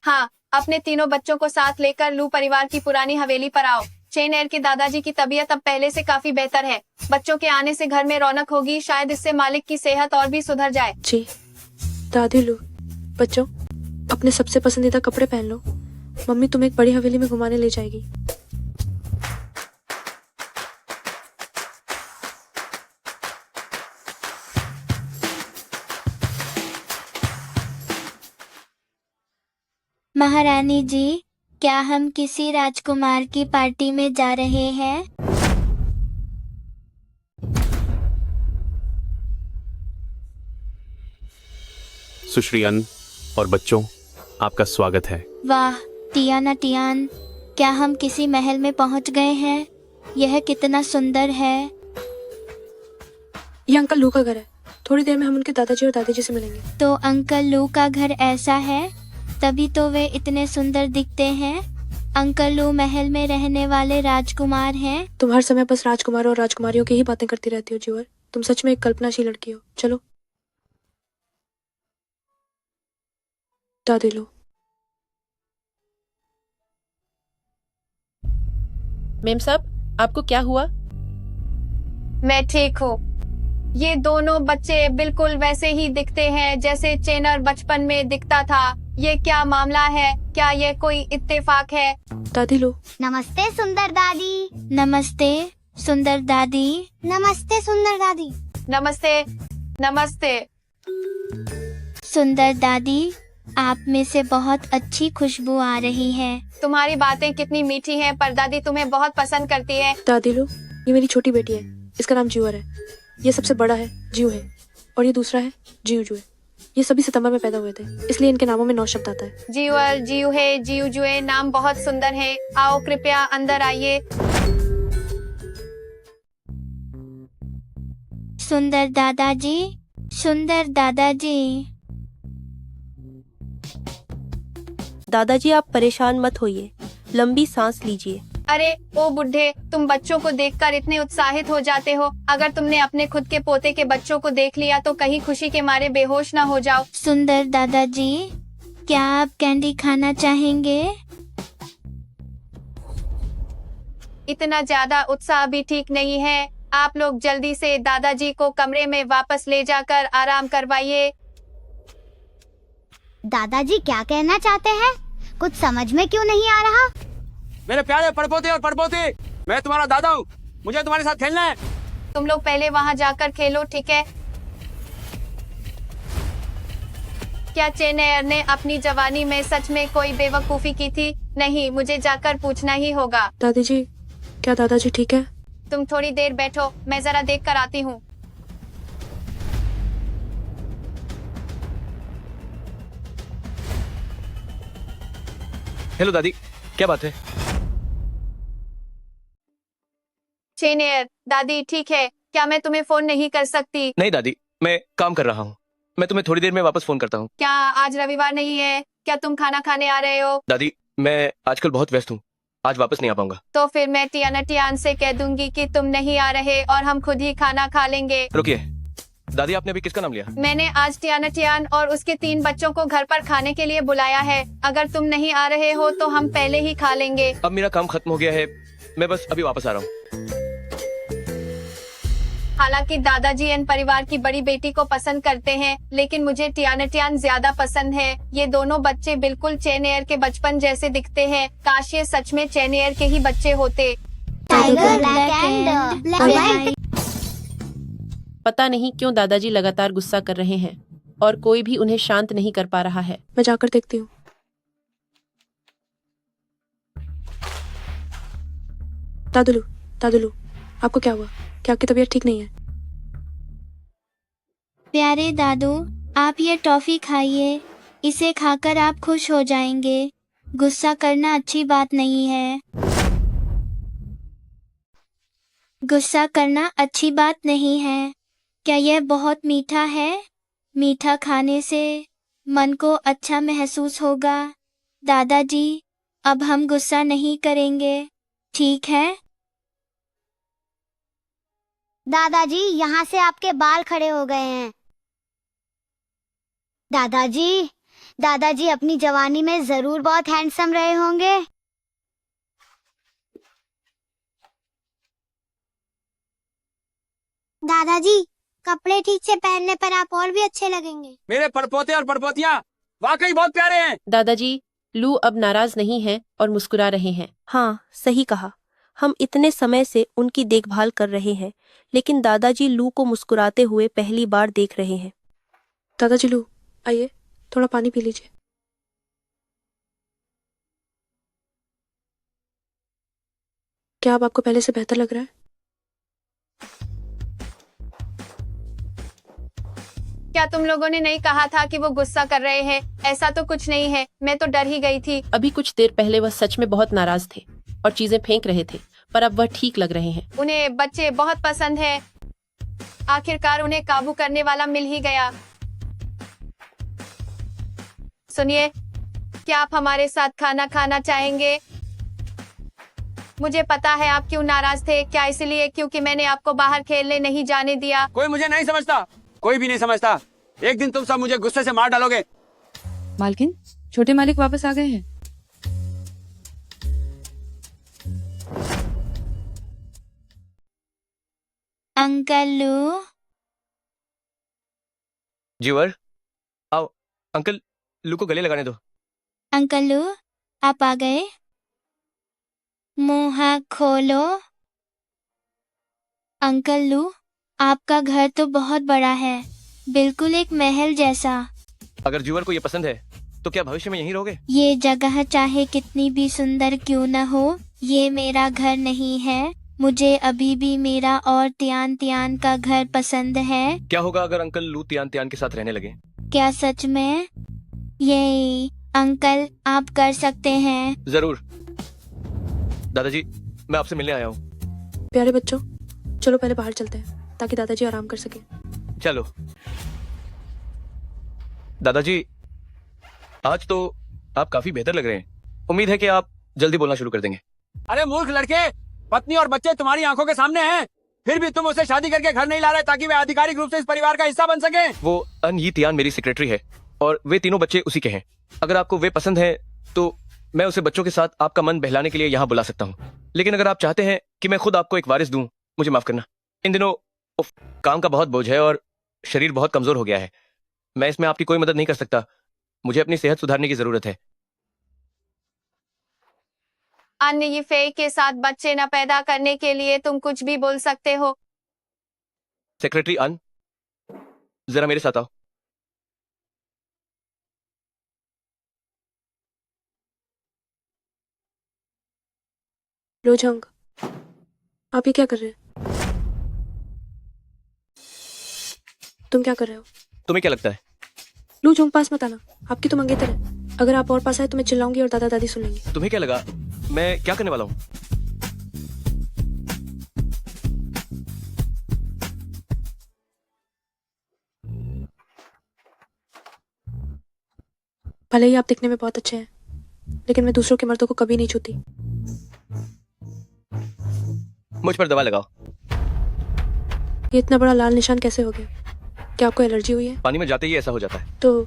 हाँ, अपने तीनों बच्चों को साथ लेकर लू परिवार की पुरानी हवेली पर आओ। चेन एयर के दादाजी की तबीयत अब पहले से काफी बेहतर है। बच्चों के आने से घर में रौनक होगी, शायद इससे मालिक की सेहत और भी सुधर जाए। जी दादी लो, बच्चों अपने सबसे पसंदीदा कपड़े पहन लो, मम्मी तुम्हें एक बड़ी हवेली में घुमाने ले जाएगी। महारानी जी, क्या हम किसी राजकुमार की पार्टी में जा रहे हैं? सुश्री अन और बच्चों, आपका स्वागत है। वाह टियाना टियान, क्या हम किसी महल में पहुंच गए हैं? यह कितना सुंदर है। ये अंकल लू का घर है, थोड़ी देर में हम उनके दादाजी और दादी जी से मिलेंगे। तो अंकल लू का घर ऐसा है, तभी तो वे इतने सुंदर दिखते हैं। अंकल लू महल में रहने वाले राजकुमार हैं। तुम हर समय बस राजकुमार और राजकुमारियों की ही बातें करती रहती हो जीवर, तुम सच में एक कल्पनाशील लड़की हो। चलो दादी लो। मेम साहब, आपको क्या हुआ? मैं ठीक हूँ। ये दोनों बच्चे बिल्कुल वैसे ही दिखते हैं जैसे चेनर बचपन में दिखता था। ये क्या मामला है? क्या ये कोई इत्तेफाक है? दादी लो। नमस्ते सुंदर दादी। नमस्ते सुंदर दादी। नमस्ते सुंदर दादी। नमस्ते। नमस्ते सुंदर दादी, आप में से बहुत अच्छी खुशबू आ रही है। तुम्हारी बातें कितनी मीठी हैं, पर दादी तुम्हें बहुत पसंद करती है। दादी लो, ये मेरी छोटी बेटी है, इसका नाम जीवर है। ये सबसे बड़ा है जीव है, और ये दूसरा है जीव जू है। ये सभी सितंबर में पैदा हुए थे, इसलिए इनके नामों में 9 शब्द आता है। जीवर, जीव है, जीव जुए, नाम बहुत सुंदर है। आओ कृपया अंदर आइए। सुंदर दादाजी, सुंदर दादाजी। दादाजी आप परेशान मत होइए, लंबी सांस लीजिए। अरे ओ बुढ़े, तुम बच्चों को देखकर इतने उत्साहित हो जाते हो। अगर तुमने अपने खुद के पोते के बच्चों को देख लिया तो कहीं खुशी के मारे बेहोश ना हो जाओ। सुंदर दादाजी, क्या आप कैंडी खाना चाहेंगे? इतना ज्यादा उत्साह भी ठीक नहीं है। आप लोग जल्दी से दादाजी को कमरे में वापस ले जाकर आराम करवाइए। दादाजी क्या कहना चाहते हैं? कुछ समझ में क्यों नहीं आ रहा? मेरे प्यारे पड़पोते और पड़पोती, मैं तुम्हारा दादा हूँ, मुझे तुम्हारे साथ खेलना है। तुम लोग पहले वहाँ जाकर खेलो, ठीक है? क्या चेन एयर ने अपनी जवानी में सच में कोई बेवकूफी की थी? नहीं, मुझे जाकर पूछना ही होगा। दादी जी, क्या दादाजी ठीक है? तुम थोड़ी देर बैठो, मैं जरा देख कर आती हूँ। हेलो दादी, क्या बात है? चेन एयर, दादी ठीक है? क्या मैं तुम्हें फोन नहीं कर सकती? नहीं दादी, मैं काम कर रहा हूँ। मैं तुम्हें थोड़ी देर में वापस फोन करता हूँ। क्या आज रविवार नहीं है? क्या तुम खाना खाने आ रहे हो? दादी, मैं आजकल बहुत व्यस्त हूँ, आज वापस नहीं आ पाऊंगा। तो फिर मैं टियाना टियान से कह दूंगी कि तुम नहीं आ रहे और हम खुद ही खाना खा लेंगे। रुकिए दादी, आपने अभी किसका नाम लिया? मैंने आज टियाना टियान और उसके 3 बच्चों को घर पर खाने के लिए बुलाया है। अगर तुम नहीं आ रहे हो तो हम पहले ही खा लेंगे। अब मेरा काम खत्म हो गया है, मैं बस अभी वापस आ रहा हूँ। हालांकि दादाजी इन परिवार की बड़ी बेटी को पसंद करते हैं, लेकिन मुझे टियाना टियान ज्यादा पसंद है। ये दोनों बच्चे बिल्कुल चेन एयर के बचपन जैसे दिखते हैं। काश ये सच में चेन एयर के ही बच्चे होते। Tiger black and black. पता नहीं क्यों दादाजी लगातार गुस्सा कर रहे हैं और कोई भी उन्हें शांत नहीं कर पा रहा है। मैं जाकर देखती हूँ। दादुलू, दादुलू, आपको क्या हुआ? क्या आपकी तबीयत ठीक नहीं है? प्यारे दादू, आप ये टॉफी खाइए, इसे खाकर आप खुश हो जाएंगे। गुस्सा करना अच्छी बात नहीं है। गुस्सा करना अच्छी बात नहीं है। क्या यह बहुत मीठा है? मीठा खाने से मन को अच्छा महसूस होगा। दादाजी, अब हम गुस्सा नहीं करेंगे, ठीक है? दादाजी, यहाँ से आपके बाल खड़े हो गए हैं। दादाजी, दादाजी अपनी जवानी में जरूर बहुत हैंडसम रहे होंगे। दादाजी, कपड़े ठीक से पहनने पर आप और भी अच्छे लगेंगे। मेरे परपोते और परपोतियां वाकई बहुत प्यारे हैं। दादाजी, लू अब नाराज नहीं है और मुस्कुरा रहे हैं। हाँ, सही कहा। हम इतने समय से उनकी देखभाल कर रहे हैं, लेकिन दादाजी लू को मुस्कुराते हुए पहली बार देख रहे हैं। दादाजी लू, आइए, थोड़ा पानी पी लीजिए। क्या अब आपको पहले से बेहतर लग रहा है? क्या तुम लोगों ने नहीं कहा था कि वो गुस्सा कर रहे हैं? ऐसा तो कुछ नहीं है, मैं तो डर ही गई थी। अभी कुछ देर पहले वह सच में बहुत नाराज थे और चीजें फेंक रहे थे, पर अब वह ठीक लग रहे हैं। उन्हें बच्चे बहुत पसंद है। आखिरकार उन्हें काबू करने वाला मिल ही गया। सुनिए, क्या आप हमारे साथ खाना खाना चाहेंगे? मुझे पता है आप क्यों नाराज थे। क्या इसलिए क्योंकि मैंने आपको बाहर खेलने नहीं जाने दिया? कोई मुझे नहीं समझता, कोई भी नहीं समझता। एक दिन तुम सब मुझे गुस्से से मार डालोगे। मालकिन, छोटे मालिक वापस आ गए हैं। अंकल लू, जीवर, आओ, अंकल लू को गले लगाने दो। अंकल लू, आप आ गए। मुंह खोलो। अंकल लू, आपका घर तो बहुत बड़ा है, बिल्कुल एक महल जैसा। अगर जीवर को ये पसंद है तो क्या भविष्य में यहीं रहोगे? ये जगह चाहे कितनी भी सुंदर क्यों न हो, ये मेरा घर नहीं है। मुझे अभी भी मेरा और तियान तियान का घर पसंद है। क्या होगा अगर अंकल लू तियान तियान के साथ रहने लगे? क्या सच में? ये अंकल, आप कर सकते हैं। जरूर। दादाजी, मैं आपसे मिलने आया हूँ। प्यारे बच्चों, चलो पहले बाहर चलते हैं ताकि दादाजी आराम कर सके। चलो। दादाजी, आज तो आप काफी बेहतर लग रहे हैं। उम्मीद है कि आप जल्दी बोलना शुरू कर देंगे। अरे मूर्ख लड़के, पत्नी और बच्चे तुम्हारी आंखों के सामने हैं, फिर भी तुम उसे शादी करके घर नहीं ला रहे ताकि वे आधिकारिक रूप से इस परिवार का हिस्सा बन सके। वो अन यी तियान मेरी सेक्रेटरी है और वे तीनों बच्चे उसी के हैं। अगर आपको वे पसंद है तो मैं उसे बच्चों के साथ आपका मन बहलाने के लिए यहाँ बुला सकता हूँ। लेकिन अगर आप चाहते हैं कि मैं खुद आपको एक वारिस दूं, मुझे माफ करना। इन दिनों काम का बहुत बोझ है और शरीर बहुत कमजोर हो गया है। मैं इसमें आपकी कोई मदद नहीं कर सकता। मुझे अपनी सेहत सुधारने की जरूरत है। अन्य ये फे के साथ बच्चे न पैदा करने के लिए तुम कुछ भी बोल सकते हो। सेक्रेटरी अन, जरा मेरे साथ आओ। लोजंग, आप ये क्या कर रहे हैं? तुम क्या कर रहे हो? तुम्हें क्या लगता है? लूजोंग, पास मत आना, आपकी तो मंगेतर है। अगर आप और पास आए तो मैं चिल्लाऊंगी और दादा दादी सुन लेंगे। तुम्हें क्या लगा मैं क्या करने वाला हूँ? भले ही आप दिखने में बहुत अच्छे हैं, लेकिन मैं दूसरों के मर्दों को कभी नहीं छूती। मुझ पर दवा लगाओ। ये इतना बड़ा लाल निशान कैसे हो गया? क्या आपको एलर्जी हुई है? पानी में जाते ही ऐसा हो जाता है। तो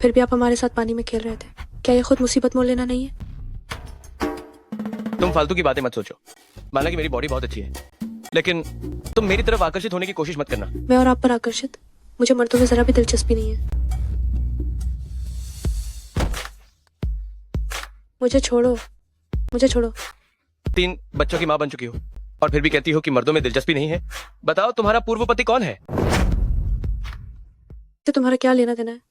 फिर भी आप हमारे साथ पानी में खेल रहे थे। क्या ये खुद मुसीबत मोल लेना नहीं है? तुम फालतू की बातें मत सोचो। माना कि मेरी बॉडी बहुत अच्छी है, लेकिन तुम मेरी तरफ आकर्षित होने की कोशिश मत करना। मैं और आप पर आकर्षित? मुझे मर्दों में जरा भी दिलचस्पी नहीं है। मुझे छोड़ो, मुझे छोड़ो। 3 बच्चों की माँ बन चुकी हो और फिर भी कहती हो कि मर्दों में दिलचस्पी नहीं है। बताओ तुम्हारा पूर्व पति कौन है? तो तुम्हारा क्या लेना देना है?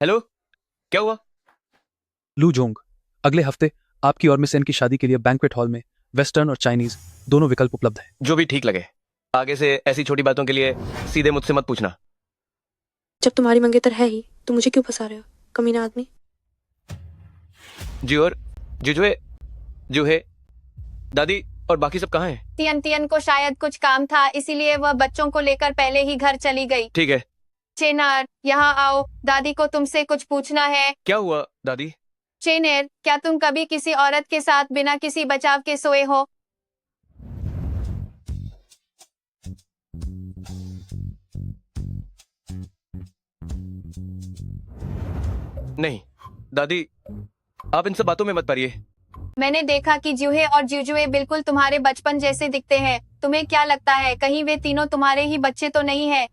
हेलो, क्या हुआ? लू जोंग, अगले हफ्ते आपकी और मिस एन की शादी के लिए बैंक्वेट हॉल में वेस्टर्न और चाइनीज दोनों विकल्प उपलब्ध हैं। जो भी ठीक लगे। आगे से ऐसी छोटी बातों के लिए सीधे मुझसे मत पूछना। जब तुम्हारी मंगेतर है ही तो मुझे क्यों फंसा रहे हो, कमीना आदमी? जी और जुजुए, जूहे, दादी और बाकी सब कहाँ हैं? तियन तियन को शायद कुछ काम था, इसीलिए वह बच्चों को लेकर पहले ही घर चली गई। ठीक है। चेनार, यहाँ आओ, दादी को तुमसे कुछ पूछना है। क्या हुआ दादी? चेनेर, क्या तुम कभी किसी औरत के साथ बिना किसी बचाव के सोए हो? नहीं दादी, आप इन सब बातों में मत पड़िए। मैंने देखा कि जूहे और जुजुए बिल्कुल तुम्हारे बचपन जैसे दिखते हैं। तुम्हें क्या लगता है कहीं वे तीनों तुम्हारे ही बच्चे तो नहीं है?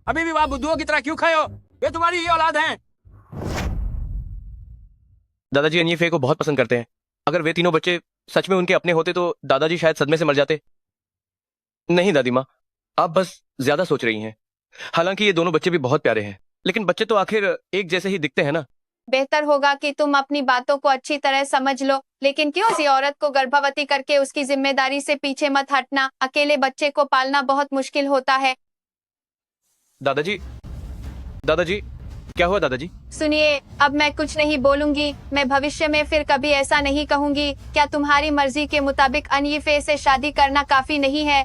अभी भी वहाँ बुद्धुओं की तरह क्यों खड़े हो? ये तुम्हारी ही औलाद हैं। दादाजी अनिफे को बहुत पसंद करते हैं। अगर वे तीनों बच्चे सच में उनके अपने होते तो दादाजी शायद सदमे से मर जाते। नहीं दादी माँ, आप बस ज्यादा सोच रही हैं। हालांकि ये दोनों बच्चे भी बहुत प्यारे हैं, लेकिन बच्चे तो आखिर एक जैसे ही दिखते हैं ना। बेहतर होगा कि तुम अपनी बातों को अच्छी तरह समझ लो, लेकिन क्यों किसी औरत को गर्भवती करके उसकी जिम्मेदारी से पीछे मत हटना। अकेले बच्चे को पालना बहुत मुश्किल होता है। दादाजी, दादाजी, क्या हुआ दादाजी? सुनिए, अब मैं कुछ नहीं बोलूंगी। मैं भविष्य में फिर कभी ऐसा नहीं कहूंगी। क्या तुम्हारी मर्जी के मुताबिक अनिफे से शादी करना काफी नहीं है?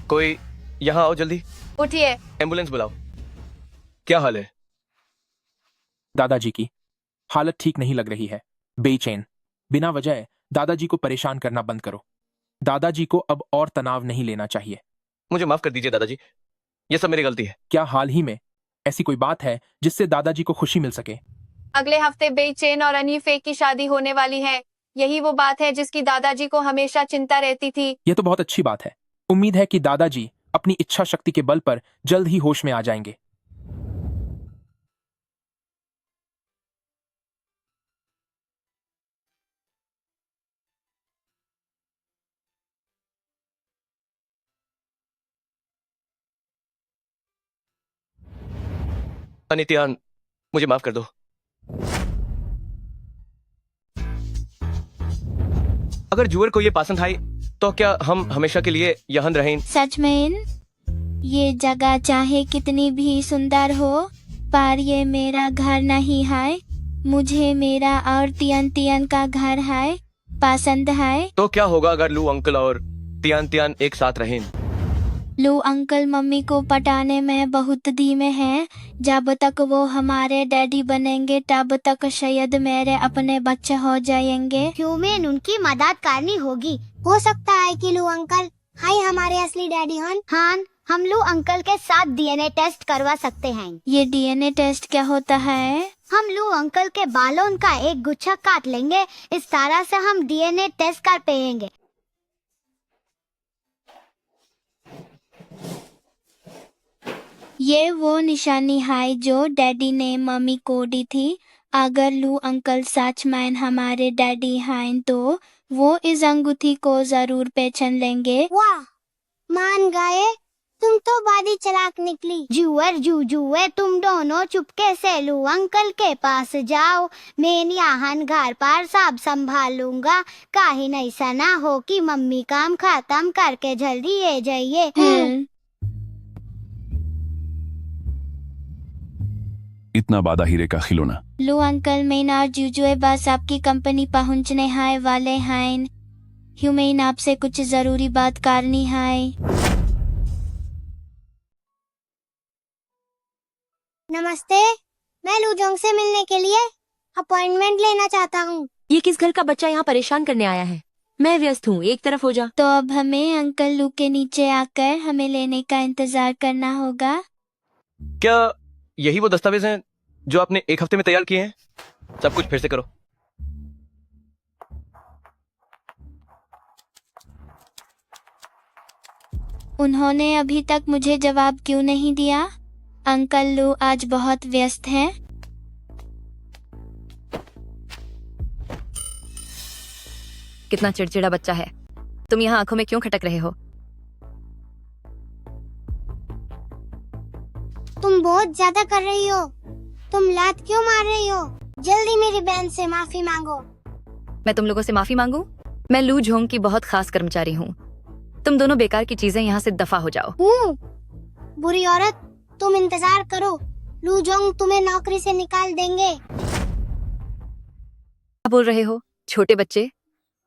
कोई यहाँ आओ जल्दी। उठिए। एम्बुलेंस बुलाओ। क्या हाल है? दादाजी की हालत ठीक नहीं लग रही है, बेचैन। बिना वजह दादाजी को परेशान करना बंद करो। दादाजी को अब और तनाव नहीं लेना चाहिए। मुझे माफ कर दीजिए दादाजी, ये सब मेरी गलती है। क्या हाल ही में ऐसी कोई बात है जिससे दादाजी को खुशी मिल सके? अगले हफ्ते बेचैन और अनीफे की शादी होने वाली है। यही वो बात है जिसकी दादाजी को हमेशा चिंता रहती थी। यह तो बहुत अच्छी बात है। उम्मीद है कि दादाजी अपनी इच्छा शक्ति के बल पर जल्द ही होश में आ जाएंगे। अनित्यान, मुझे माफ कर दो। अगर जुअर को ये पसंद आई तो क्या हम हमेशा के लिए यहाँ रहें? सच में ये जगह चाहे कितनी भी सुंदर हो, पर ये मेरा घर नहीं है। मुझे मेरा और तियन तियन का घर है पसंद है। तो क्या होगा अगर लू अंकल और तियान तियान एक साथ रहें? लू अंकल मम्मी को पटाने में बहुत धीमे हैं। जब तक वो हमारे डैडी बनेंगे तब तक शायद मेरे अपने बच्चे हो जाएंगे। ह्यूमन उनकी मदद करनी होगी। हो सकता है कि लू अंकल हाय हमारे असली डैडी हन। हाँ, हम लू अंकल के साथ डीएनए टेस्ट करवा सकते हैं। ये डीएनए टेस्ट क्या होता है? हम लू अंकल के बालों का एक गुच्छा काट लेंगे। इस तरह से हम डीएनए टेस्ट कर पाएंगे। ये वो निशानी है जो डैडी ने मम्मी को दी थी। अगर लू अंकल सच में हमारे डैडी हैं तो वो इस अंगूठी को जरूर पहचान लेंगे। वाह, मान गए। तुम तो बड़ी चालाक निकली। जुअर जुजुए, तुम दोनों चुपके से लू अंकल के पास जाओ। मैं यहाँ घर पर सब संभालूंगा। कहीं ऐसा ना हो कि मम्मी काम खत्म करके जल्दी आ जाइए। इतना बादा हीरे का खिलौना। लू अंकल मैं और जुजुए बस आपकी कंपनी पहुंचने हाय वाले हैं। ह्यूमन आपसे कुछ जरूरी बात करनी है। नमस्ते, मैं लूजोंग से मिलने के लिए अपॉइंटमेंट लेना चाहता हूँ। ये किस घर का बच्चा यहाँ परेशान करने आया है? मैं व्यस्त हूँ, एक तरफ हो जा। तो अब हमें अंकल लू के नीचे आकर हमें लेने का इंतजार करना होगा। क्या यही वो दस्तावेज हैं जो आपने एक हफ्ते में तैयार किए हैं? सब कुछ फिर से करो। उन्होंने अभी तक मुझे जवाब क्यों नहीं दिया? अंकल लू आज बहुत व्यस्त हैं। कितना चिड़चिड़ा बच्चा है। तुम यहाँ आंखों में क्यों खटक रहे हो? तुम बहुत ज्यादा कर रही हो। तुम लात क्यों मार रही हो? जल्दी मेरी बहन से माफी मांगो। मैं तुम लोगों से माफी मांगू? मैं लू झोंग की बहुत खास कर्मचारी हूँ। तुम दोनों बेकार की चीजें यहाँ से दफा हो जाओ। बुरी औरत, तुम इंतजार करो। लू जोंग तुम्हें नौकरी से निकाल देंगे। क्या बोल रहे हो छोटे बच्चे?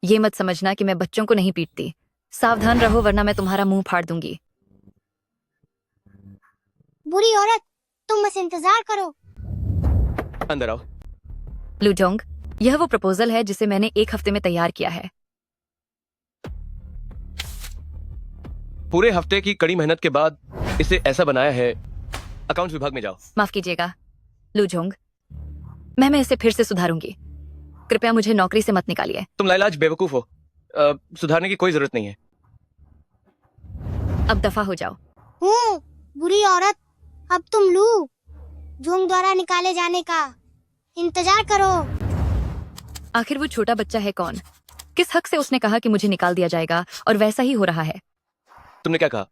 ये मत समझना कि मैं बच्चों को नहीं पीटती। सावधान रहो वरना मैं तुम्हारा मुंह फाड़ दूंगी। बुरी औरत, तुम बस इंतजार करो। अंदर आओ। लू जोंग, यह वो प्रपोजल है जिसे मैंने एक हफ्ते में तैयार किया है। पूरे हफ्ते की कड़ी मेहनत के बाद इसे ऐसा बनाया है अकाउंट्स विभाग में जाओ। माफ कीजिएगा लूझोंग, मैं इसे फिर से सुधारूंगी। कृपया मुझे नौकरी से मत निकालिए। तुम लाइलाज बेवकूफ हो। सुधारने की कोई जरूरत नहीं है। अब दफा हो जाओ। बुरी औरत, अब तुम लू जोंग द्वारा निकाले जाने का इंतजार करो। आखिर वो छोटा बच्चा है कौन? किस हक से उसने कहा कि मुझे निकाल दिया जाएगा? और वैसा ही हो रहा है। तुमने क्या कहा?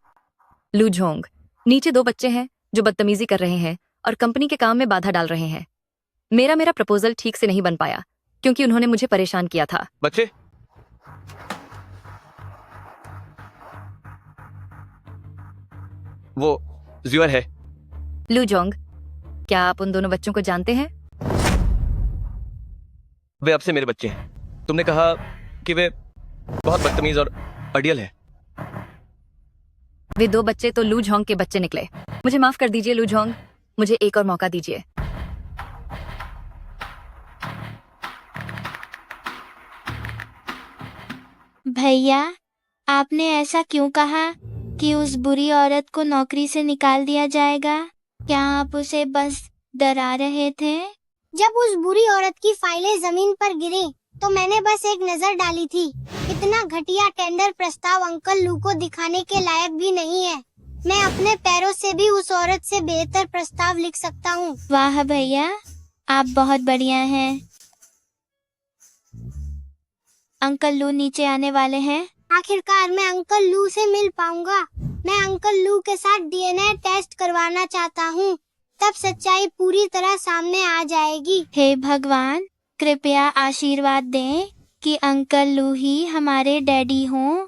लूझोंग, नीचे 2 बच्चे हैं जो बदतमीजी कर रहे हैं और कंपनी के काम में बाधा डाल रहे हैं। मेरा प्रपोजल ठीक से नहीं बन पाया क्योंकि उन्होंने मुझे परेशान किया था। बच्चे? वो ज्यूअर है। लूजोंग, क्या आप उन दोनों बच्चों को जानते हैं? वे अब से मेरे बच्चे हैं। तुमने कहा कि वे बहुत बदतमीज और अड़ियल है। वे 2 बच्चे तो लूझोंग के बच्चे निकले। मुझे माफ कर दीजिए लूझोंग, मुझे एक और मौका दीजिए। भैया, आपने ऐसा क्यों कहा कि उस बुरी औरत को नौकरी से निकाल दिया जाएगा? क्या आप उसे बस डरा रहे थे? जब उस बुरी औरत की फाइलें जमीन पर गिरी तो मैंने बस एक नजर डाली थी। इतना घटिया टेंडर प्रस्ताव अंकल लू को दिखाने के लायक भी नहीं है। मैं अपने पैरों से भी उस औरत से बेहतर प्रस्ताव लिख सकता हूँ। वाह भैया, आप बहुत बढ़िया हैं। अंकल लू नीचे आने वाले हैं। आखिरकार मैं अंकल लू से मिल पाऊंगा। मैं अंकल लू के साथ डीएनए टेस्ट करवाना चाहता हूँ। तब सच्चाई पूरी तरह सामने आ जाएगी। हे भगवान, कृपया आशीर्वाद दें कि अंकल लू ही हमारे डैडी हों।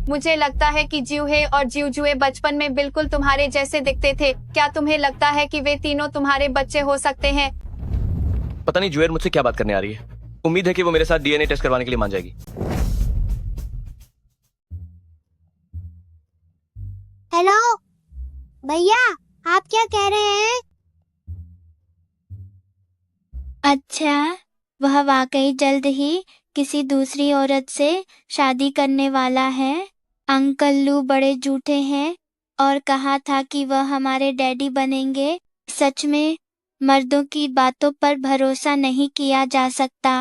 मुझे लगता है कि ज्यूहे और ज्यूजुए बचपन में बिल्कुल तुम्हारे जैसे दिखते थे। क्या तुम्हें लगता है कि वे तीनों तुम्हारे बच्चे हो सकते हैं? पता नहीं जुएर मुझसे क्या बात करने आ रही है। उम्मीद है कि वो मेरे साथ डीएनए टेस्ट करवाने के लिए मान जाएगी। हेलो भैया, आप क्या कह रहे हैं? अच्छा, वह वाकई जल्द ही किसी दूसरी औरत से शादी करने वाला है। अंकल लू बड़े झूठे हैं और कहा था कि वह हमारे डैडी बनेंगे। सच में मर्दों की बातों पर भरोसा नहीं किया जा सकता।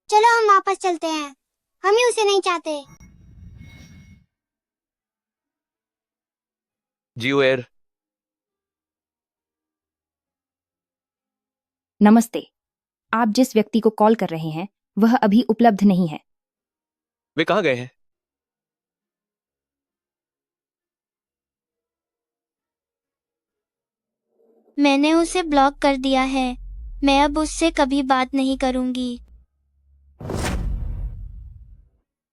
चलो हम वापस चलते हैं, हम ही उसे नहीं चाहते। ज्यूएर, नमस्ते। आप जिस व्यक्ति को कॉल कर रहे हैं वह अभी उपलब्ध नहीं है। वे कहाँ गए हैं? मैंने उसे ब्लॉक कर दिया है। मैं अब उससे कभी बात नहीं करूंगी।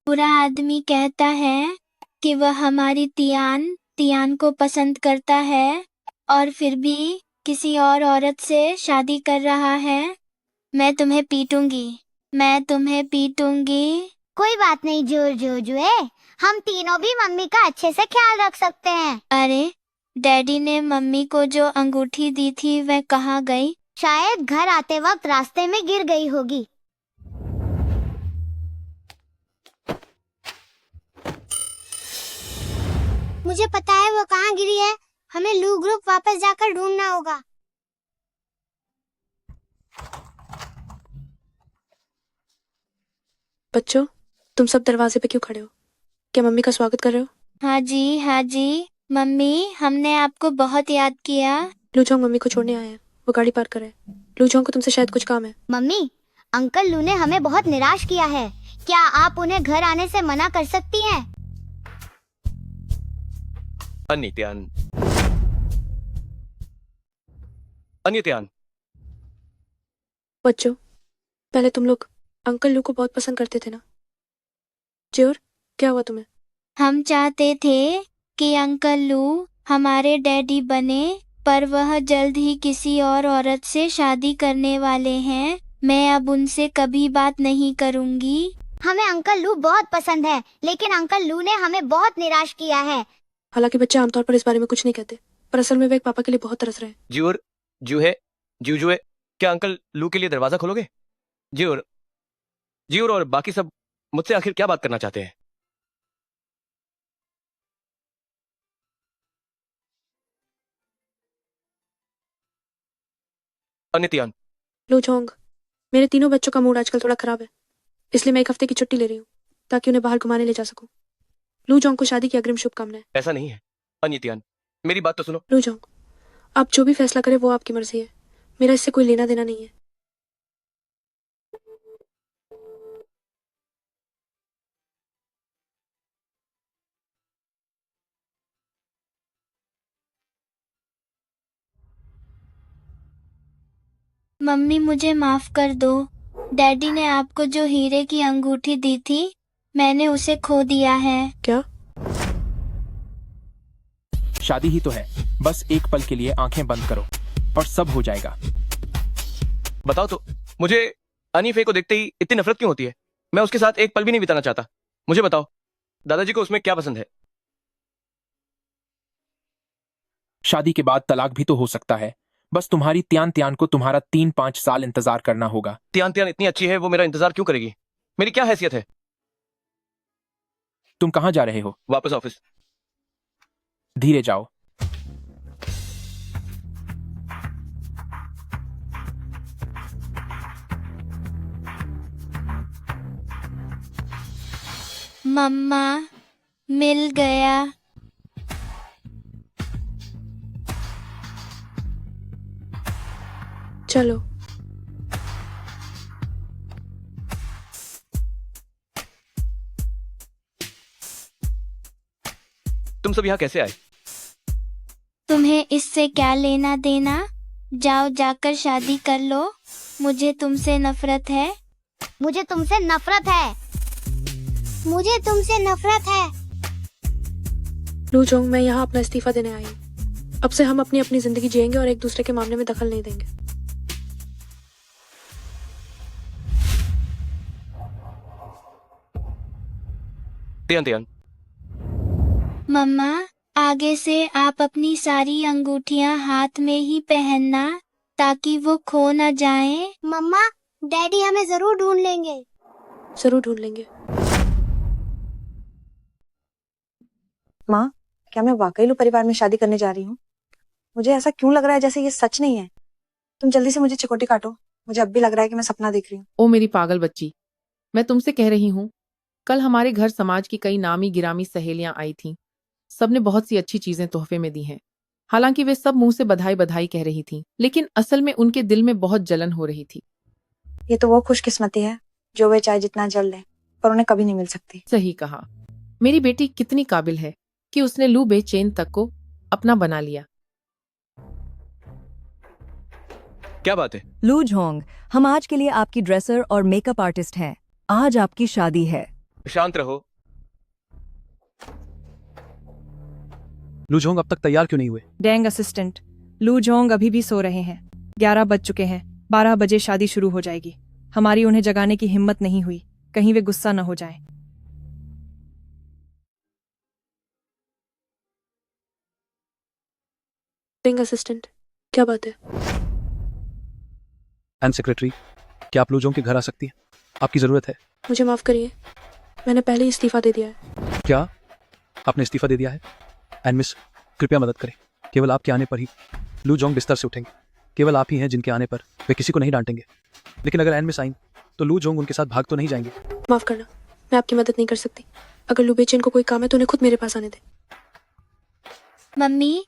बुरा आदमी कहता है कि वह हमारी तियान को पसंद करता है और फिर भी किसी और औरत से शादी कर रहा है। मैं तुम्हें पीटूंगी, मैं तुम्हें पीटूंगी। कोई बात नहीं जुए, हम तीनों भी मम्मी का अच्छे से ख्याल रख सकते हैं। अरे, डैडी ने मम्मी को जो अंगूठी दी थी वह कहाँ गई? शायद घर आते वक्त रास्ते में गिर गई होगी। मुझे पता है वो कहाँ गिरी है। हमें लू ग्रुप वापस जाकर ढूंढना होगा। बच्चों, तुम सब दरवाजे पे क्यों खड़े हो? क्या मम्मी का स्वागत कर रहे हो? हाँ जी, मम्मी, हमने आपको बहुत याद किया। लूझोंग मम्मी को छोड़ने आए हैं, वो गाड़ी पार्क करे। लूझोंग को तुमसे शायद कुछ काम है। मम्मी, अंकल लू ने हमें बहुत निराश किया है। क्या आप उन्हें घर आने से मना कर सकती हैं? अन्यत्यान, अन्यत्यान। बच्चों, पहले तुम लोग अंकल लू को बहुत पसंद करते थे ना? ज्यूर, क्या हुआ तुम्हें? हम चाहते थे कि अंकल लू हमारे डैडी बने, पर वह जल्द ही किसी और औरत से शादी करने वाले हैं। मैं अब उनसे कभी बात नहीं करूंगी। हमें अंकल लू बहुत पसंद है, लेकिन अंकल लू ने हमें बहुत निराश किया है। हालांकि बच्चे आमतौर पर इस बारे में कुछ नहीं कहते, पर असल में वे एक पापा के लिए बहुत तरस रहे हैं। ज्यूर, जूहे, जूजुए, क्या अंकल लू के लिए दरवाजा खोलोगे? ज्यूर और बाकी सब मुझसे आखिर क्या बात करना चाहते हैं? अनित्यान। लू जोंग, मेरे तीनों बच्चों का मूड आजकल थोड़ा खराब है, इसलिए मैं एक हफ्ते की छुट्टी ले रही हूँ ताकि उन्हें बाहर घुमाने ले जा सकूं। लू जोंग को शादी की अग्रिम शुभकामनाएं। ऐसा नहीं है अनित्यान, मेरी बात तो सुनो। लू जोंग, आप जो भी फैसला करें वो आपकी मर्जी है, मेरा इससे कोई लेना देना नहीं है। मम्मी मुझे माफ कर दो। डैडी ने आपको जो हीरे की अंगूठी दी थी, मैंने उसे खो दिया है। क्या? शादी ही तो है, बस एक पल के लिए आंखें बंद करो और सब हो जाएगा। बताओ तो, मुझे अनीफे को देखते ही इतनी नफरत क्यों होती है? मैं उसके साथ एक पल भी नहीं बिताना चाहता। मुझे बताओ, दादाजी को उसमें क्या पसंद है? शादी के बाद तलाक भी तो हो सकता है। बस तुम्हारी त्यान त्यान को तुम्हारा 3-5 साल इंतजार करना होगा। त्यान त्यान इतनी अच्छी है, वो मेरा इंतजार क्यों करेगी? मेरी क्या हैसियत है? तुम कहाँ जा रहे हो? वापस ऑफिस। धीरे जाओ। मम्मा, मिल गया। चलो। तुम सब यहाँ कैसे आए? तुम्हें इससे क्या लेना देना? जाओ जाकर शादी कर लो। मुझे तुमसे नफरत है। मुझे तुमसे नफरत है। मुझे तुमसे नफरत है। लू जोंग, मैं यहाँ अपना इस्तीफा देने आई हूँ। अब से हम अपनी अपनी जिंदगी जिएंगे और एक दूसरे के मामले में दखल नहीं देंगे। त्यान त्यान, मम्मा, आगे से आप अपनी सारी अंगूठियां हाथ में ही पहनना ताकि वो खो न जाएं। मम्मा, डैडी हमें जरूर ढूंढ लेंगे। जरूर ढूंढ लेंगे। माँ, क्या मैं वाकई लू परिवार में शादी करने जा रही हूँ? मुझे ऐसा क्यों लग रहा है जैसे ये सच नहीं है। तुम जल्दी से मुझे चिकोटी काटो। मुझे अब भी लग रहा है कि मैं सपना देख रही हूँ। ओ मेरी पागल बच्ची, मैं तुमसे कह रही हूँ, कल हमारे घर समाज की कई नामी गिरामी सहेलियां आई थीं। सबने बहुत सी अच्छी चीजें तोहफे में दी हैं। हालांकि वे सब मुंह से बधाई बधाई कह रही थीं, लेकिन असल में उनके दिल में बहुत जलन हो रही थी। ये तो वो खुशकिस्मती है जो वे चाहे जितना जल ले, पर उन्हें कभी नहीं मिल सकती। सही कहा। मेरी बेटी कितनी काबिल है कि उसने लू बेचैन तक को अपना बना लिया। क्या बात है? लू जोंग, हम आज के लिए आपकी ड्रेसर और मेकअप आर्टिस्ट हैं। आज आपकी शादी है। शांत रहो। लू जोंग अब तक तैयार क्यों नहीं हुए? डैंग असिस्टेंट, लू जोंग अभी भी सो रहे हैं। 11 बज चुके हैं। 12 बजे शादी शुरू हो जाएगी। हमारी उन्हें जगाने की हिम्मत नहीं हुई, कहीं वे गुस्सा न हो जाएं। डैंग असिस्टेंट, क्या बात है? एंड सेक्रेटरी, क्या आप लू जोंग के घर आ सकती हैं? आपकी जरूरत है। मुझे माफ करिए, मैंने पहले ही इस्तीफा दे दिया है। क्या आपने इस्तीफा दे दिया है? एंड मिस, कृपया मदद करें। केवल आपके आने पर ही लू जोंग बिस्तर से उठेंगे। केवल आप ही हैं जिनके आने पर वे किसी को नहीं डांटेंगे। लेकिन अगर एंड मिस आईं तो लू जोंग उनके साथ भाग तो नहीं जाएंगे। माफ करना, मैं आपकी मदद नहीं कर सकती। अगर लू बेचैन को कोई काम है तो उन्हें खुद मेरे पास आने दे। मम्मी,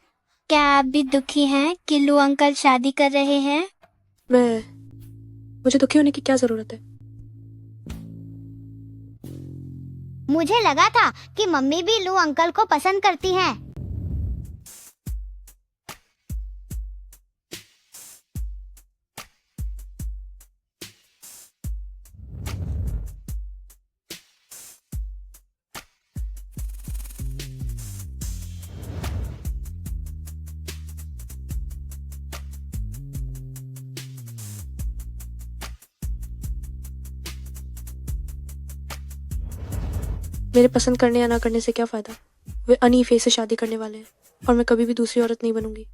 क्या आप भी दुखी हैं कि लू अंकल शादी कर रहे हैं? मुझे दुखी होने की क्या जरूरत है? मुझे लगा था कि मम्मी भी लू अंकल को पसंद करती हैं। मेरे पसंद करने या ना करने से क्या फायदा? वे अनीफे से शादी करने वाले हैं और मैं कभी भी दूसरी औरत नहीं बनूंगी।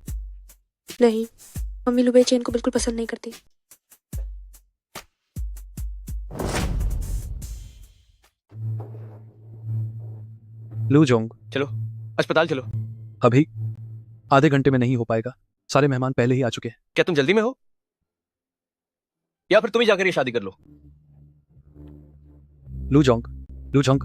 नहीं, मम्मी लू बेचैन को बिल्कुल पसंद नहीं करती। लू जोंग, चलो अस्पताल चलो। अभी आधे घंटे में नहीं हो पाएगा। सारे मेहमान पहले ही आ चुके हैं। क्या तुम जल्दी में हो? या फिर तुम ही जाकर ये शादी कर लो। लू जोंग, लू जोंग,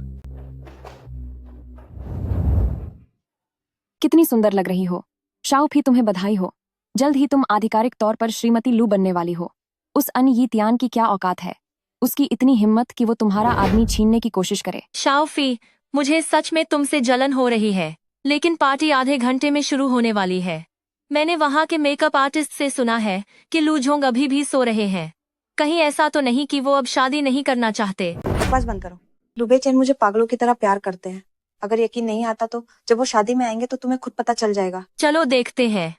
कितनी सुंदर लग रही हो। शाओफी, तुम्हें बधाई हो। जल्द ही तुम आधिकारिक तौर पर श्रीमती लू बनने वाली हो। उस अन यी तियान की क्या औकात है, उसकी इतनी हिम्मत कि वो तुम्हारा आदमी छीनने की कोशिश करे। शाओफी, मुझे सच में तुमसे जलन हो रही है, लेकिन पार्टी आधे घंटे में शुरू होने वाली है। मैंने वहाँ के मेकअप आर्टिस्ट से सुना है कि लू जोंग अभी भी सो रहे हैं। कहीं ऐसा तो नहीं कि वो अब शादी नहीं करना चाहते? बस बंद करो। लुबे चैन मुझे पागलों की तरह प्यार करते हैं। अगर यकीन नहीं आता तो जब वो शादी में आएंगे तो तुम्हें खुद पता चल जाएगा। चलो देखते हैं।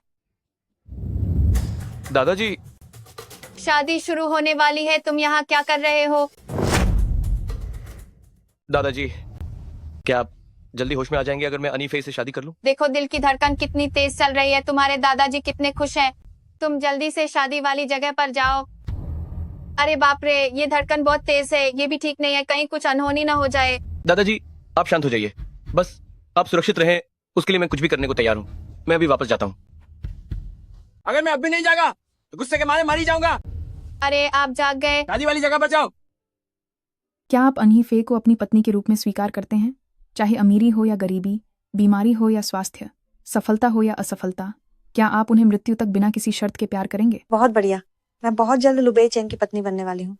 दादाजी, शादी शुरू होने वाली है, तुम यहाँ क्या कर रहे हो? दादाजी, क्या आप जल्दी होश में आ जाएंगे अगर मैं अनी फे से शादी कर लूं? देखो दिल की धड़कन कितनी तेज चल रही है, तुम्हारे दादाजी कितने खुश हैं। तुम जल्दी से शादी वाली जगह पर जाओ। अरे बाप रे, ये धड़कन बहुत तेज है, ये भी ठीक नहीं है, कहीं कुछ अनहोनी ना हो जाए। दादाजी, आप शांत हो जाइए। बस आप सुरक्षित रहें, उसके लिए मैं कुछ भी करने को तैयार हूँ। मैं अभी वापस जाता हूँ। अगर मैं अब भी नहीं जागा तो गुस्से के मारे मर ही जाऊंगा। अरे आप जाग गए। शादी वाली जगह पर जाओ। क्या आप अनही फे को अपनी पत्नी के रूप में स्वीकार करते हैं, चाहे अमीरी हो या गरीबी, बीमारी हो या स्वास्थ्य, सफलता हो या असफलता? क्या आप उन्हें मृत्यु तक बिना किसी शर्त के प्यार करेंगे? बहुत बढ़िया, मैं बहुत जल्द लुबे चैन की पत्नी बनने वाली हूँ।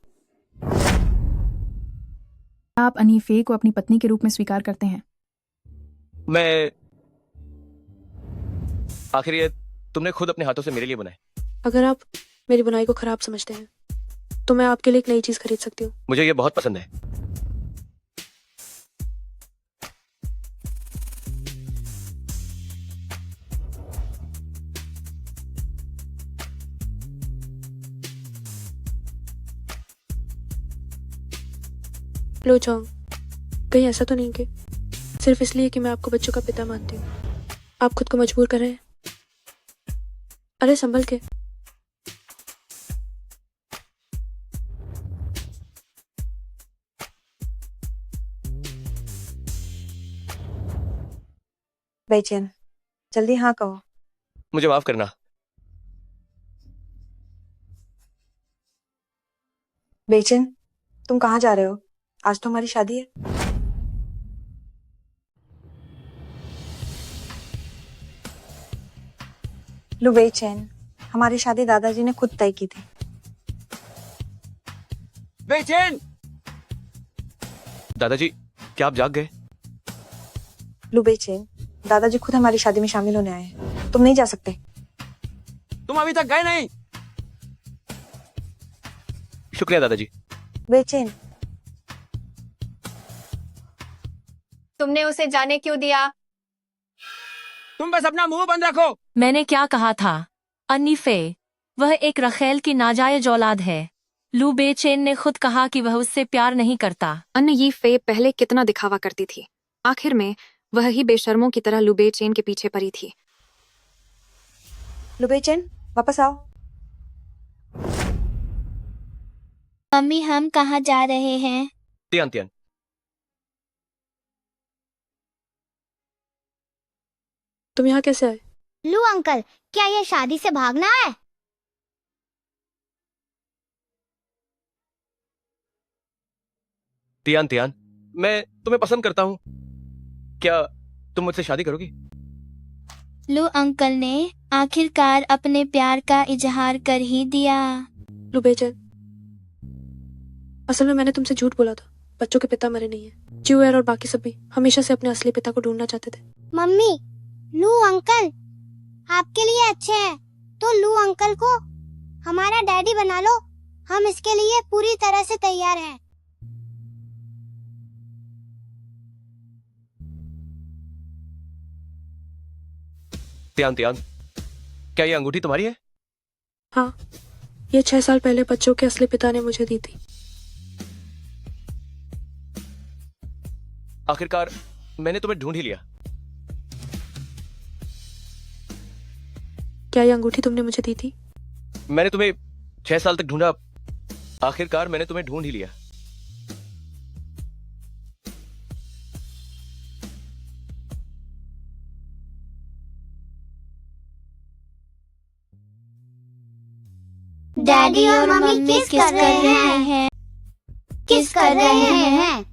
क्या आप अनही फे को अपनी पत्नी के रूप में स्वीकार करते हैं? मैं आखिर ये तुमने खुद अपने हाथों से मेरे लिए बनाए। अगर आप मेरी बुनाई को खराब समझते हैं तो मैं आपके लिए एक नई चीज खरीद सकती हूँ। मुझे ये बहुत पसंद है। लो चौंग, कहीं ऐसा तो नहीं कि सिर्फ इसलिए कि मैं आपको बच्चों का पिता मानती हूँ आप खुद को मजबूर कर रहे हैं? अरे संभल के। बेचैन, जल्दी हाँ कहो। मुझे माफ करना। बेचैन, तुम कहाँ जा रहे हो? आज तो हमारी शादी है। लो बेचैन, हमारी शादी दादाजी ने खुद तय की थी। बेचैन, दादाजी, क्या आप जाग गए? लो बेचैन, दादाजी खुद हमारी शादी में शामिल होने आए हैं। तुम नहीं जा सकते। तुम अभी तक गए नहीं। शुक्रिया दादाजी। बेचैन, तुमने उसे जाने क्यों दिया? तुम बस अपना मुंह बंद रखो। मैंने क्या कहा था? अन्नी फे, वह एक रखेल की नाजायज औलाद है। लू बेचैन ने खुद कहा कि वह उससे प्यार नहीं करता। अन यी फे पहले कितना दिखावा करती थी, आखिर में वह ही बेशर्मों की तरह लुबे चेन के पीछे पड़ी थी। लुबे चेन, वापस आओ। मम्मी, हम कहाँ जा रहे हैं? Tian Tian. तुम यहाँ कैसे आए? लू अंकल, क्या ये शादी से भागना है? तियान तियान, मैं तुम्हें पसंद करता हूँ। क्या तुम मुझसे शादी करोगी? लू अंकल ने आखिरकार अपने प्यार का इजहार कर ही दिया। लू बेचैन, असल में मैंने तुमसे झूठ बोला था। बच्चों के पिता मरे नहीं है। च्यूएर और बाकी सब भी हमेशा से अपने असली पिता को ढूंढना चाहते थे। मम्मी, लू अंकल आपके लिए अच्छे हैं, तो लू अंकल को हमारा डैडी बना लो। हम इसके लिए पूरी तरह से तैयार हैं। तियान तियान, क्या ये अंगूठी तुम्हारी है? हाँ, ये 6 साल पहले बच्चों के असली पिता ने मुझे दी थी। आखिरकार मैंने तुम्हें ढूंढ ही लिया। क्या ये अंगूठी तुमने मुझे दी थी? मैंने तुम्हें 6 साल तक ढूंढा, आखिरकार मैंने तुम्हें ढूंढ ही लिया। डैडी और मम्मी किस कर रहे हैं? किस कर रहे हैं?